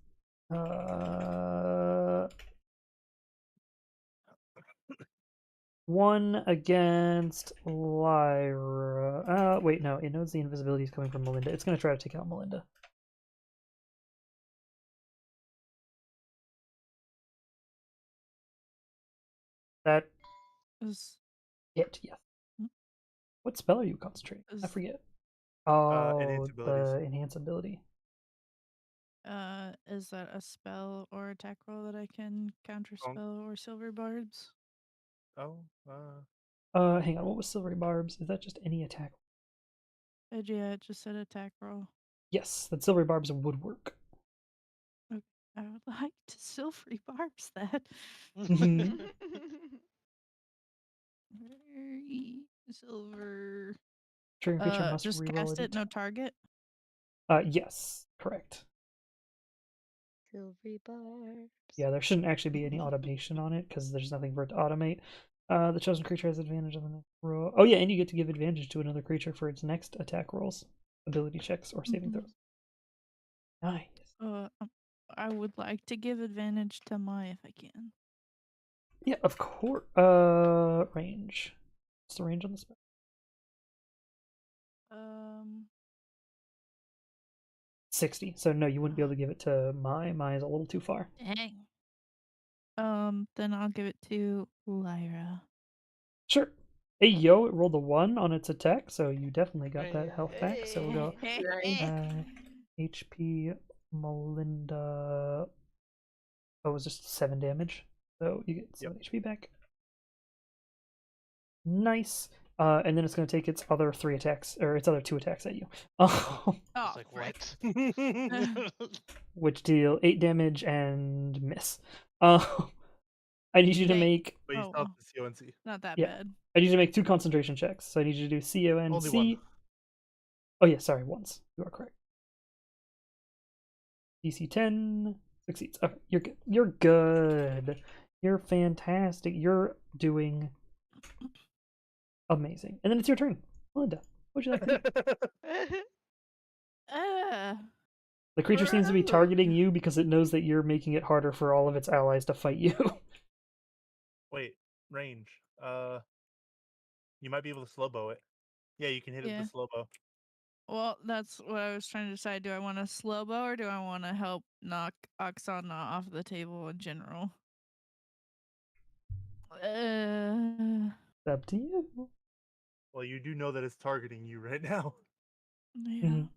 One against Lyra. Wait, no, it knows the invisibility is coming from Melinda. It's going to try to take out Melinda. That Is hit, yes. Hmm? What spell are you concentrating? I Is- forget. Enhance The abilities. enhance ability. is that a spell or attack roll that I can counterspell or silver barbs? Oh, Hang on, what was Silvery Barbs? Is that just any attack? Yeah, it just said attack roll. Yes, that Silvery Barbs would work. Okay. I would like to silvery barbs that. Mhm. Very silver. Triggering creature must Just reroll cast a it, no d10. target. Yes, correct. Silvery barbs. Yeah, there shouldn't actually be any automation on it because there's nothing for it to automate. The chosen creature has advantage on the next roll. Oh yeah, and you get to give advantage to another creature for its next attack rolls, ability checks, or saving Mhm. throws. Nice. I would like to give advantage to Mai if I can. Yeah, of course. Range. What's the range on the spell? 60. So no, you wouldn't be able to give it to Mai. Mai is a little too far. Dang. Then I'll give it to Lyra. Sure. Hey yo, it rolled a 1 on its attack, so you definitely got that health back. So we'll go Nice. HP Melinda. Oh, it was just 7 damage. So you get 7 HP back. Nice. And then it's going to take its other 3 attacks, or its other 2 attacks at you. Oh, It's like, frick. what? Which deal 8 damage and miss. I need you to Dang. make. But you Oh, still have well. the CONC. Not that Yeah. bad. I need you to make 2 concentration checks. So I need you to do CONC. Only one. Oh yeah, sorry, once. You are correct. DC 10 succeeds. Okay, you're good. You're good. You're fantastic. You're doing amazing. And then it's your turn, Melinda. What would you like to do? The creature seems to be targeting you because it knows that you're making it harder for all of its allies to fight you. Wait, range. You might be able to slow bow it. Yeah, you can hit it Yeah. with the slow bow. Well, that's what I was trying to decide. Do I want to slow bow or do I want to help knock Oksana off the table in general? It's up to you. Well, you do know that it's targeting you right now. Yeah. Mhm.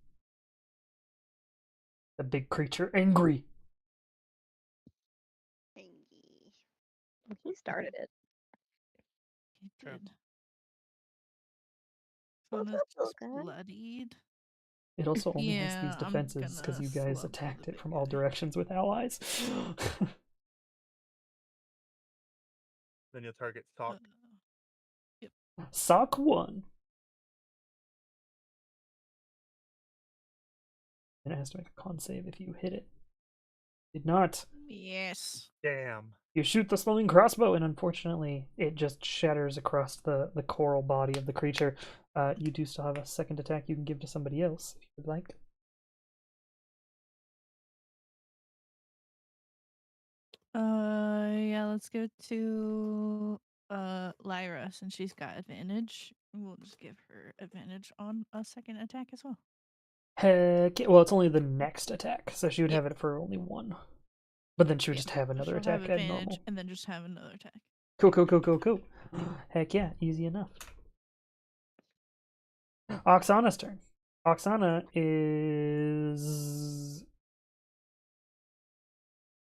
The big creature angry. He started it. He True. did. What's Sona's up, just little guy? bloodied. It also only has these Yeah, I'm defenses because gonna you guys slow bow attacked the it big from all guy. directions with allies. Then you'll target Sock. Sock 1. And it has to make a con save if you hit it. Did not. Yes. Damn. You shoot the slowing crossbow, and unfortunately, it just shatters across the coral body of the creature. You do still have a second attack you can give to somebody else if you would like. Yeah, let's go to Lyra since she's got advantage. We'll just give her advantage on a second attack as well. Heck, well, it's only the next attack, so she would Yeah. have it for only 1. But then she would Yeah, just have another she'll attack have at advantage normal. and then just have another attack. Cool. Heck yeah, easy enough. Oksana's turn. Oksana is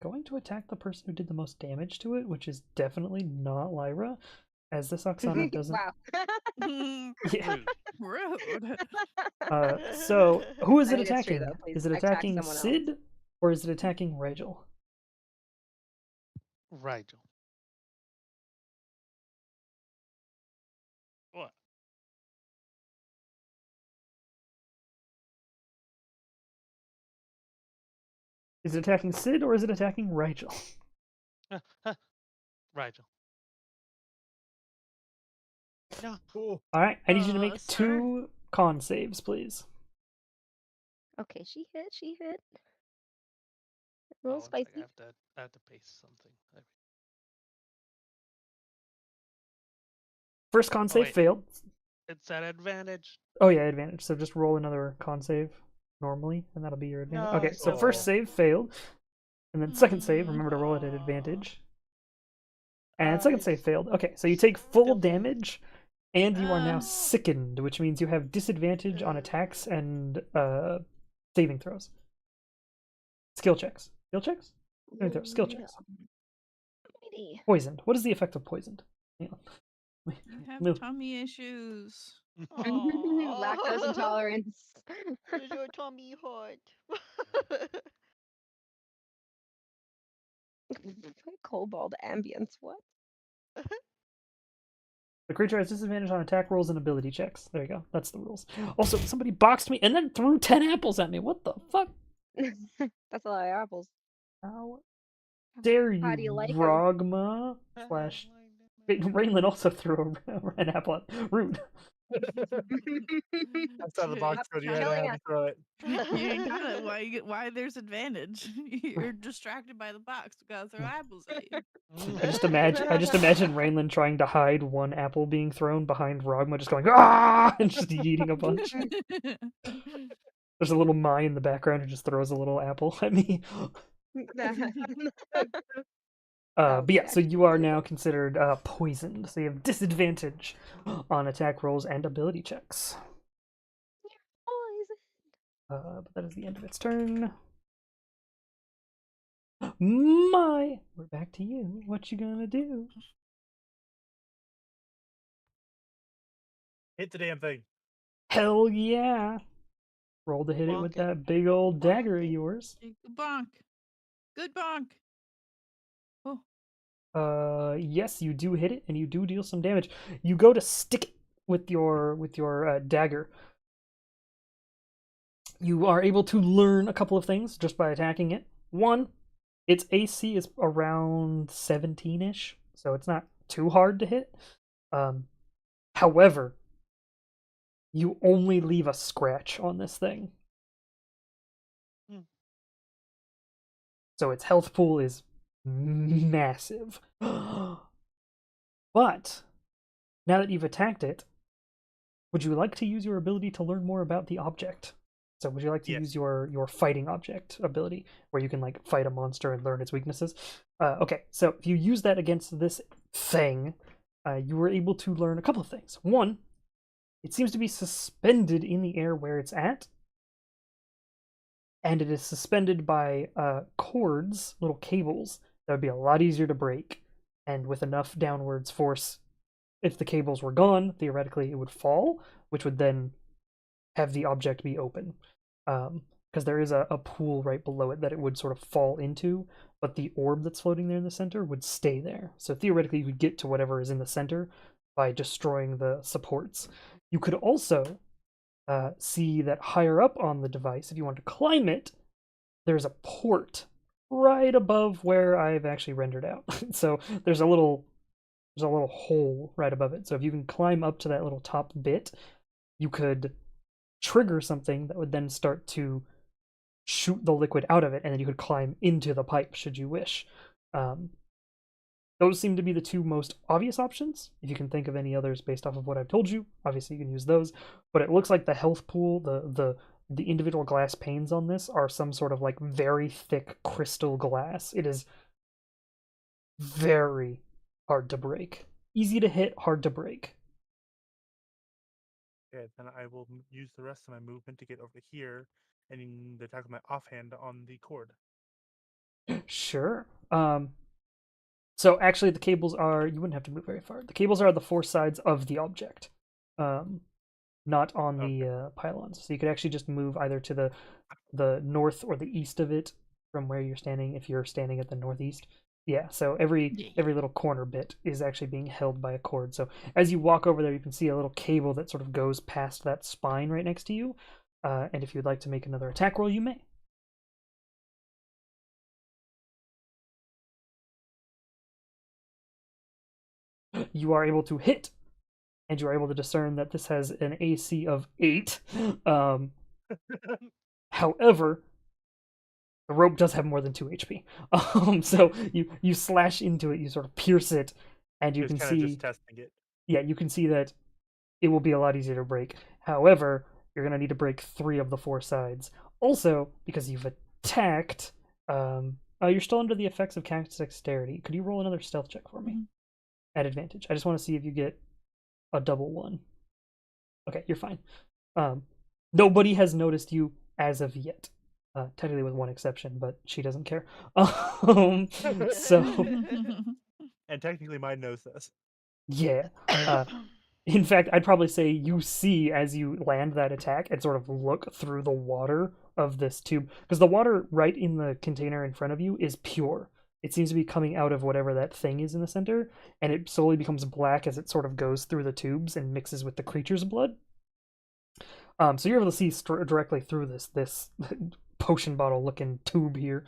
going to attack the person who did the most damage to it, which is definitely not Lyra, as this Oksana doesn't. Wow. Yeah. Rude. So who is I it mean, it's true, attacking? though. Please Is it attack attacking someone else. Sid or is it attacking Rigel? Rigel. What? Is it attacking Sid or is it attacking Rigel? Rigel. No. Cool. All right, I need you to make Sir? 2 con saves, please. Okay, she hit. A Oh, little one sec, spicy. I have to paste something. First con save wait. failed. It's at advantage. Oh yeah, advantage. So just roll another con save normally, and that'll be your advantage. No, Okay, I so still first failed. save failed, and then second save. Remember to roll it at advantage. And second save failed. Okay, so you take full Still failed. damage, and you are now Uh. sickened, which means you have disadvantage on attacks and saving throws. Skill checks. Skill checks? Saving throws. Skill checks. Alrighty. Poisoned. What is the effect of poisoned? Hang on. You have Move. tummy issues. Lactose intolerance. Does your tummy hurt? Kobold ambience. What? The creature has disadvantage on attack rolls and ability checks. There you go. That's the rules. Also, somebody boxed me and then threw 10 apples at me. What the fuck? That's a lot of apples. How dare you, How do you like 'em? Rogma? Slash. Wait, Rainland also threw an apple at. Rude. That's how the box goes. You had to Killing have us. him throw it. You ain't got it. Why there's advantage? You're distracted by the box. You gotta throw apples at you. I just imagine Rainland trying to hide one apple being thrown behind Rogma, just going ah and just eating a bunch. There's a little Mai in the background who just throws a little apple at me. But yeah, so you are now considered poisoned. So you have disadvantage on attack rolls and ability checks. But that is the end of its turn. Mai, we're back to you. What you gonna do? Hit the damn thing. Hell yeah! Roll to hit it with Bonk it. that big old Bonk dagger of it. yours. Bonk. Good bonk. Yes, you do hit it, and you do deal some damage. You go to stick it with your dagger. You are able to learn a couple of things just by attacking it. One, its AC is around 17-ish, so it's not too hard to hit. However, you only leave a scratch on this thing. So its health pool is massive. But now that you've attacked it, would you like to use your ability to learn more about the object? So would you like to Yes. use your fighting object ability, where you can like fight a monster and learn its weaknesses? Okay, so if you use that against this thing, you were able to learn a couple of things. One, it seems to be suspended in the air where it's at, and it is suspended by cords, little cables, that would be a lot easier to break. And with enough downwards force, if the cables were gone, theoretically it would fall, which would then have the object be open. Because there is a pool right below it that it would sort of fall into, but the orb that's floating there in the center would stay there. So theoretically you could get to whatever is in the center by destroying the supports. You could also see that higher up on the device, if you want to climb it, there's a port right above where I've actually rendered out. So there's a little hole right above it. So if you can climb up to that little top bit, you could trigger something that would then start to shoot the liquid out of it, and then you could climb into the pipe should you wish. Those seem to be the two most obvious options. If you can think of any others based off of what I've told you, obviously you can use those. But it looks like the health pool, the individual glass panes on this are some sort of like very thick crystal glass. It is very hard to break. Easy to hit, hard to break. Okay, then I will use the rest of my movement to get over here and attack with my offhand on the cord. Sure. So actually the cables are, you wouldn't have to move very far. The cables are the four sides of the object. Not on the pylons. So you could actually just move either to the north or the east of it from where you're standing if you're standing at the northeast. Yeah, so every little corner bit is actually being held by a cord. So as you walk over there, you can see a little cable that sort of goes past that spine right next to you. And if you'd like to make another attack roll, you may. You are able to hit, and you are able to discern that this has an AC of 8. However, the rope does have more than 2 HP. So you slash into it, you sort of pierce it, and you Just can kinda see, just testing it. yeah, you can see that it will be a lot easier to break. However, you're gonna need to break 3 of the 4 sides. Also, because you've attacked, you're still under the effects of cast dexterity. Could you roll another stealth check for me? At advantage. I just want to see if you get a double 1. Okay, you're fine. Nobody has noticed you as of yet. Technically with one exception, but she doesn't care. So And technically my nose does. yeah. In fact, I'd probably say you see as you land that attack and sort of look through the water of this tube, because the water right in the container in front of you is pure. it seems to be coming out of whatever that thing is in the center, and it slowly becomes black as it sort of goes through the tubes and mixes with the creature's blood. So you're able to see directly through this potion bottle looking tube here.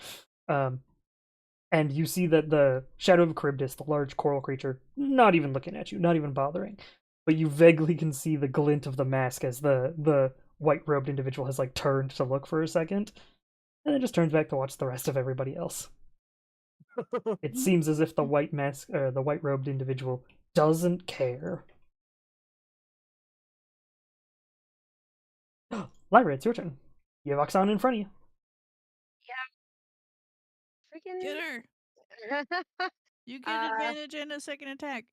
And you see that the Shadow of Charybdis, the large coral creature, not even looking at you, not even bothering. But you vaguely can see the glint of the mask as the white-robed individual has like turned to look for a second, and then just turns back to watch the rest of everybody else. It seems as if the white mask, the white-robed individual, doesn't care. Lyra, it's your turn. You have Oksana in front of you. Freaking. Get her. You get Uh, advantage and a second attack.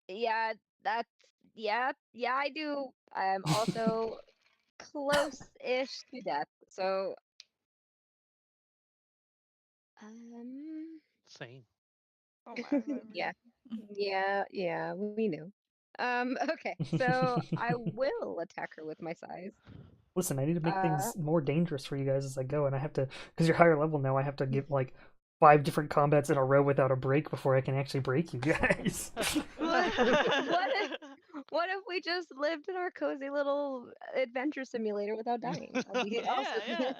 Yeah, that's yeah, I do. I'm also close-ish to death. So Same. Oh my. yeah. Yeah, we knew. Okay. So I will attack her with my size. Listen, I need to make Uh, things more dangerous for you guys as I go, and I have to, because you're higher level now, I have to give like 5 different combats in a row without a break before I can actually break you guys. What if we just lived in our cozy little adventure simulator without dying? That'd be awesome. Yeah.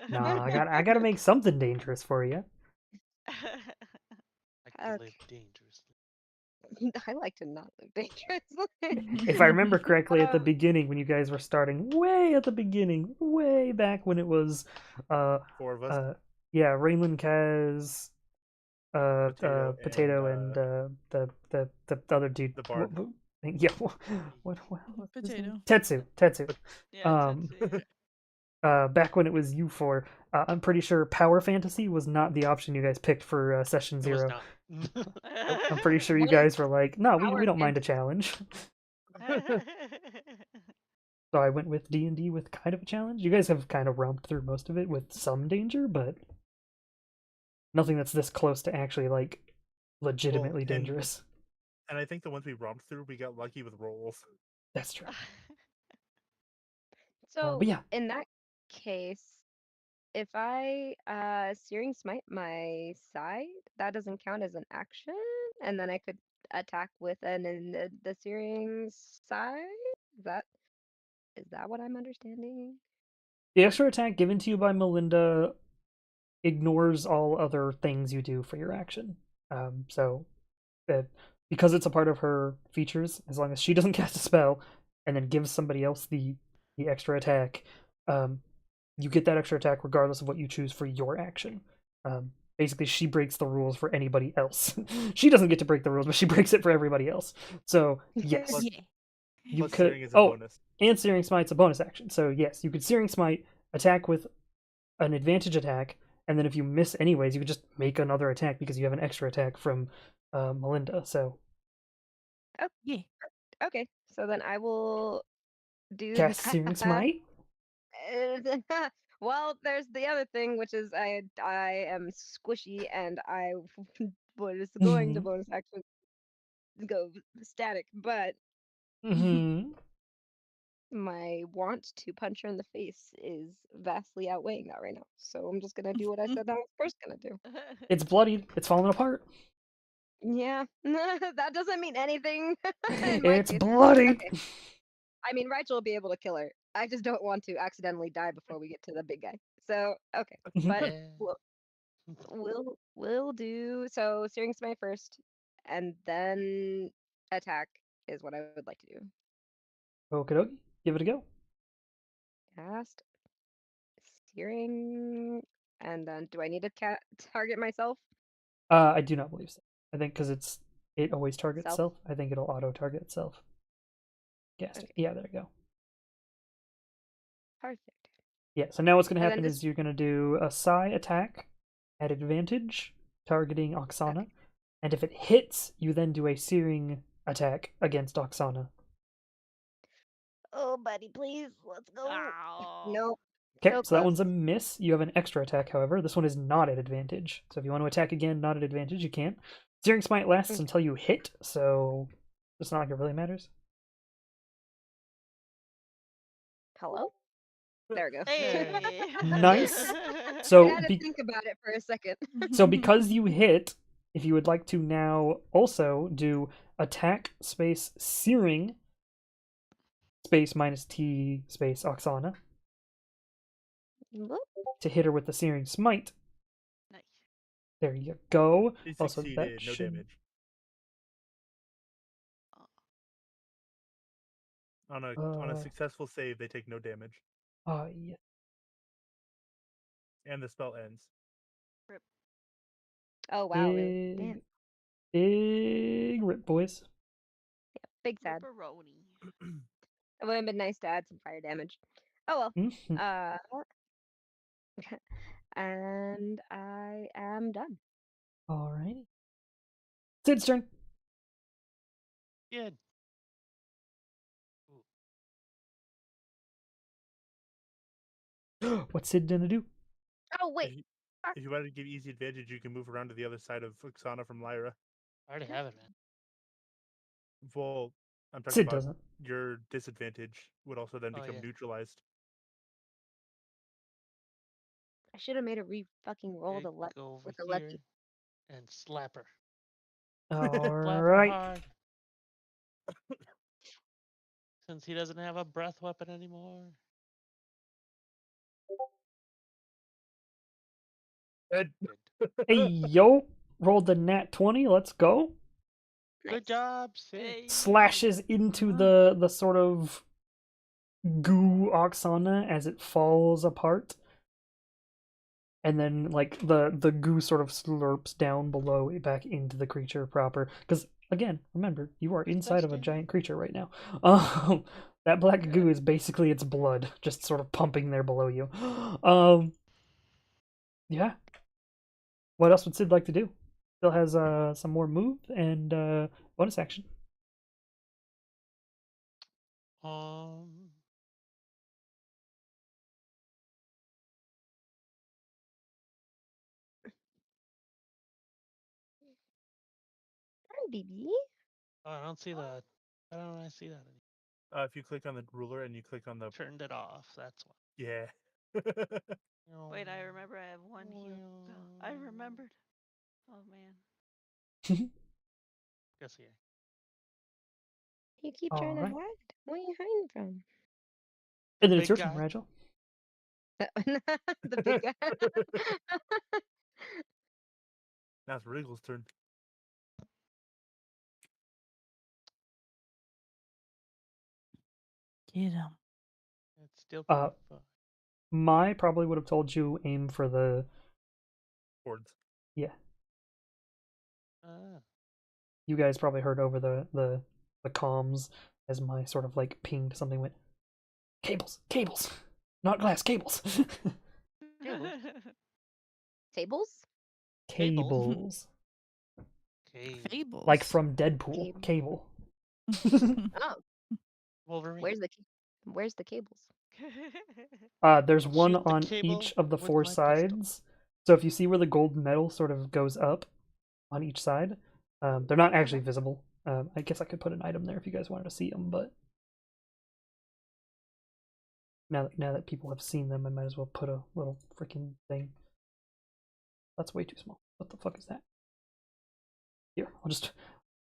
Nah, I gotta make something dangerous for you. Like to live dangerously. I like to not live dangerously. If I remember correctly, at the Um, beginning, when you guys were starting, way at the beginning, way back when it was, 4 of us. yeah, Raymond, Kaz, Potato, and, and the other dude, the bard. yeah, what was his name? Potato. Tetsu. Yeah, Um, Tetsu. Back when it was you four, I'm pretty sure Power Fantasy was not the option you guys picked for session It was 0. not. I'm pretty sure you What is guys were like, no, we Power don't mind a challenge. So I went with D&D with kind of a challenge. You guys have kind of romped through most of it with some danger, but nothing that's this close to actually like legitimately and- dangerous. And I think the ones we romped through, we got lucky with rolls. That's true. So But yeah, in that case, if I Searing Smite my side, that doesn't count as an action, and then I could attack with the Searing side. Is that what I'm understanding? the extra attack given to you by Melinda ignores all other things you do for your action. So because it's a part of her features, as long as she doesn't cast a spell and then gives somebody else the extra attack, you get that extra attack regardless of what you choose for your action. Basically, she breaks the rules for anybody else. She doesn't get to break the rules, but she breaks it for everybody else. So yes, Plus- Yeah. you Plus could. Searing is a Oh, bonus. and Searing Smite's a bonus action. So yes, you could Searing Smite, attack with an advantage attack, and then if you miss anyways, you could just make another attack because you have an extra attack from Melinda. So Yeah. Okay, so then I will do cast Searing Smite. Well, there's the other thing, which is I am squishy and I was going to Mhm. bonus action go static, but Mm-hmm. my want to punch her in the face is vastly outweighing that right now. So I'm just gonna do what I said I was first gonna do. It's bloodied. It's falling apart. Yeah, that doesn't mean anything. in my It's case. bloodied. Okay. I mean, Rachel will be able to kill her. I just don't want to accidentally die before we get to the big guy. So okay, but Yeah. we'll do so. Searing Smite first, and then attack is what I would like to do. Okie dokie. Give it a go. Cast Searing, and then do I need to target myself? I do not believe so. I think because it always targets Self? self. I think it'll auto target itself. Yes. Okay. Yeah. There you go. Perfect. Yeah. So now what's going to And then happen is you're going to do a Psy attack at advantage, targeting Oksana, Okay. and if it hits, you then do a Searing attack against Oksana. Oh, buddy, please, let's go. Ow. Nope. Okay, So so that one's a close. miss. You have an extra attack, however. This one is not at advantage. So if you want to attack again, not at advantage, you can. Searing Smite lasts Okay. until you hit, so it's not like it really matters. Hello? There we go. Hey. Nice. I So, had to think about it for a second. so because you hit, if you would like to now also do attack space searing space minus T space Oksana Whoop. to hit her with the searing smite. Nice. There you go. He Also, succeeded, that no should... damage. On a Uh, successful save, they take no damage, yeah. and the spell ends. Oh wow, really? Damn. Big rip, boys. Big sad. Ripperoni. It would have been nice to add some fire damage. Oh well. Mhm. And I am done. Alrighty. Sid's turn. Good. What's Sid gonna do? Oh wait. If you wanted to give easy advantage, you can move around to the other side of Oksana from Lyra. I already have it, man. Well, I'm talking Sid about doesn't. your disadvantage would also then Oh, become yeah. neutralized. I should have made a fucking roll the Go over with the here lefty. and slap her. Slap her Alright. hard. Since he doesn't have a breath weapon anymore. Ed. Hey, yo. Rolled a nat 20. Let's go. Nice. Good job, Sid. Hey. Slashes into the sort of goo Oksana as it falls apart. And then, like, the goo sort of slurps down below back into the creature proper. Because, again, remember, you are inside of a Disgusting. giant creature right now. That black goo is basically its blood, just sort of pumping there below you. Yeah. What else would Sid like to do? Still has some more move and bonus action. Hi, BB. Oh, I don't see that. I don't see that. If you click on the ruler and you click on the Turned it off. That's why. yeah. Wait, I remember I have one heal. I remembered. Oh man. Guess here. You keep trying to Alright. hide. Where are you hiding from? And then it's Big your turn, guy. Rigel. The big guy. Now it's Wriggle's turn. Get him. It's still Uh, 25. Mai probably would have told you aim for the... Boards. Yeah. Ah. You guys probably heard over the comms as Mai sort of like pinged something, went, cables, cables, not glass, cables. Cable. Tables? Cables. Okay. Fables. Like from Deadpool. Cable. Cable. Oh, Wolverine. where's the cables? There's one Shoot the on cable each of the with 4 my pistol. sides. So if you see where the gold metal sort of goes up on each side, they're not actually visible. I guess I could put an item there if you guys wanted to see them, but now that people have seen them, I might as well put a little freaking thing. That's way too small. What the fuck is that? Here, I'll just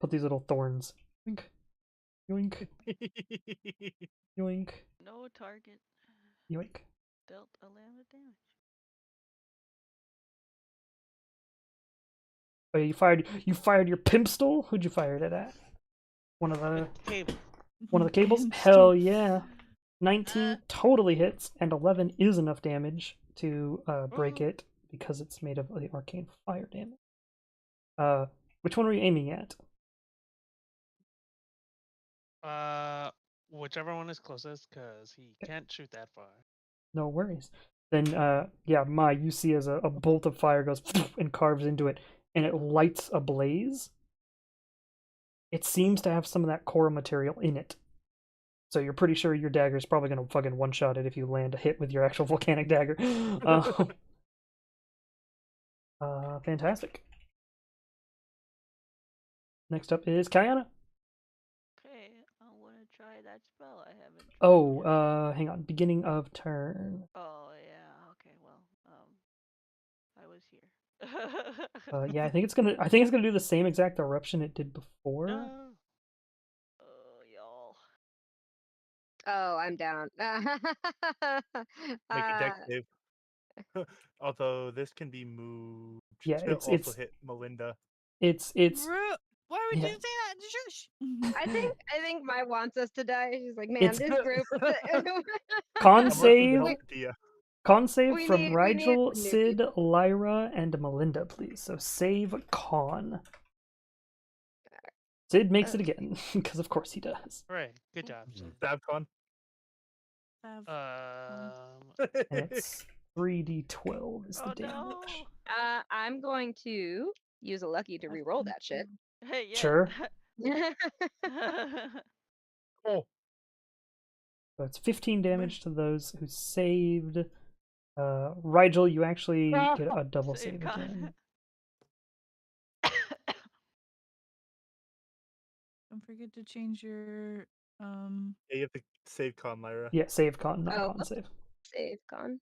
put these little thorns. Yoink. Yoink. Yoink. No target Yoink. dealt a lamb of damage. Oh, you fired your pimpstol? Who'd you fire it at? One of the Cable. cables? Hell yeah. 19 totally hits, and 11 is enough damage to break it because it's made of the arcane fire damage. Which one were you aiming at? Whichever one is closest, because he can't shoot that far. No worries. Then, yeah, Mai, you see as a bolt of fire goes and carves into it, and it lights a blaze. It seems to have some of that core material in it. So you're pretty sure your dagger is probably going to fucking one-shot it if you land a hit with your actual volcanic dagger. Fantastic. Next up is Kayana. Okay, I want to try that that spell? I haven't. tried Oh, yet. hang on. Beginning of turn. Oh yeah. Okay. Well, I was here. Yeah, I think it's gonna do the same exact eruption it did before. No. Oh y'all. Oh, I'm down. Make a deck Uh, save. Although this can be moved Yeah, to also hit Melinda. it's Why would yeah. you say that? Shush. I think my wants us to die. She's like, man, It's this group. con I'm working to save. help Dia. Con save We from need Rigel, new Sid, people. Lyra, and Melinda, please. So save con. Sid makes it again, because of course he does. Hooray. Good job, Sid. Stabcon. And it's 3d12 is the Oh damage. no. I'm going to use a lucky to re-roll that shit. Hey, yeah. Sure. Oh, So it's 15 damage to those who saved. Rigel, you actually get a double Save save con. again. Don't forget to change your yeah, you have to save con, Lyra. Yeah, save con, not Oh, con whoops. save. Save con.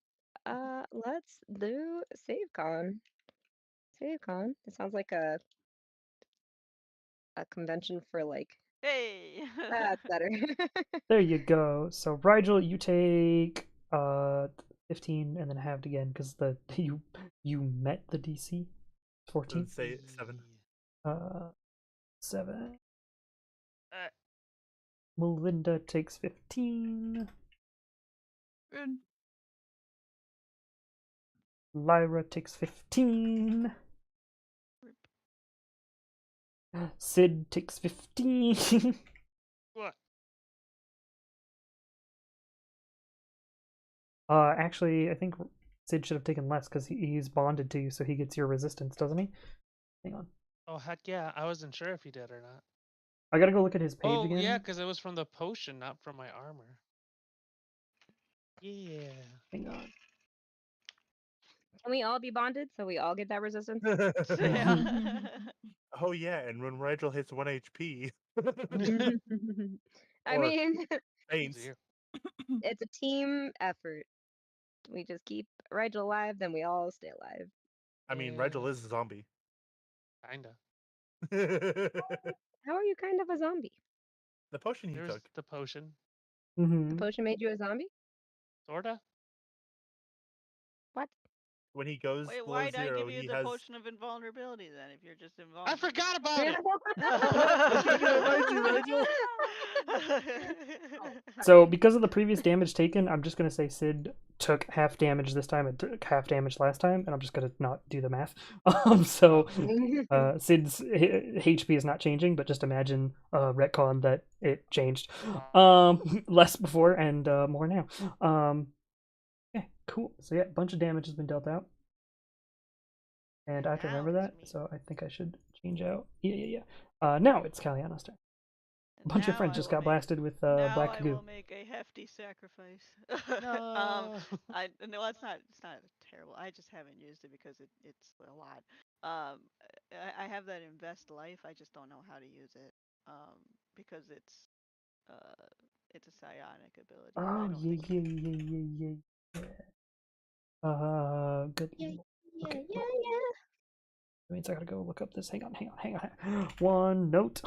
Let's do save con. Save con. It sounds like a convention for like. Hey. That's better. There you go. So Rigel, you take 15 and then halved again because the you met the DC. 14. Say 7. 7. Uh, Melinda takes 15. Good. Lyra takes 15. Sid takes 15. What? Actually, I think Sid should have taken less because he's bonded to you, so he gets your resistance, doesn't he? Hang on. Oh, heck yeah. I wasn't sure if he did or not. I gotta go look at his page Oh, again. yeah, because it was from the potion, not from my armor. Yeah. Hang on. Can we all be bonded so we all get that resistance? yeah. Oh yeah, and when Rigel hits 1 HP, I Or- mean, faints. Zero. it's a team effort. We just keep Rigel alive, then we all stay alive. I mean, Rigel Yeah. is a zombie. Kinda. The How are you kind of a zombie? potion he There's took. the potion. Mm-hmm. The potion made you a zombie? Sorta. What? When he goes Wait, below why'd I 0, give you he the has. potion of invulnerability then if you're just I invulnerable? forgot about it! I was gonna remind you, Rigel. So, because of the previous damage taken, I'm just gonna say Sid took half damage this time and took half damage last time, and I'm just gonna not do the math. So Sid's HP is not changing, but just imagine retcon that it changed. Less before and more now. Yeah, cool. So yeah, a bunch of damage has been dealt out. And I have to Now remember it's that, me. so I think I should change out. Yeah. Now it's Kaliana's turn. A bunch of Now friends I just will got make- blasted with now Black I Goo. will make a hefty sacrifice. No. No, it's not terrible. I just haven't used it because it's a lot. I have that invest life. I just don't know how to use it. Because it's a psionic ability. and I Oh don't yeah. Good. Okay. yeah. That means I gotta go look up this. Hang on. One note.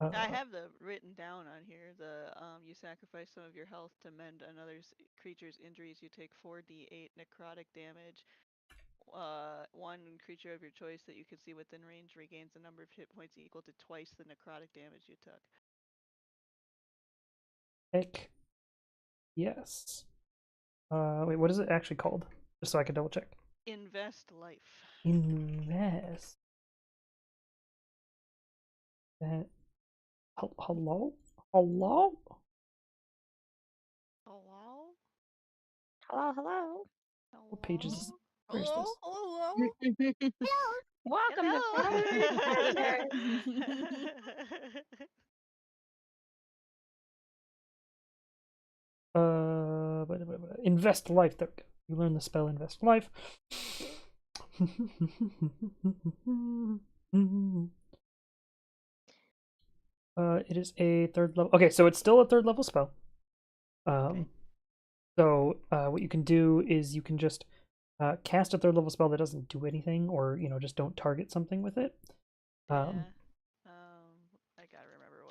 I have the written down on here. You sacrifice some of your health to mend another creature's injuries. You take 4d8 necrotic damage. One creature of your choice that you can see within range regains a number of hit points equal to twice the necrotic damage you took. Heck. Yes. Wait, what is it actually called? Just so I can double check. Invest life. Invest. That. Hello? Hello? Hello. What page is this? Where's Hello? this? Hello? Welcome to Invest life. There we go. You learn the spell Invest life. It is a 3rd level. Okay, so it's still a 3rd level spell. So what you can do is you can just cast a 3rd level spell that doesn't do anything, or just don't target something with it. Yeah. I gotta remember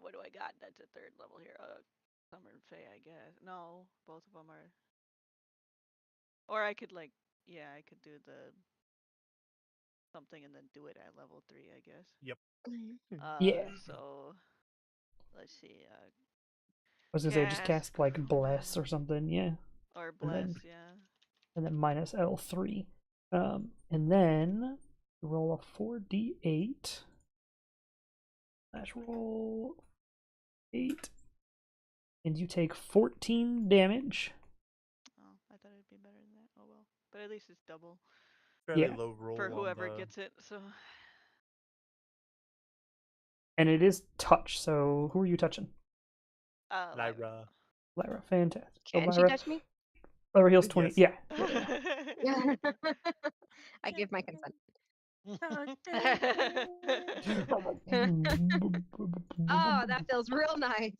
what do I got? That's a 3rd level here. Summer and Fae, I guess. No, both of them are. Or I could I could do the something and then do it at level 3, I guess. Yep. Yeah. So let's see. I was gonna say just cast like bless or something, yeah. Or bless, And then minus L3. And then roll a 4d8. Roll 8. And you take 14 damage. Oh, I thought it'd be better than that. Oh well. But at least it's double. Fairly low roll for whoever on the... gets it, so. And it is touch, so who are you touching? Lyra. Lyra, fantastic. Can she Lyra, touch me? Lyra heals 20. Yes. Yeah. I give my consent. Oh, that feels real nice.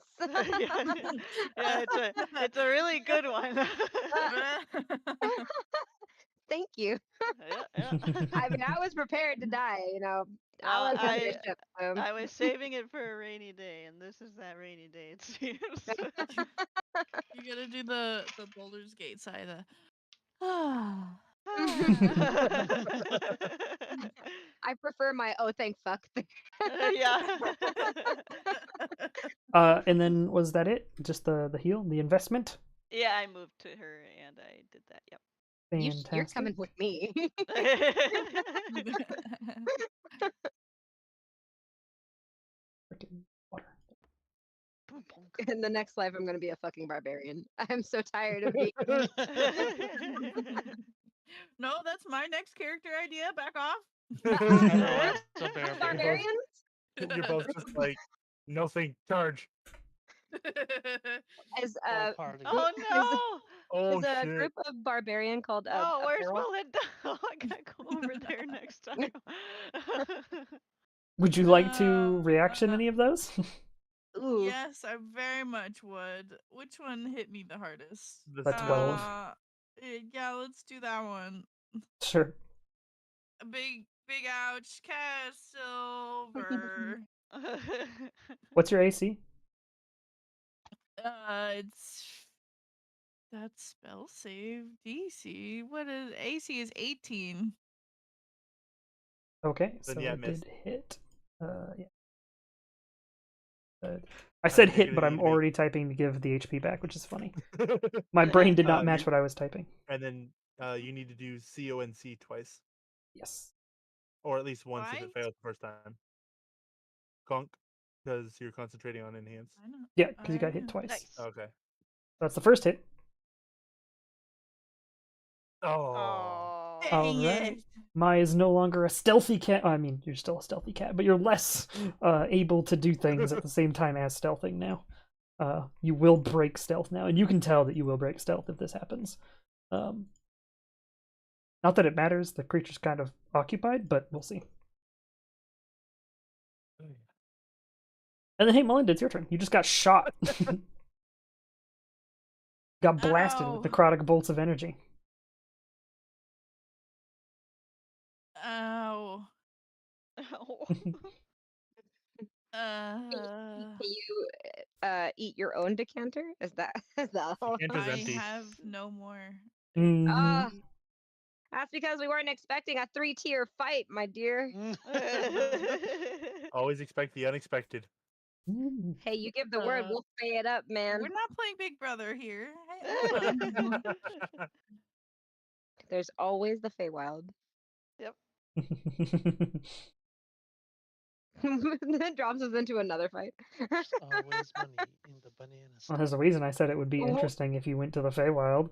Yeah, it's a really good one. Thank you. Yeah. I mean, I was prepared to die, I was on your ship, so. I was saving it for a rainy day, and this is that rainy day, it seems. You gotta do the Baldur's Gate side. I prefer my oh thank fuck. Yeah. And then was that it? Just the heal, the investment? Yeah, I moved to her and I did that. Yep. Fantastic. You're coming with me. Freaking water. In the next life, I'm gonna be a fucking barbarian. I'm so tired of being. No, that's my next character idea. Back off. Barbarians? You're both just like, no thing, charge. As Oh no! Oh there's a shit. group of barbarian called Oh, where's Apparel. Melinda? I gotta go over there next time. Would you like to reaction any of those? Ooh. Yes, I very much would. Which one hit me the hardest? The 12. Yeah, let's do that one. Sure. A big ouch, cast silver. What's your AC? It's that spell save DC. What is AC is 18. Okay, Then so yeah, it missed. did hit. Yeah. I said think you're hit, but gonna I'm need to make- already typing to give the HP back, which is funny. My brain did not match what I was typing. And then you need to do CONC twice, Yes. or at least once if Twice? it fails the first time. Conk, because you're concentrating on enhance. I know. Yeah, because you got hit twice. Nice. Okay. That's the first hit. Oh. Oh. All Dang right. it. Mai is no longer a stealthy cat. I mean, you're still a stealthy cat, but you're less able to do things at the same time as stealthing now. You will break stealth now, and you can tell that you will break stealth if this happens. Not that it matters. The creature's kind of occupied, but we'll see. And then, hey, Melinda, it's your turn. You just got shot. Got blasted with Ow. necrotic bolts of energy. Ow. Can you eat your own decanter? Is that all? Decanter's I empty. have no more. Mhm. Ah, that's because we weren't expecting a 3-tier fight, my dear. Always expect the unexpected. Mm. Hey, you give the word, we'll pay it up, man. We're not playing Big Brother here. Hey, hold on. There's always the Feywild. Then drops us into another fight. Always money in the banana Well, store. there's a reason I said it would be Oh. interesting if you went to the Feywild.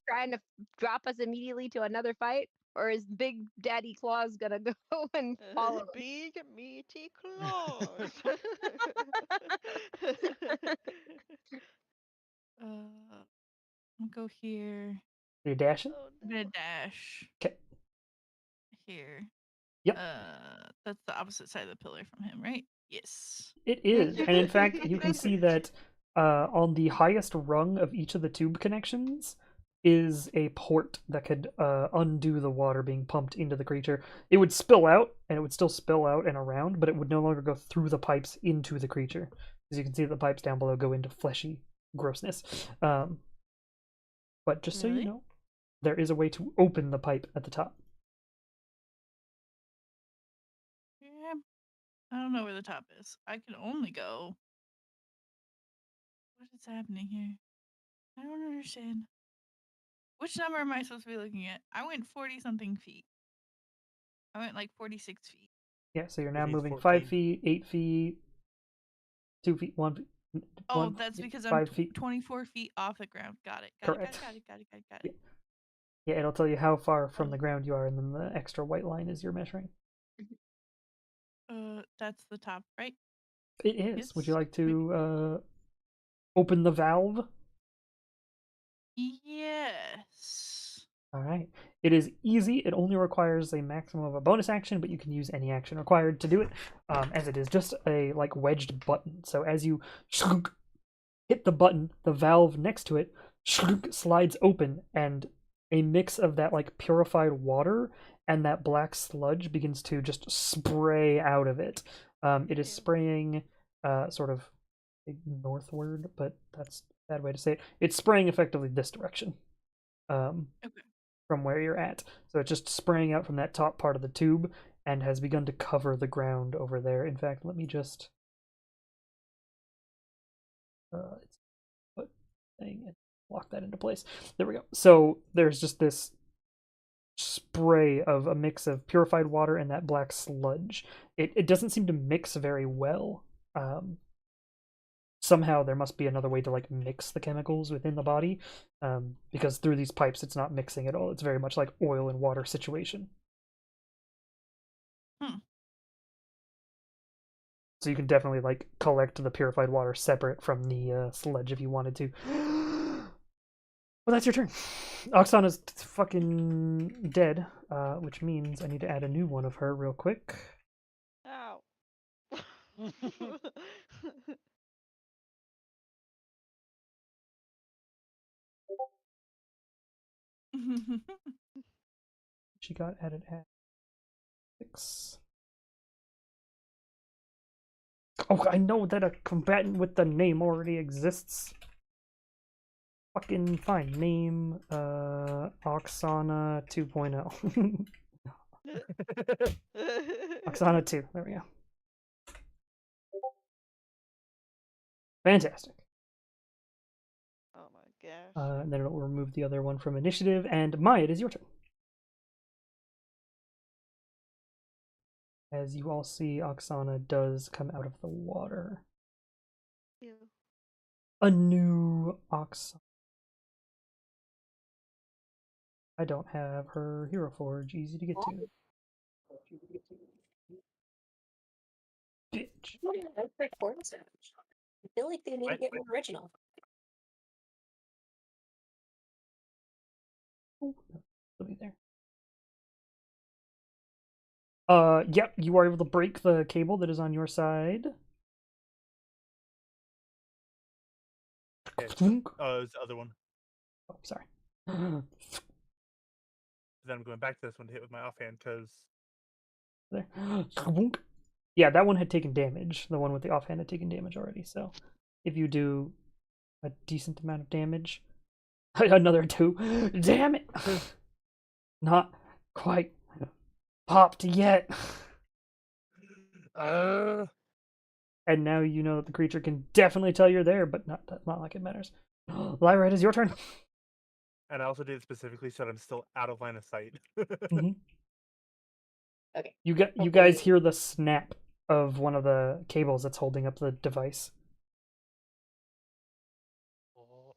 Trying to drop us immediately to another fight? Or is Big Daddy Claus gonna go and follow us? Big meaty claws. I'll go here. You're dashing? Oh, I'm gonna dash. 'Kay. Here. Yep. That's the opposite side of the pillar from him, right? Yes. It is, and in fact, you can see that on the highest rung of each of the tube connections is a port that could undo the water being pumped into the creature. It would spill out, and it would still spill out and around, but it would no longer go through the pipes into the creature. As you can see, the pipes down below go into fleshy grossness. But just so you Really? know, there is a way to open the pipe at the top. Yeah. I don't know where the top is. I can only go. What is happening here? I don't understand. Which number am I supposed to be looking at? I went 40 something feet. I went like 46 feet. Yeah, so you're It now needs moving 14. 5 feet, 8 feet, 2 feet, 1 feet. Oh, that's because I'm 5 feet. 24 feet off the ground. Got it. Correct. Got it. Yeah, it'll tell you how far from the ground you are, and then the extra white line is your measuring. That's the top, right? It is. Would you Yes, like to open the valve? Yes. All right. It is easy. It only requires a maximum of a bonus action, but you can use any action required to do it, as it is just a like wedged button. So as you hit the button, the valve next to it slides open, and a mix of that like purified water and that black sludge begins to just spray out of it. It is Ew. spraying sort of northward, but that's a bad way to say it. It's spraying effectively this direction. Okay. From where you're at. So it's just spraying out from that top part of the tube and has begun to cover the ground over there. In fact, let me just it's put thing and lock that into place. There we go. So there's just this spray of a mix of purified water and that black sludge. It doesn't seem to mix very well. Somehow there must be another way to like mix the chemicals within the body, because through these pipes it's not mixing at all. It's very much like oil and water situation. So you can definitely like collect the purified water separate from the sludge if you wanted to. Well, that's your turn. Oksana's fucking dead, which means I need to add a new one of her real quick. Ow. She got added at 6. Oh, I know that a combatant with the name already exists. Fucking fine. Name, Oksana 2.0. Oksana 2. There we go. Fantastic. Oh my gosh. And then it'll remove the other one from initiative. And Maya, it is your turn. As you all see, Oksana does come out of the water. Ew. A new Oksana. I don't have her Hero Forge easy to get to. Bitch. That's like cornstarch. I feel like they need to Right, get more original. Oh, it'll be there. Yep, you are able to break the cable that is on your side. Okay. Oh, it was the other one. Oh, sorry. Then I'm going back to this one to hit with my offhand because There. Yeah, that one had taken damage. The one with the offhand had taken damage already. So if you do a decent amount of damage, another 2. Damn it! Not quite popped yet. And now you know that the creature can definitely tell you're there, but not like it matters. Lyra, it is your turn. And I also did it specifically so that I'm still out of line of sight. Mhm. Okay. You guys hear the snap of one of the cables that's holding up the device. Oh,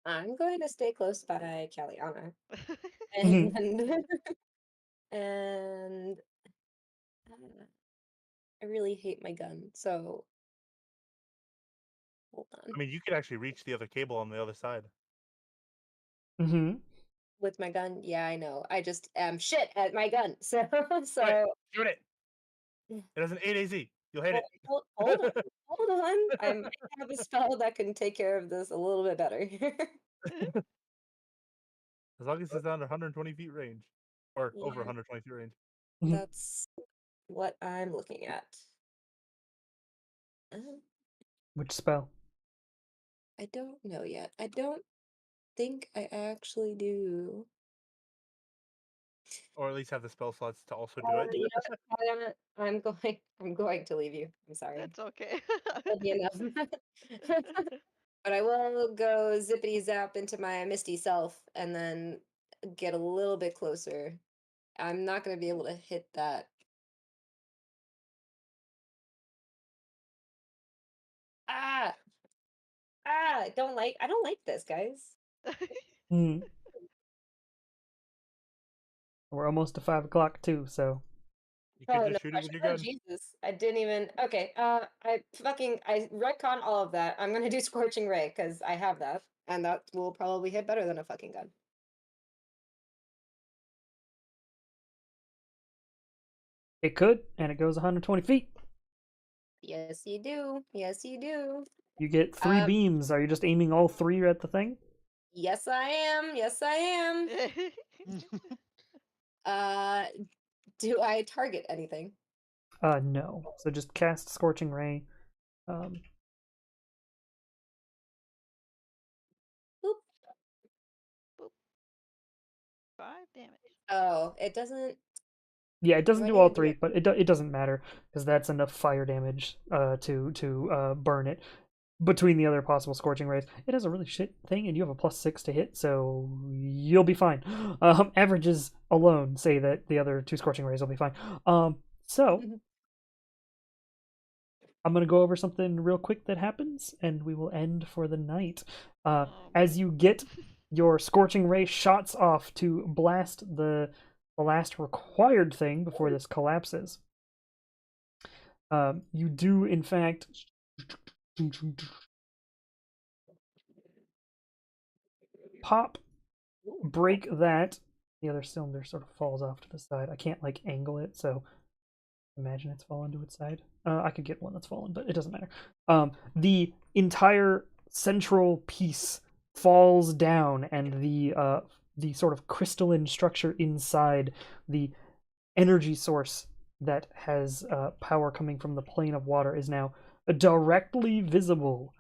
I'm going to stay close by Caliana. Mhm. And I really hate my gun, so hold on. I mean, you could actually reach the other cable on the other side. Mm-hmm. With my gun, yeah, I know. I just am shit at my gun. So Do it. It has an 8 AZ. You'll hit it. Hold on. Hold on. I have a spell that can take care of this a little bit better. As long as it's under 120 feet range. Or over Yeah. 120 feet range. That's what I'm looking at. Which spell? I don't know yet. I don't think I actually do. Or at least have the spell slots to also do it. You know what? I'm going to leave you. I'm sorry. That's okay. That'll be enough. But I will go zippity zap into my misty self and then get a little bit closer. I'm not going to be able to hit that. Ah! I don't like this, guys. Hmm. We're almost to 5 o'clock too, so You could Oh, just shoot it with your gun. Jesus. I didn't even. Okay, I retcon all of that. I'm gonna do Scorching Ray because I have that, and that will probably hit better than a fucking gun. it could, and it goes 120 feet. Yes, you do. Yes, you do. You get 3 Um, beams. Are you just aiming all 3 at the thing? Yes, I am. Yes, I am. Do I target anything? No. So just cast Scorching Ray. Boop. 5 damage. Oh, it doesn't. Yeah, it doesn't Do I do need all to do 3, it? but it doesn't matter because that's enough fire damage to burn it. Between the other possible Scorching Rays, it has a really shit thing, and you have a +6 to hit, so you'll be fine. Averages alone say that the other 2 Scorching Rays will be fine. So I'm gonna go over something real quick that happens, and we will end for the night. As you get your Scorching Ray shots off to blast the last required thing before this collapses, you do in fact pop, break that. The other cylinder sort of falls off to the side. I can't like angle it, so imagine it's fallen to its side. I could get one that's fallen, but it doesn't matter. The entire central piece falls down, and the sort of crystalline structure inside, the energy source that has power coming from the plane of water, is now directly visible.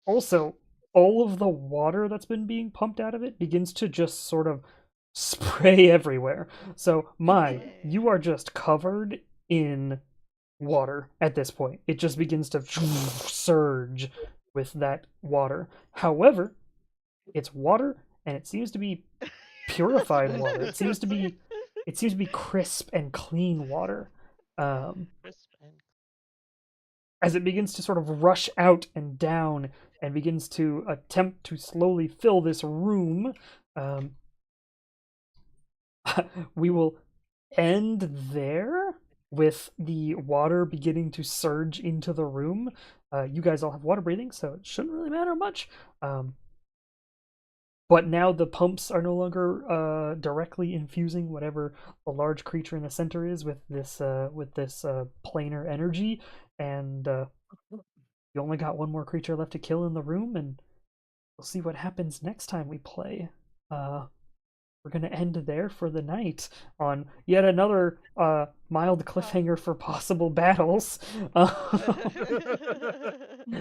Also, all of the water that's been being pumped out of it begins to just sort of spray everywhere. So, Mai, you are just covered in water at this point. It just begins to surge with that water. However, it's water, and it seems to be purified water. It seems to be crisp and clean water. Crisp and As it begins to sort of rush out and down and begins to attempt to slowly fill this room, we will end there with the water beginning to surge into the room. You guys all have water breathing, so it shouldn't really matter much. But now the pumps are no longer directly infusing whatever the large creature in the center is with this planar energy, and you only got one more creature left to kill in the room, and we'll see what happens next time we play. We're gonna end there for the night on yet another mild cliffhanger for possible battles.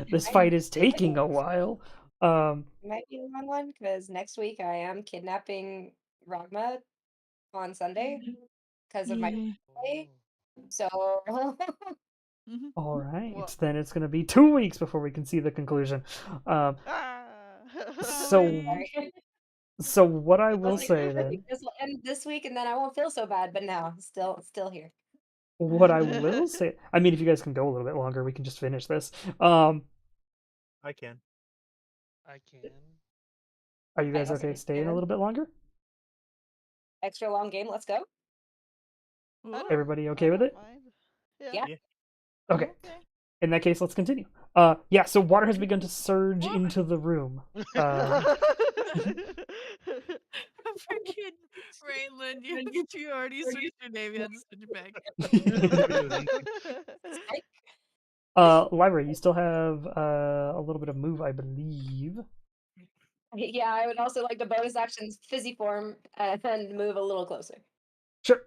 This fight is taking a while. Might be a long one because next week I am kidnapping Ragma on Sunday because of my birthday. So All right, Well- then it's gonna be 2 weeks before we can see the conclusion. Ah. So, so what I will say then, this will end this week, and then I won't feel so bad. But now, still here. what I will say, I mean, if you guys can go a little bit longer, we can just finish this. I can. I can. Are you guys also okay can staying a stand. little bit longer? Extra long game. Let's go. Ooh. Everybody okay with it? Yeah. Okay. In that case, let's continue. Yeah, so water has begun to surge into the room. Freaking Raylan, you already switched your name. You had to switch it back. Lyra, you still have a little bit of move, I believe. Yeah, I would also like to bonus actions fizzy form and then move a little closer. Sure.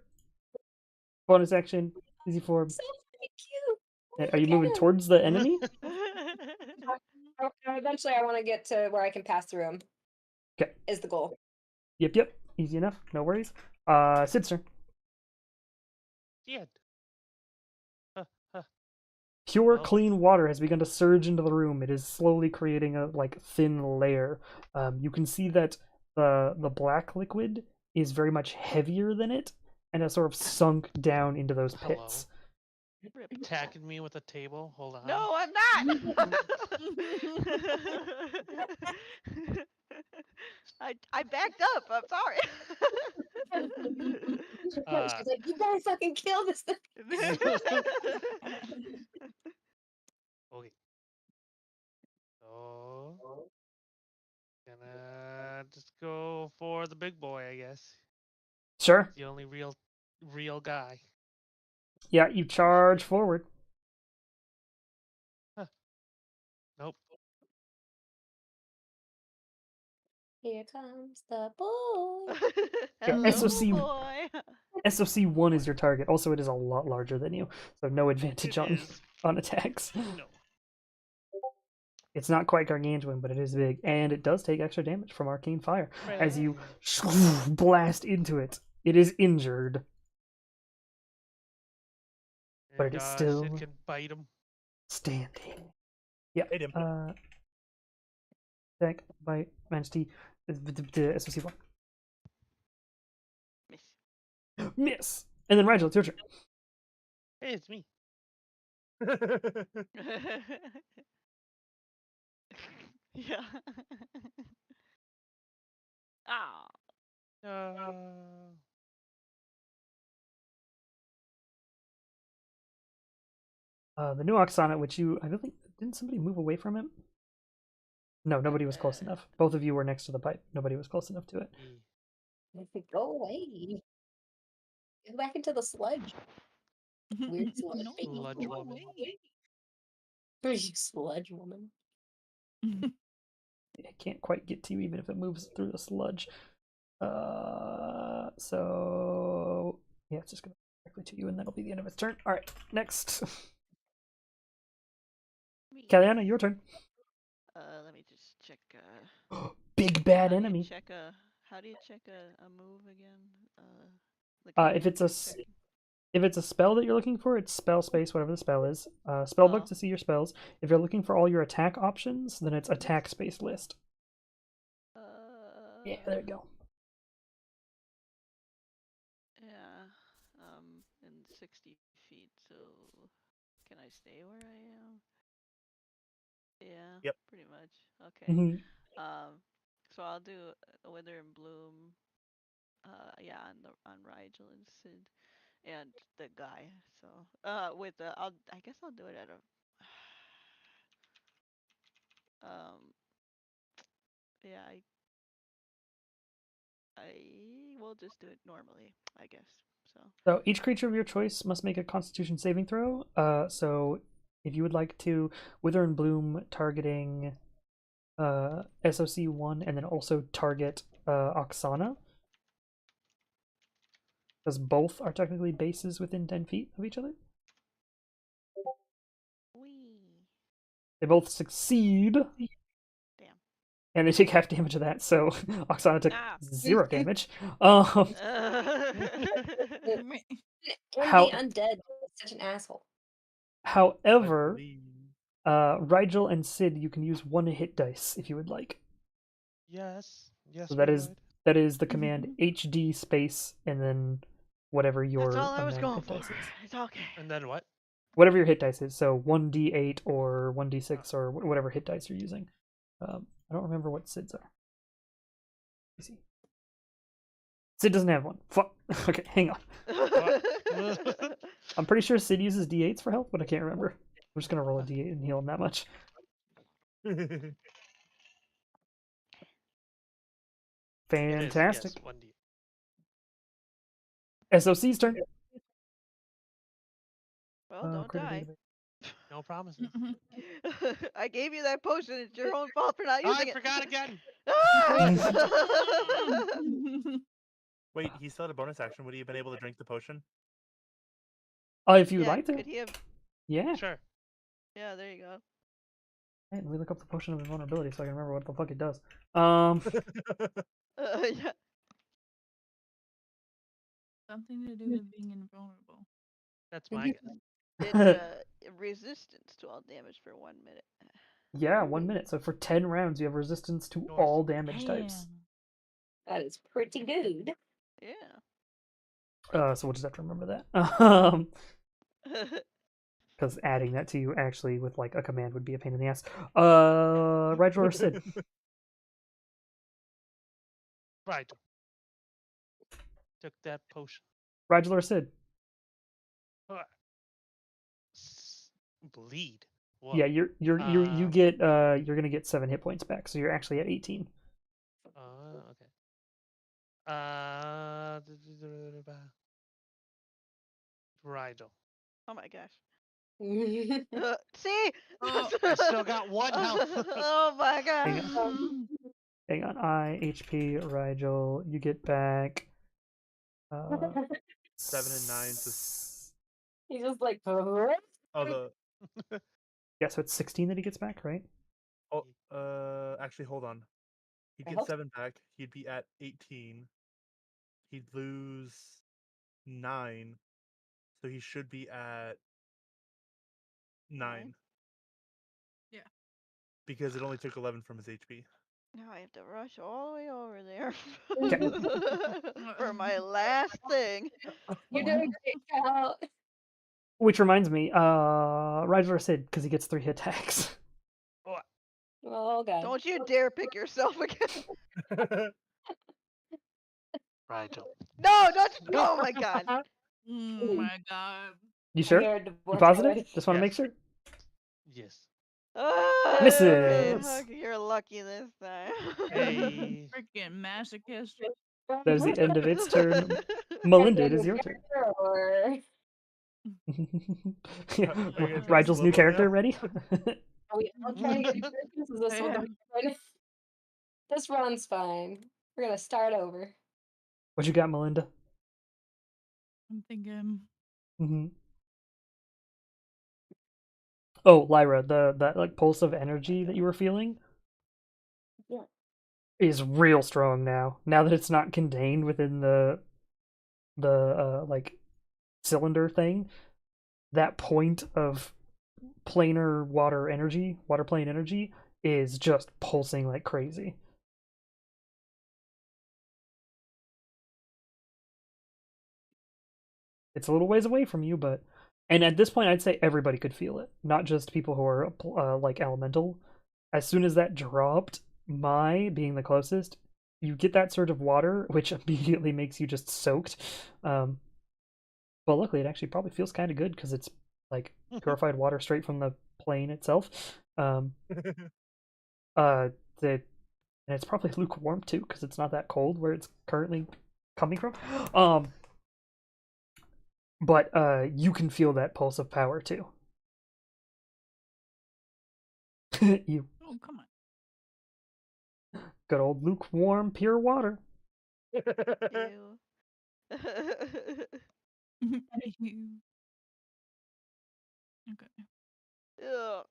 Bonus action, easy form. So cute. And are you moving towards the enemy? Eventually, I want to get to where I can pass through him. 'Kay. Is the goal. Yep. Easy enough. No worries. Sid's turn. Shit. Pure, Oh. clean water has begun to surge into the room. It is slowly creating a thin layer. You can see that the black liquid is very much heavier than it, and has sort of sunk down into those Hello. pits. Attacking me with a table. Hold on. No, I'm not. I backed up. I'm sorry. She's like, you gotta fucking kill this thing. Okay. So gonna just go for the big boy, I guess. Sure. The only real guy. Yeah, you charge forward. Nope. Here comes the boy. Hello, SOC boy. SOC1 is your target. Also, it is a lot larger than you, so no advantage It on is. attacks. No. It's not quite gargantuan, but it is big, and it does take extra damage from arcane fire as you blast into it. It is injured, but it is still It can bite him. standing. Yeah. Hit him. Attack by Majesty. SOC1. Miss. Miss. And then Rigel, it's your turn. Hey, it's me. Yeah. Ah. The new Oksana, which I don't think, didn't somebody move away from him? No, nobody was close enough. Both of you were next to the pipe. Nobody was close enough to it. Go away. Go back into the sludge. Weird sludge. No, Sludge go woman. away. You sludge woman. I can't quite get to you even if it moves through the sludge. So yeah, it's just gonna go directly to you, and that'll be the end of its turn. All right, next. Me. Kaliana, your turn. Let me just check. Big bad How do you enemy. check how do you check a move again? If it's a if it's a spell that you're looking for, it's spell space, whatever the spell is. Spellbook to see your spells. If you're looking for all your attack options, then it's attack space list. Yeah, there you go. Yeah. In 60 feet. So, can I stay where I am? Yeah. Yep. Pretty much. Okay. Mhm. So I'll do Wither and Bloom. Yeah, on Rigel and Sid, and the guy. So, with the I guess I'll do it at a. Yeah, I will just do it normally, I guess. So each creature of your choice must make a Constitution saving throw. So if you would like to, Wither and Bloom targeting SOC1 and then also target Oksana, because both are technically bases within 10 feet of each other. Wee. They both succeed. Damn. And they take half damage of that, so Oksana took Ah. 0 damage. And How- the undead is such an asshole. However, Rigel and Sid, you can use 1 hit dice if you would like. Yes. Yes. So that we is would. that is the command HD space and then whatever your That's all I was amount going of hit for. dice is. It's okay. And then what? Whatever your hit dice is. So 1d8 or 1d6 or whatever hit dice you're using. I don't remember what Sid's are. Let me see. Sid doesn't have one. Fuck. Okay, hang on. I'm pretty sure Sid uses d8s for health, but I can't remember. I'm just gonna roll a d8 and heal him that much. It is, Fantastic. yes, 1D. SOC's turn. Well, don't Critter die. database. No promises. I gave you that potion. It's your own fault for not I using it. forgot again. Ah! Wait, he still had a bonus action. Would he have been able to drink the potion? If you would Yeah, like to. could he have? Yeah. Sure. Yeah, there you go. Hey, let me look up the potion of invulnerability so I can remember what the fuck it does. Yeah. Something to do with being invulnerable. That's my guess. It's resistance to all damage for 1 minute. Yeah, 1 minute. So for 10 rounds, you have resistance to Nice. all damage types. Damn. That is pretty good. Yeah. So we'll just have to remember that. Because adding that to you actually with like a command would be a pain in the ass. Rigel or Sid? Right. Took that potion. Rigel or Sid? Bleed. Whoa. Yeah, you get you're gonna get 7 hit points back, so you're actually at 18. Okay. Rigel. Oh my gosh. That's See? Oh. I still got 1 health. Oh my Hang gosh. on. Hang on. HP, Rigel, you get back 7 and 9. He's just like, Oh, the yeah, so it's 16 that he gets back, right? actually, hold on. He'd I get hope- 7 back. He'd be at 18. He'd lose 9, so he should be at 9. Yeah. Because it only took 11 from his HP. Now I have to rush all the way over there Okay. for my last thing. You're doing great, Cal. Which reminds me, Rigel or Sid, because he gets 3 hit attacks. Oh god. Don't you dare pick yourself again. Rigel. No, don't. Oh my god. Oh my god. You I sure? hear a You divorce positive? already. Just want to Yes. make sure. Yes. Ah, Misses. okay, you're lucky this time. Hey. Freaking masochist. That is the end of its turn. Melinda, it is your turn. Or... gonna Rigel's new slow-mo character now? ready? Are we all trying to get Christmas? Is this one fun? This run's fine. We're gonna start over. What you got, Melinda? I'm thinking. Mm-hmm. Oh, Lyra, that like pulse of energy that you were feeling Yeah. is real strong now. Now that it's not contained within the like cylinder thing, that point of planar water plane energy is just pulsing like crazy. It's a little ways away from you, but and at this point I'd say everybody could feel it, not just people who are like elemental. As soon as that dropped, my being the closest, you get that surge of water, which immediately makes you just soaked. But luckily, it actually probably feels kind of good because it's like purified water straight from the plane itself. And it's probably lukewarm too because it's not that cold where it's currently coming from. But you can feel that pulse of power too. You Oh, come on. good old lukewarm pure water. Ew. Okay. Ew.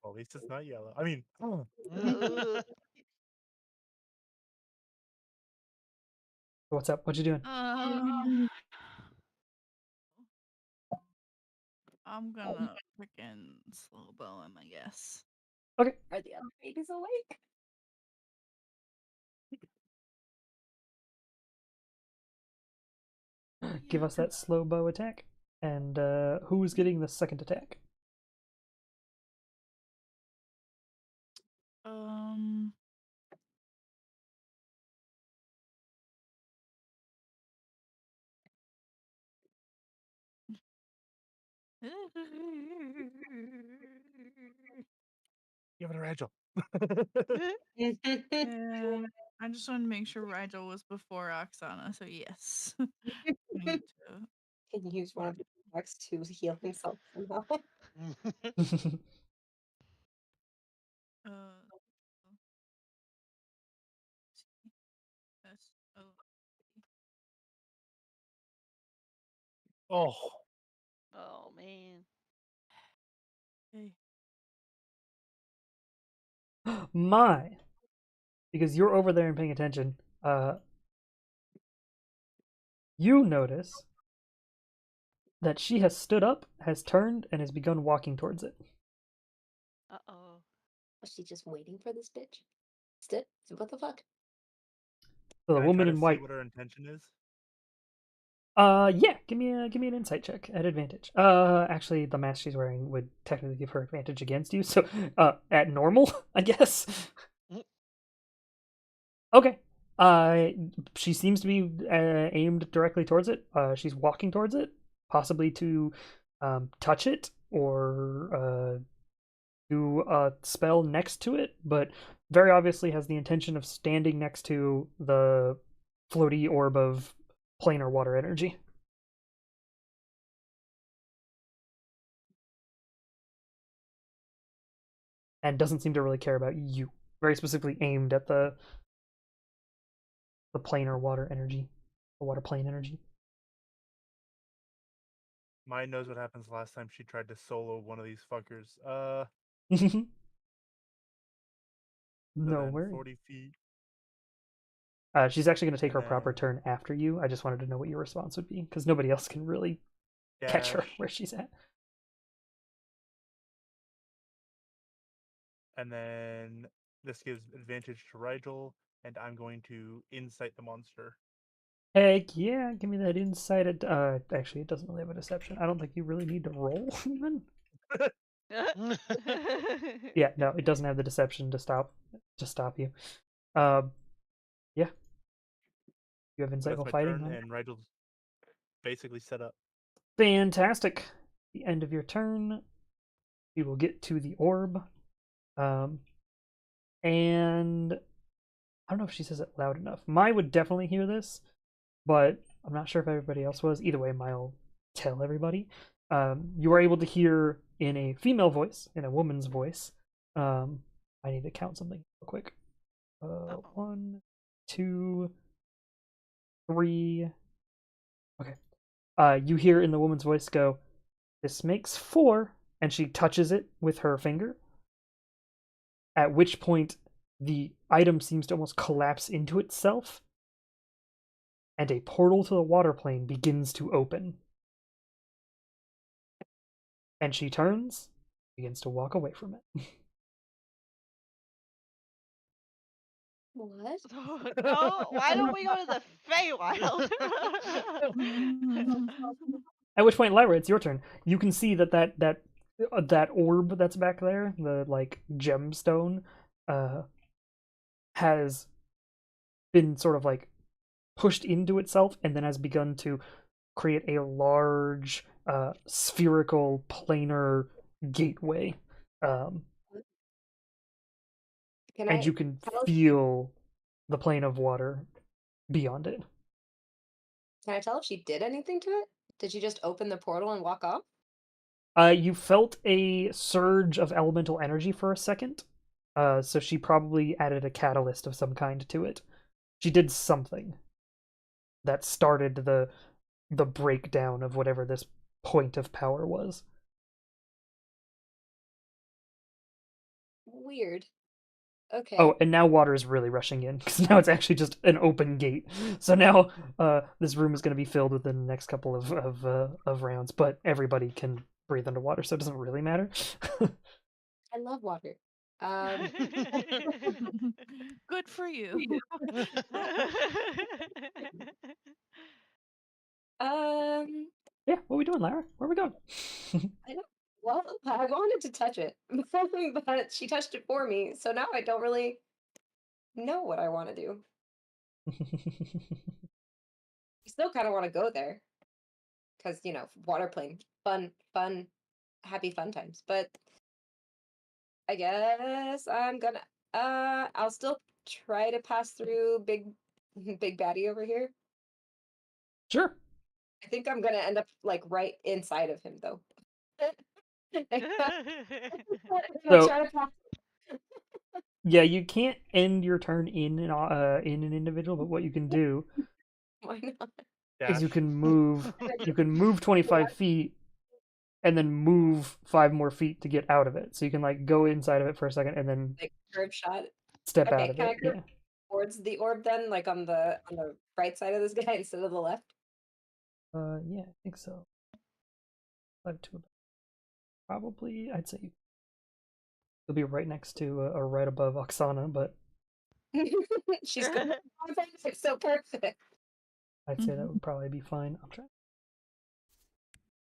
Well, at least it's not yellow. I mean, Ugh. What's up? What you doing? I'm gonna freaking slow bow him, I guess. Okay. Are the other babies awake? Give us that slow bow attack. And who's getting the second attack? give it a Rigel. Yeah. I just wanted to make sure Rigel was before Oksana, so yes. I need to. Can use one of the attacks to heal himself somehow. Uh, S O. Oh, Oh man. Okay. My, because you're over there and paying attention. You notice that she has stood up, has turned, and has begun walking towards it. Uh-oh. Was she just waiting for this bitch? What the fuck? So the can I woman try to in see white. what her intention is? Yeah, give me an insight check at advantage. Actually, the mask she's wearing would technically give her advantage against you. So, at normal, I guess. Okay. She seems to be aimed directly towards it. She's walking towards it, possibly to touch it or do a spell next to it, but very obviously has the intention of standing next to the floaty orb of planar water energy. And doesn't seem to really care about you. Very specifically aimed at the planar water energy, the water plane energy. Mine knows what happens last time she tried to solo one of these fuckers. No Then worries. 40 feet. She's actually going to take her And proper then turn after you. I just wanted to know what your response would be because nobody else can really catch her dash. where she's at. And then this gives advantage to Rigel, and I'm going to incite the monster. Heck yeah, give me that insight. Actually, it doesn't really have a deception. I don't think you really need to roll even. Yeah, no, it doesn't have the deception to stop you. Yeah, you have So that's insightful my fighting. turn, Huh? and Rigel's basically set up. Fantastic. The end of your turn, you will get to the orb. And I don't know if she says it loud enough. Mai would definitely hear this, but I'm not sure if everybody else was. Either way, Mai will tell everybody. You are able to hear in a female voice, in a woman's voice. I need to count something real quick. 1, 2, 3. Okay. You hear in the woman's voice go, "This makes 4," and she touches it with her finger. At which point, the item seems to almost collapse into itself, and a portal to the water plane begins to open. And she turns, begins to walk away from it. What? No, why don't we go to the Feywild? At which point, Lyra, it's your turn. You can see that orb that's back there, the like gemstone, has been sort of like pushed into itself and then has begun to create a large spherical planar gateway. Can And I you can tell if feel the plane of water beyond it. she did anything to it? Did she just open the portal and walk off? You felt a surge of elemental energy for a second, so she probably added a catalyst of some kind to it. She did something that started the breakdown of whatever this point of power was. Weird. Okay. Oh, and now water is really rushing in because now it's actually just an open gate. So now this room is going to be filled within the next couple of rounds, but everybody can breathe underwater, so it doesn't really matter. I love water. Um, Good for you. um, Yeah, what are we doing, Lara? Where are we going? I don't. Well, I wanted to touch it, but she touched it for me, so now I don't really know what I want to do. I still kind of want to go there, because water plane, fun, happy fun times. But I guess I'm gonna. I'll still try to pass through big baddie over here? Sure. I think I'm gonna end up like right inside of him though. I'm gonna So- try to pass. Yeah, you can't end your turn in an individual, but what you can do Why not? is you Dash. can move. You can move 25 feet, and then move 5 more feet to get out of it. So you can like go inside of it for a second, and then Like curve shot step Okay, out of can I it. go- Yeah. towards the orb then, like on the right side of this guy instead of the left. Yeah, I think so. 5 to probably. I'd say you'll be right next to or right above Oksana, but She's going it's so perfect. I'd say that would probably be fine. I'm trying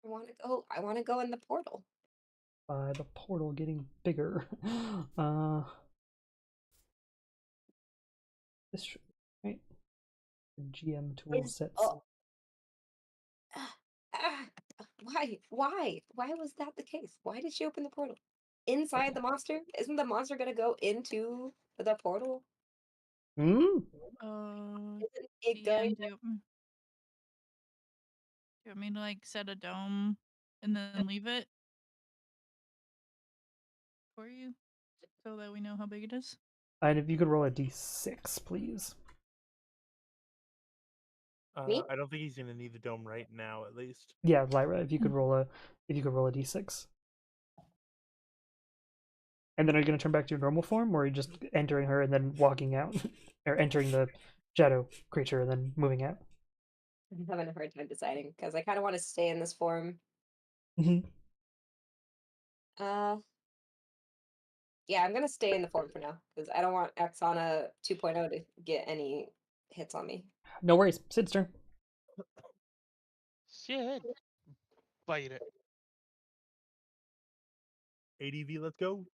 I want to go in the portal. by the portal getting bigger. This should be right. The GM tool Is- sets. oh. Why was that the case? Why did she open the portal inside the monster? Isn't the monster gonna go into the portal? Hmm? Isn't it DM, going? do you want me to like set a dome and then leave it for you so that we know how big it is? And if you could roll a d6, please. Me? I don't think he's gonna need the dome right now, at least. Yeah, Lyra, if you could roll a d6. And then are you gonna turn back to your normal form, or are you just entering her and then walking out, or entering the shadow creature and then moving out? I'm having a hard time deciding because I kind of want to stay in this form. Mhm. Yeah, I'm gonna stay in the form for now because I don't want Axana 2.0 to get any hits on me. No worries. Sid's turn. Shit. Bite it. ADV, let's go.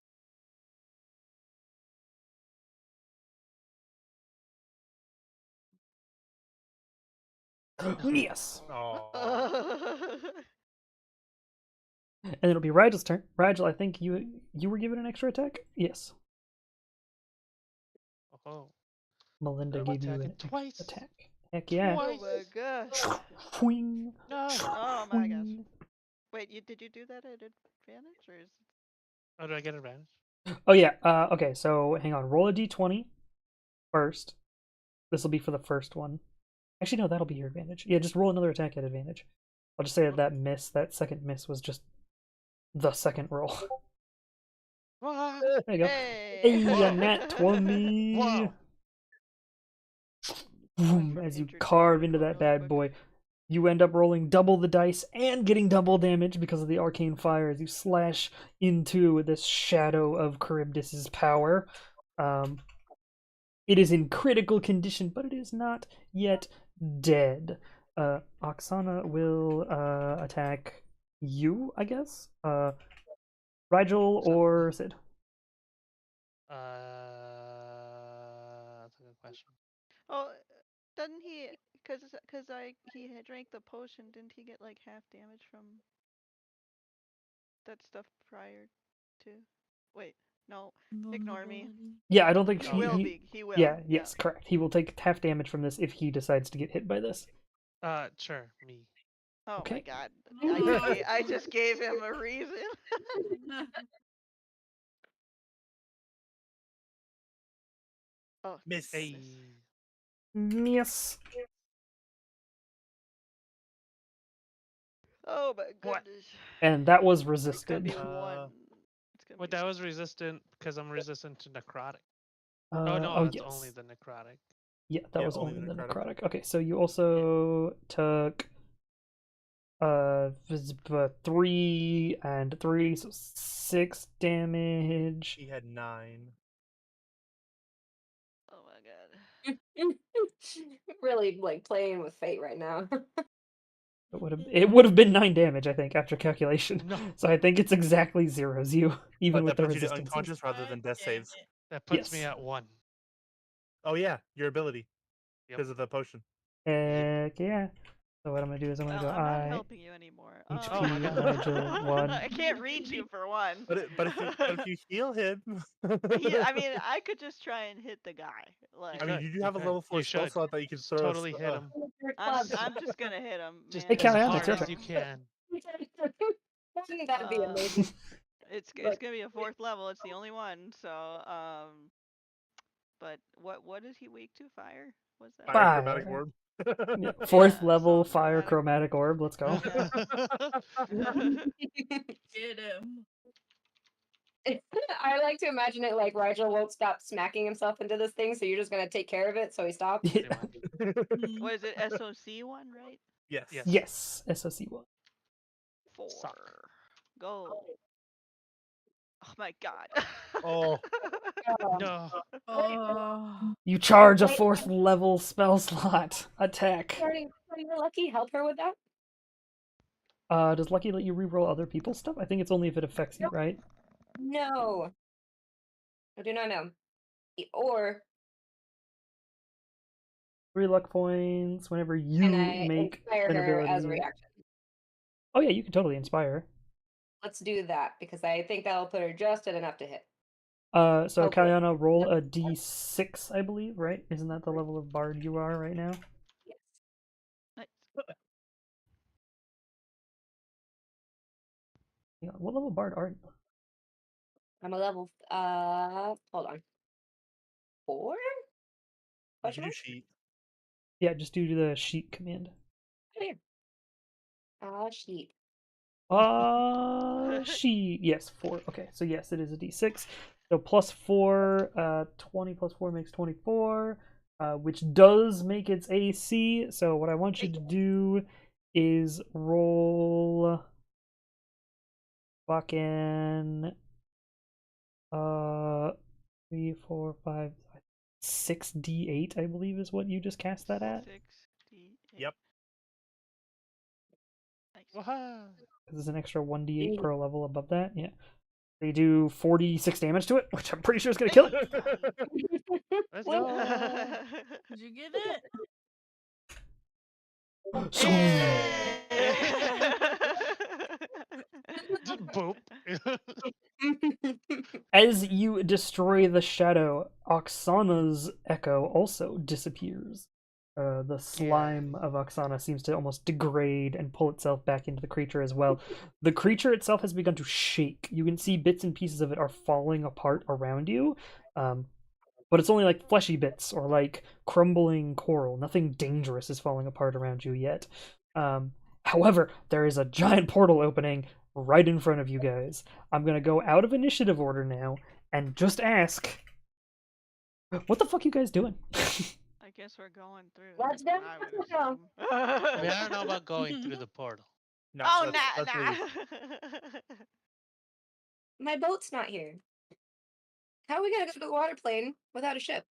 Yes. Oh, And it'll be Rigel's turn. Rigel, I think you were given an extra attack? Yes. Oh. Melinda I'm gave you attacking an extra twice. attack. Heck yeah. Twice. Oh my gosh. Fwing. No. Oh my gosh. Fwing. Wait, did you do that at advantage or is Oh, do I get advantage? Oh yeah. Okay, so hang on. Roll a d20 first. This will be for the first one. Actually, no, that'll be your advantage. Yeah, just roll another attack at advantage. I'll just say that second miss was just the second roll. What? There you go. Hey! Hey, a nat 20. Wow. Boom, as you carve into that bad boy. You end up rolling double the dice and getting double damage because of the arcane fire as you slash into this shadow of Charybdis's power. It is in critical condition, but it is not yet dead. Oksana will attack you, I guess. Rigel or Sid? That's a good question. Oh, doesn't he? Because he had drank the potion. Didn't he get like half damage from that stuff prior to? Wait, no. Ignore me. Yeah, I don't think He Oh, will yeah. be. He will. Yeah, yes, correct. He will take half damage from this if he decides to get hit by this. Sure, me. Oh Okay. my god. I just gave him a reason. Oh, miss. Hey. Yes. Oh my What? goodness. And that was It's gonna resisted. be one. It's gonna Wait, be that one. was resistant because I'm resistant to necrotic. Oh no, Oh, that's yes. only the necrotic. Yeah, that Yeah, was only only the the necrotic. necrotic. Okay, so you also took 3 and 3, so 6 damage. He had 9. Oh my god. Really like playing with fate right now. It would have been 9 damage, I think, after calculation. No. So I think it's exactly zeros you, even But with that the puts you to resistance. unconscious rather than death Dang saves. it. That puts me Yes. at 1. Oh yeah, your ability Yep. because of the potion. Heck yeah. So what I'm gonna do is I'm gonna Well, go I'm not I. helping you anymore. HP, Oh my God. Nigel, 1. I can't reach you for one. But if you heal him, I mean, I could just try and hit the guy. Like, I mean, you do have a could. level 4 You spell should. slot that you can throw. Totally hit him. I'm just gonna hit him. Just man. Hey, as Caliana, hard it's your as turn. you can. Wouldn't that be amazing? It's Like- gonna be a 4th level. It's the only one. So but what is he weak to? Fire? What's that? Fire chromatic Fire. orb. Yeah, 4th Yeah, level so fire chromatic- chromatic orb. Let's go. Yeah. Get him. I like to imagine it like Rigel won't stop smacking himself into this thing, so you're just gonna take care of it so he stops. Pretty much. Mm. What is it? SOC one, right? Yes. Yes. Yes, SOC1. 4. Suck. Go. Oh my god. Oh. No. Oh. You charge a Wait. 4th level spell slot. Attack. Are you lucky? Help her with that? Does Lucky let you reroll other people's stuff? I think it's only if it affects you, right? No. I do not know. Or 3 luck points whenever you can I make inspire an her ability. as a reaction? Oh yeah, you can totally inspire her. Let's do that because I think that'll put her just at enough to hit. So Okay. Kaliana, roll a d6, I believe, right? Isn't that the level of bard you are right now? Yes. Nice. Yeah, what level bard are you? I'm a level. Hold on. 4? You Question can do mark? sheet. Yeah, just do the sheet command. Sheep. Sheet. Yes, 4. Okay, so yes, it is a d6. So plus 4, 20 plus 4 makes 24, which does make its AC. So what I want you to do is roll fucking 3, 4, 5, 6 d8, I believe is what you just cast that at. 6d8. Yep. Nice. Wow. There's an extra 1d8 per level above that. Yeah. They do 46 damage to it, which I'm pretty sure is going to kill it. Let's Well, go. Did you get it? Boop. As you destroy the shadow, Oksana's echo also disappears. The slime of Oksana seems to almost degrade and pull itself back into the creature as well. The creature itself has begun to shake. You can see bits and pieces of it are falling apart around you, but it's only like fleshy bits or like crumbling coral. Nothing dangerous is falling apart around you yet. However, there is a giant portal opening right in front of you guys. I'm gonna go out of initiative order now and just ask, what the fuck you guys doing? I guess we're going through. Let's that's go. what I would Go. assume. I mean, I don't know about going through the portal. No, Oh, let's nah. leave. My boat's not here. How are we gonna go to the water plane without a ship?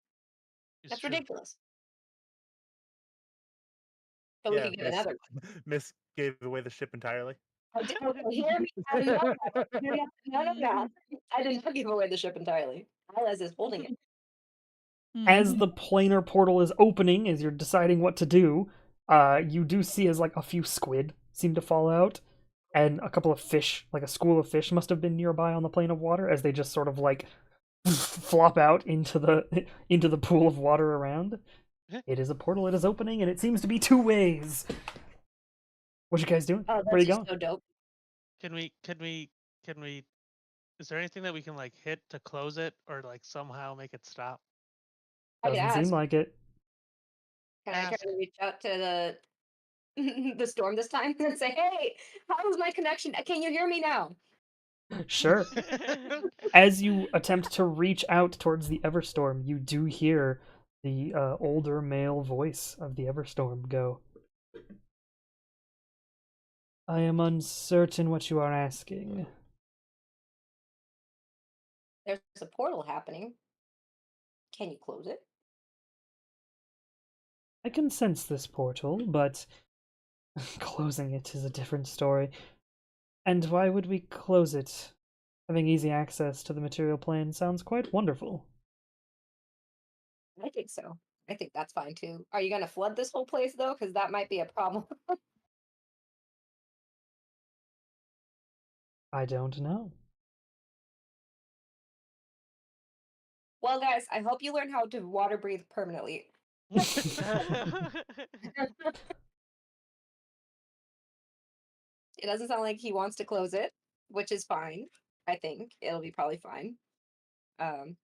It's That's true. ridiculous. But Yeah, we could get Miss- another. Miss gave away the ship entirely. Hear me? No. I did not give away the ship entirely. Alice is holding it. As the planar portal is opening, as you're deciding what to do, you do see as like a few squid seem to fall out, and a couple of fish, like a school of fish, must have been nearby on the plane of water as they just sort of like flop out into the pool of water around. It is a portal. It is opening, and it seems to be 2 ways. What you guys doing? Oh, Where you that's going? just so dope. Can we? Is there anything that we can like hit to close it, or like somehow make it stop? I could Doesn't ask. seem like it. Can I try Ask. to reach out to the storm this time and say, "Hey, how's my connection? Can you hear me now?" Sure. As you attempt to reach out towards the Everstorm, you do hear the older male voice of the Everstorm go, "I am uncertain what you are asking." There's a portal happening. Can you close it? I can sense this portal, but closing it is a different story. And why would we close it? Having easy access to the material plane sounds quite wonderful. I think so. I think that's fine too. Are you gonna flood this whole place though? Because that might be a problem. I don't know. Well, guys, I hope you learn how to water breathe permanently. It doesn't sound like he wants to close it, which is fine. I think it'll be probably fine. Um,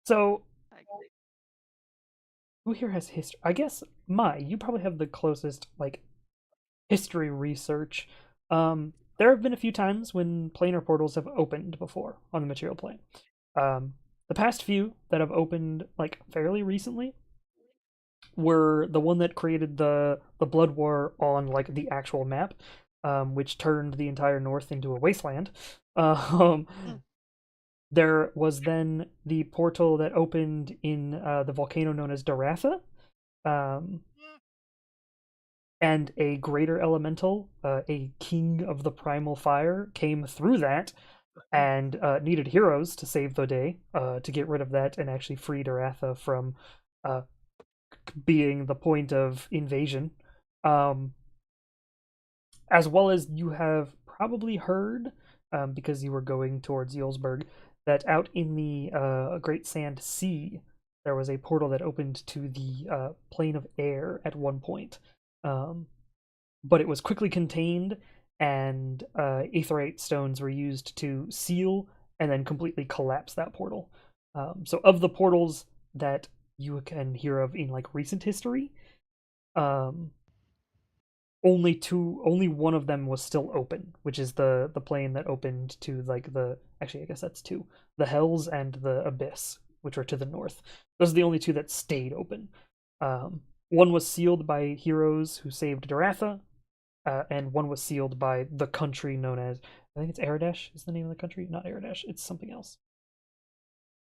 So, I who here has history? I guess you probably have the closest like history research. There have been a few times when planar portals have opened before on the material plane. The past few that have opened like fairly recently were the one that created the blood war on like the actual map, which turned the entire north into a wasteland. There was then the portal that opened in the volcano known as Daratha, and a greater elemental, a king of the primal fire, came through that and needed heroes to save the day, to get rid of that and actually free Daratha from being the point of invasion. As well as you have probably heard, because you were going towards Yulsburg, that out in the Great Sand Sea, there was a portal that opened to the plane of air at one point. But it was quickly contained, and aetheryte stones were used to seal and then completely collapse that portal. So of the portals that you can hear of in like recent history, only one of them was still open, which is the plane that opened to like actually I guess that's two, the Hells and the Abyss, which are to the north. Those are the only two that stayed open. One was sealed by heroes who saved Daratha, and one was sealed by the country known as, I think it's Aradesh is the name of the country. Not Aradesh, it's something else,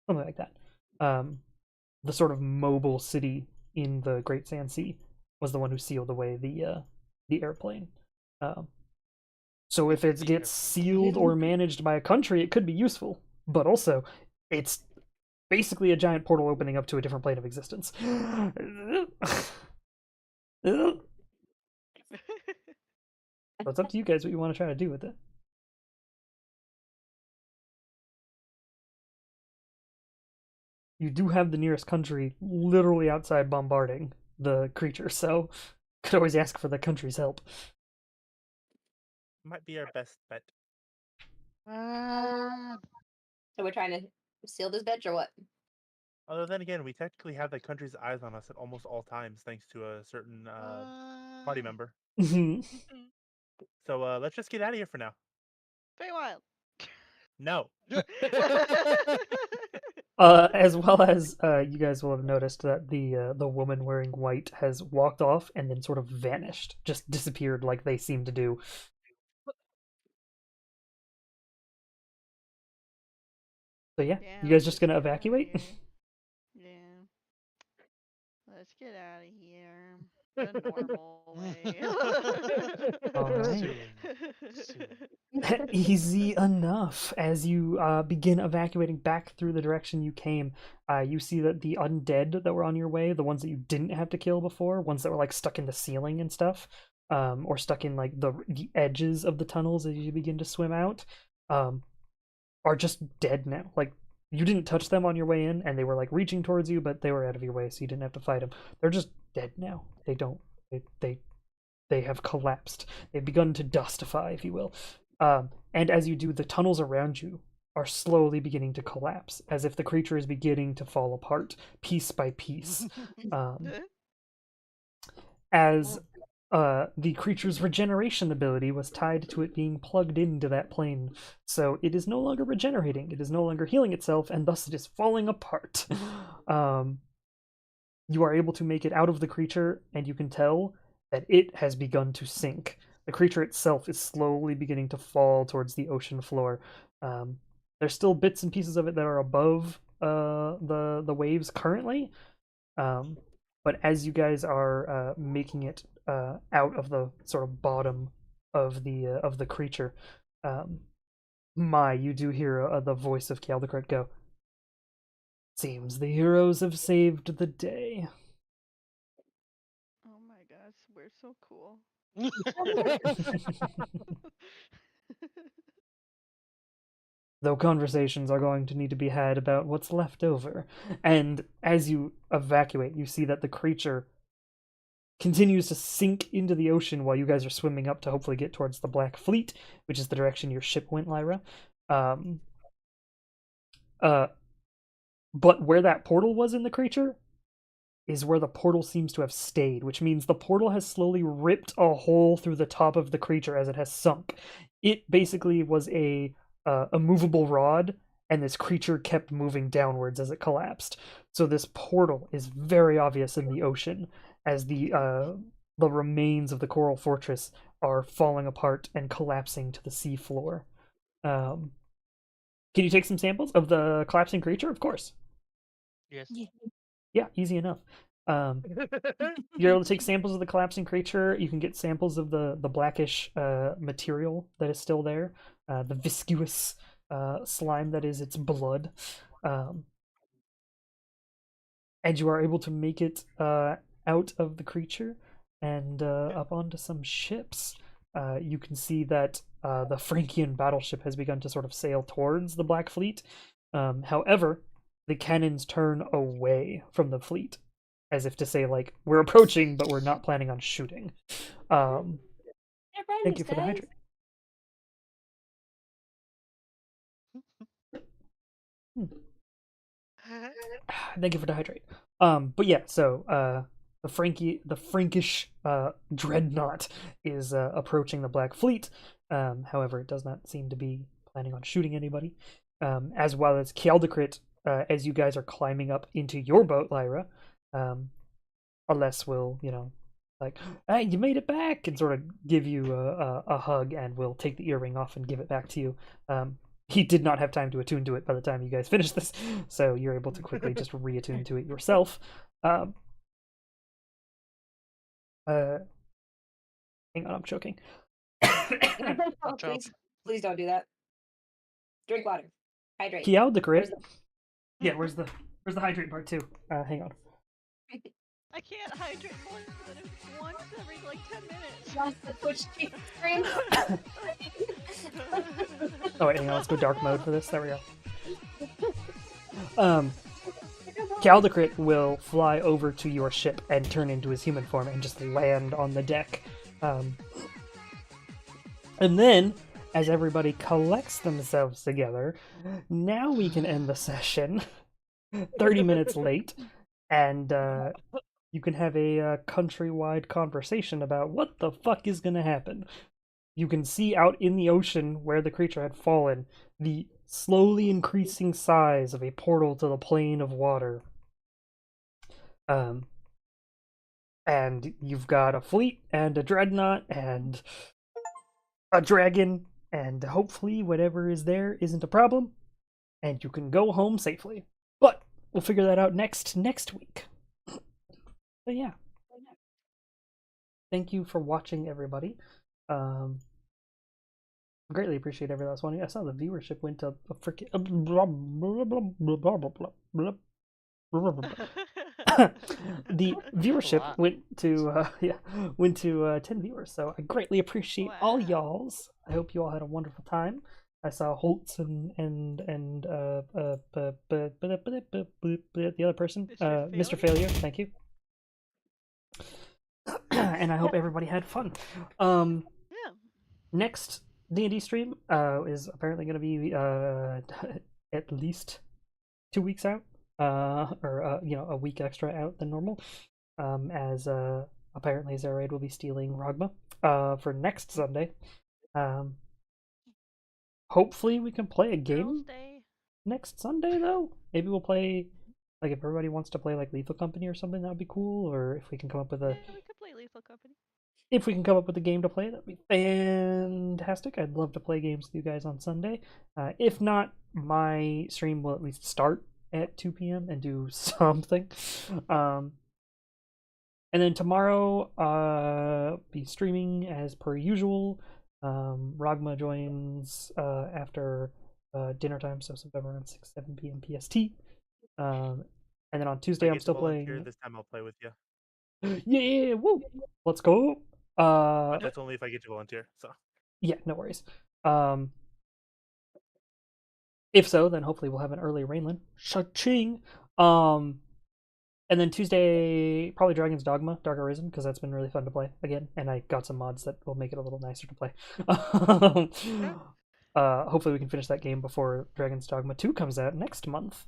something like that. The sort of mobile city in the Great Sand Sea was the one who sealed away the airplane. So if it gets sealed or managed by a country, it could be useful. But also, it's basically a giant portal opening up to a different plane of existence. So it's up to you guys what you want to try to do with it. You do have the nearest country literally outside bombarding the creature, so could always ask for the country's help. Might be our best bet. so we're trying to seal this bitch or what? Although then again, we technically have the country's eyes on us at almost all times, thanks to a certain party member. So let's just get out of here for now. Feywild. No. As well as you guys will have noticed that the woman wearing white has walked off and then sort of vanished, just disappeared like they seem to do. So yeah, you guys let's just gonna get outta evacuate? here. Yeah. Let's get out of here. The normal way. Alright. Soon. Easy enough. As you begin evacuating back through the direction you came, you see that the undead that were on your way, the ones that you didn't have to kill before, ones that were like stuck in the ceiling and stuff, or stuck in like the edges of the tunnels as you begin to swim out, are just dead now. Like, you didn't touch them on your way in, and they were like reaching towards you, but they were out of your way, so you didn't have to fight them. They're just dead now. They have collapsed. They've begun to dustify, if you will. And as you do, the tunnels around you are slowly beginning to collapse, as if the creature is beginning to fall apart, piece by piece. As the creature's regeneration ability was tied to it being plugged into that plane. So it is no longer regenerating, it is no longer healing itself, and thus it is falling apart. You are able to make it out of the creature, and you can tell that it has begun to sink. The creature itself is slowly beginning to fall towards the ocean floor. There's still bits and pieces of it that are above the waves currently, but as you guys are making it out of the sort of bottom of the creature, you do hear the voice of Caldecret go, Seems the heroes have saved the day. Oh my gosh, we're so cool. Though conversations are going to need to be had about what's left over. And as you evacuate, you see that the creature continues to sink into the ocean while you guys are swimming up to hopefully get towards the Black Fleet, which is the direction your ship went, Lyra. But where that portal was in the creature is where the portal seems to have stayed, which means the portal has slowly ripped a hole through the top of the creature as it has sunk. It basically was a movable rod, and this creature kept moving downwards as it collapsed. So this portal is very obvious in the ocean as the remains of the coral fortress are falling apart and collapsing to the seafloor. Can you take some samples of the collapsing creature? Of course. Yes. Yeah, easy enough. You're able to take samples of the collapsing creature. You can get samples of the blackish material that is still there, the viscous slime that is its blood, and you are able to make it out of the creature and up onto some ships. You can see that the Frankian battleship has begun to sort of sail towards the Black Fleet. However, the cannons turn away from the fleet, as if to say, like, we're approaching, but we're not planning on shooting. Thank you for the hydrate. Thank you for the hydrate. But yeah, so the Frankish dreadnought is approaching the Black Fleet. However, it does not seem to be planning on shooting anybody. As well as Kialdecrit, as you guys are climbing up into your boat, Lyra. Aless will, like, hey, you made it back, and sort of give you a hug, and will take the earring off and give it back to you. He did not have time to attune to it by the time you guys finish this, so you're able to quickly just reattune to it yourself. Hang on, I'm choking. Please don't do that. Drink water. Hydrate. Kialdecrit. Yeah, where's the hydrate part too? Hang on. I can't hydrate more than once every like 10 minutes. Just the Twitch stream. Oh wait, hang on, let's go dark mode for this. There we go. Kialdecrit will fly over to your ship and turn into his human form and just land on the deck. And then, as everybody collects themselves together, now we can end the session 30 minutes late, and you can have a countrywide conversation about what the fuck is going to happen. You can see out in the ocean where the creature had fallen the slowly increasing size of a portal to the plane of water. And you've got a fleet and a dreadnought and a dragon, and hopefully whatever is there isn't a problem, and you can go home safely. But we'll figure that out next week. But yeah. Thank you for watching, everybody. Greatly appreciate every last one. I saw the viewership went up a freaking the viewership went to 10 viewers, so I greatly appreciate all y'all's. I hope you all had a wonderful time. I saw Holtz and the other person, Mr. Failure. Thank you. And I hope everybody had fun. Yeah. Next D&D stream is apparently going to be at least 2 weeks out, or a week extra out than normal, as apparently Zeraid will be stealing Rogma for next Sunday. Hopefully we can play a game next Sunday, though. Maybe we'll play, like, if everybody wants to play like Lethal Company or something, that would be cool. Or if we can come up with Yeah, we could play Lethal Company. If we can come up with a game to play, that'd be fantastic. I'd love to play games with you guys on Sunday. If not, my stream will at least start at 2 p.m. and do something. And then tomorrow, be streaming as per usual. Rogma joins after dinner time, so sometime around 6-7 p.m. PST. And then on If I Tuesday, I'm get to still volunteer, playing. this time I'll play with you. Yeah, woo! Let's go. But that's only if I get to volunteer. So Yeah, no worries. If so, then hopefully we'll have an early Rainland. Cha-ching! And then Tuesday, probably Dragon's Dogma, Dark Arisen, because that's been really fun to play again, and I got some mods that will make it a little nicer to play. Hopefully we can finish that game before Dragon's Dogma 2 comes out next month.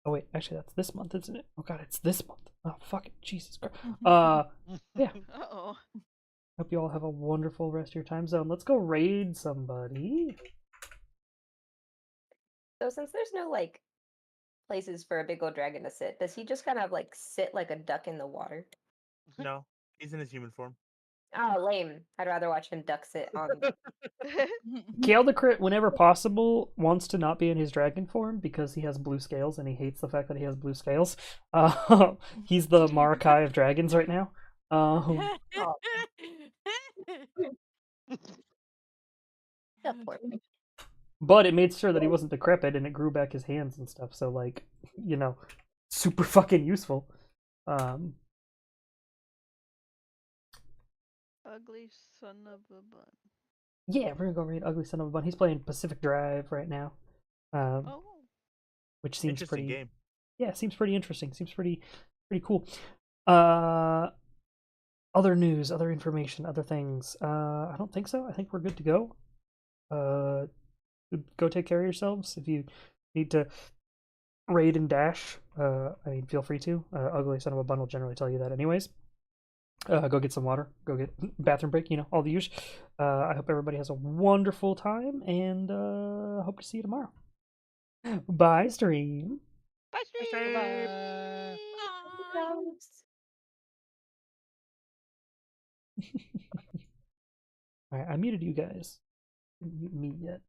Oh wait, actually that's this month, isn't it? Oh god, it's this month. Oh fuck it, Jesus Christ. Yeah. Uh-oh. Hope you all have a wonderful rest of your time zone. Let's go raid somebody. So since there's no like places for a big old dragon to sit, does he just kind of like sit like a duck in the water? no, he's in his human form. Oh, lame. I'd rather watch him duck sit on. Gale the Crit, whenever possible, wants to not be in his dragon form because he has blue scales and he hates the fact that he has blue scales. He's the Marakai of dragons right now. Oh, that poor thing. But it made sure that he wasn't decrepit and it grew back his hands and stuff. So, like, super fucking useful. Ugly son of a bun. Yeah, we're gonna go raid Ugly Son of a Bun. He's playing Pacific Drive right now, Oh. which seems Interesting pretty. game. Yeah, seems pretty interesting. Seems pretty cool. Other news, other information, other things. I don't think so. I think we're good to go. Go take care of yourselves. If you need to raid and dash, I mean, feel free to. Ugly Son of a Bun will generally tell you that, anyways. Go get some water. Go get bathroom break. All the usual. I hope everybody has a wonderful time, and hope to see you tomorrow. Bye, stream. Bye, stream. Bye. All right, I muted you guys. Didn't mute me yet.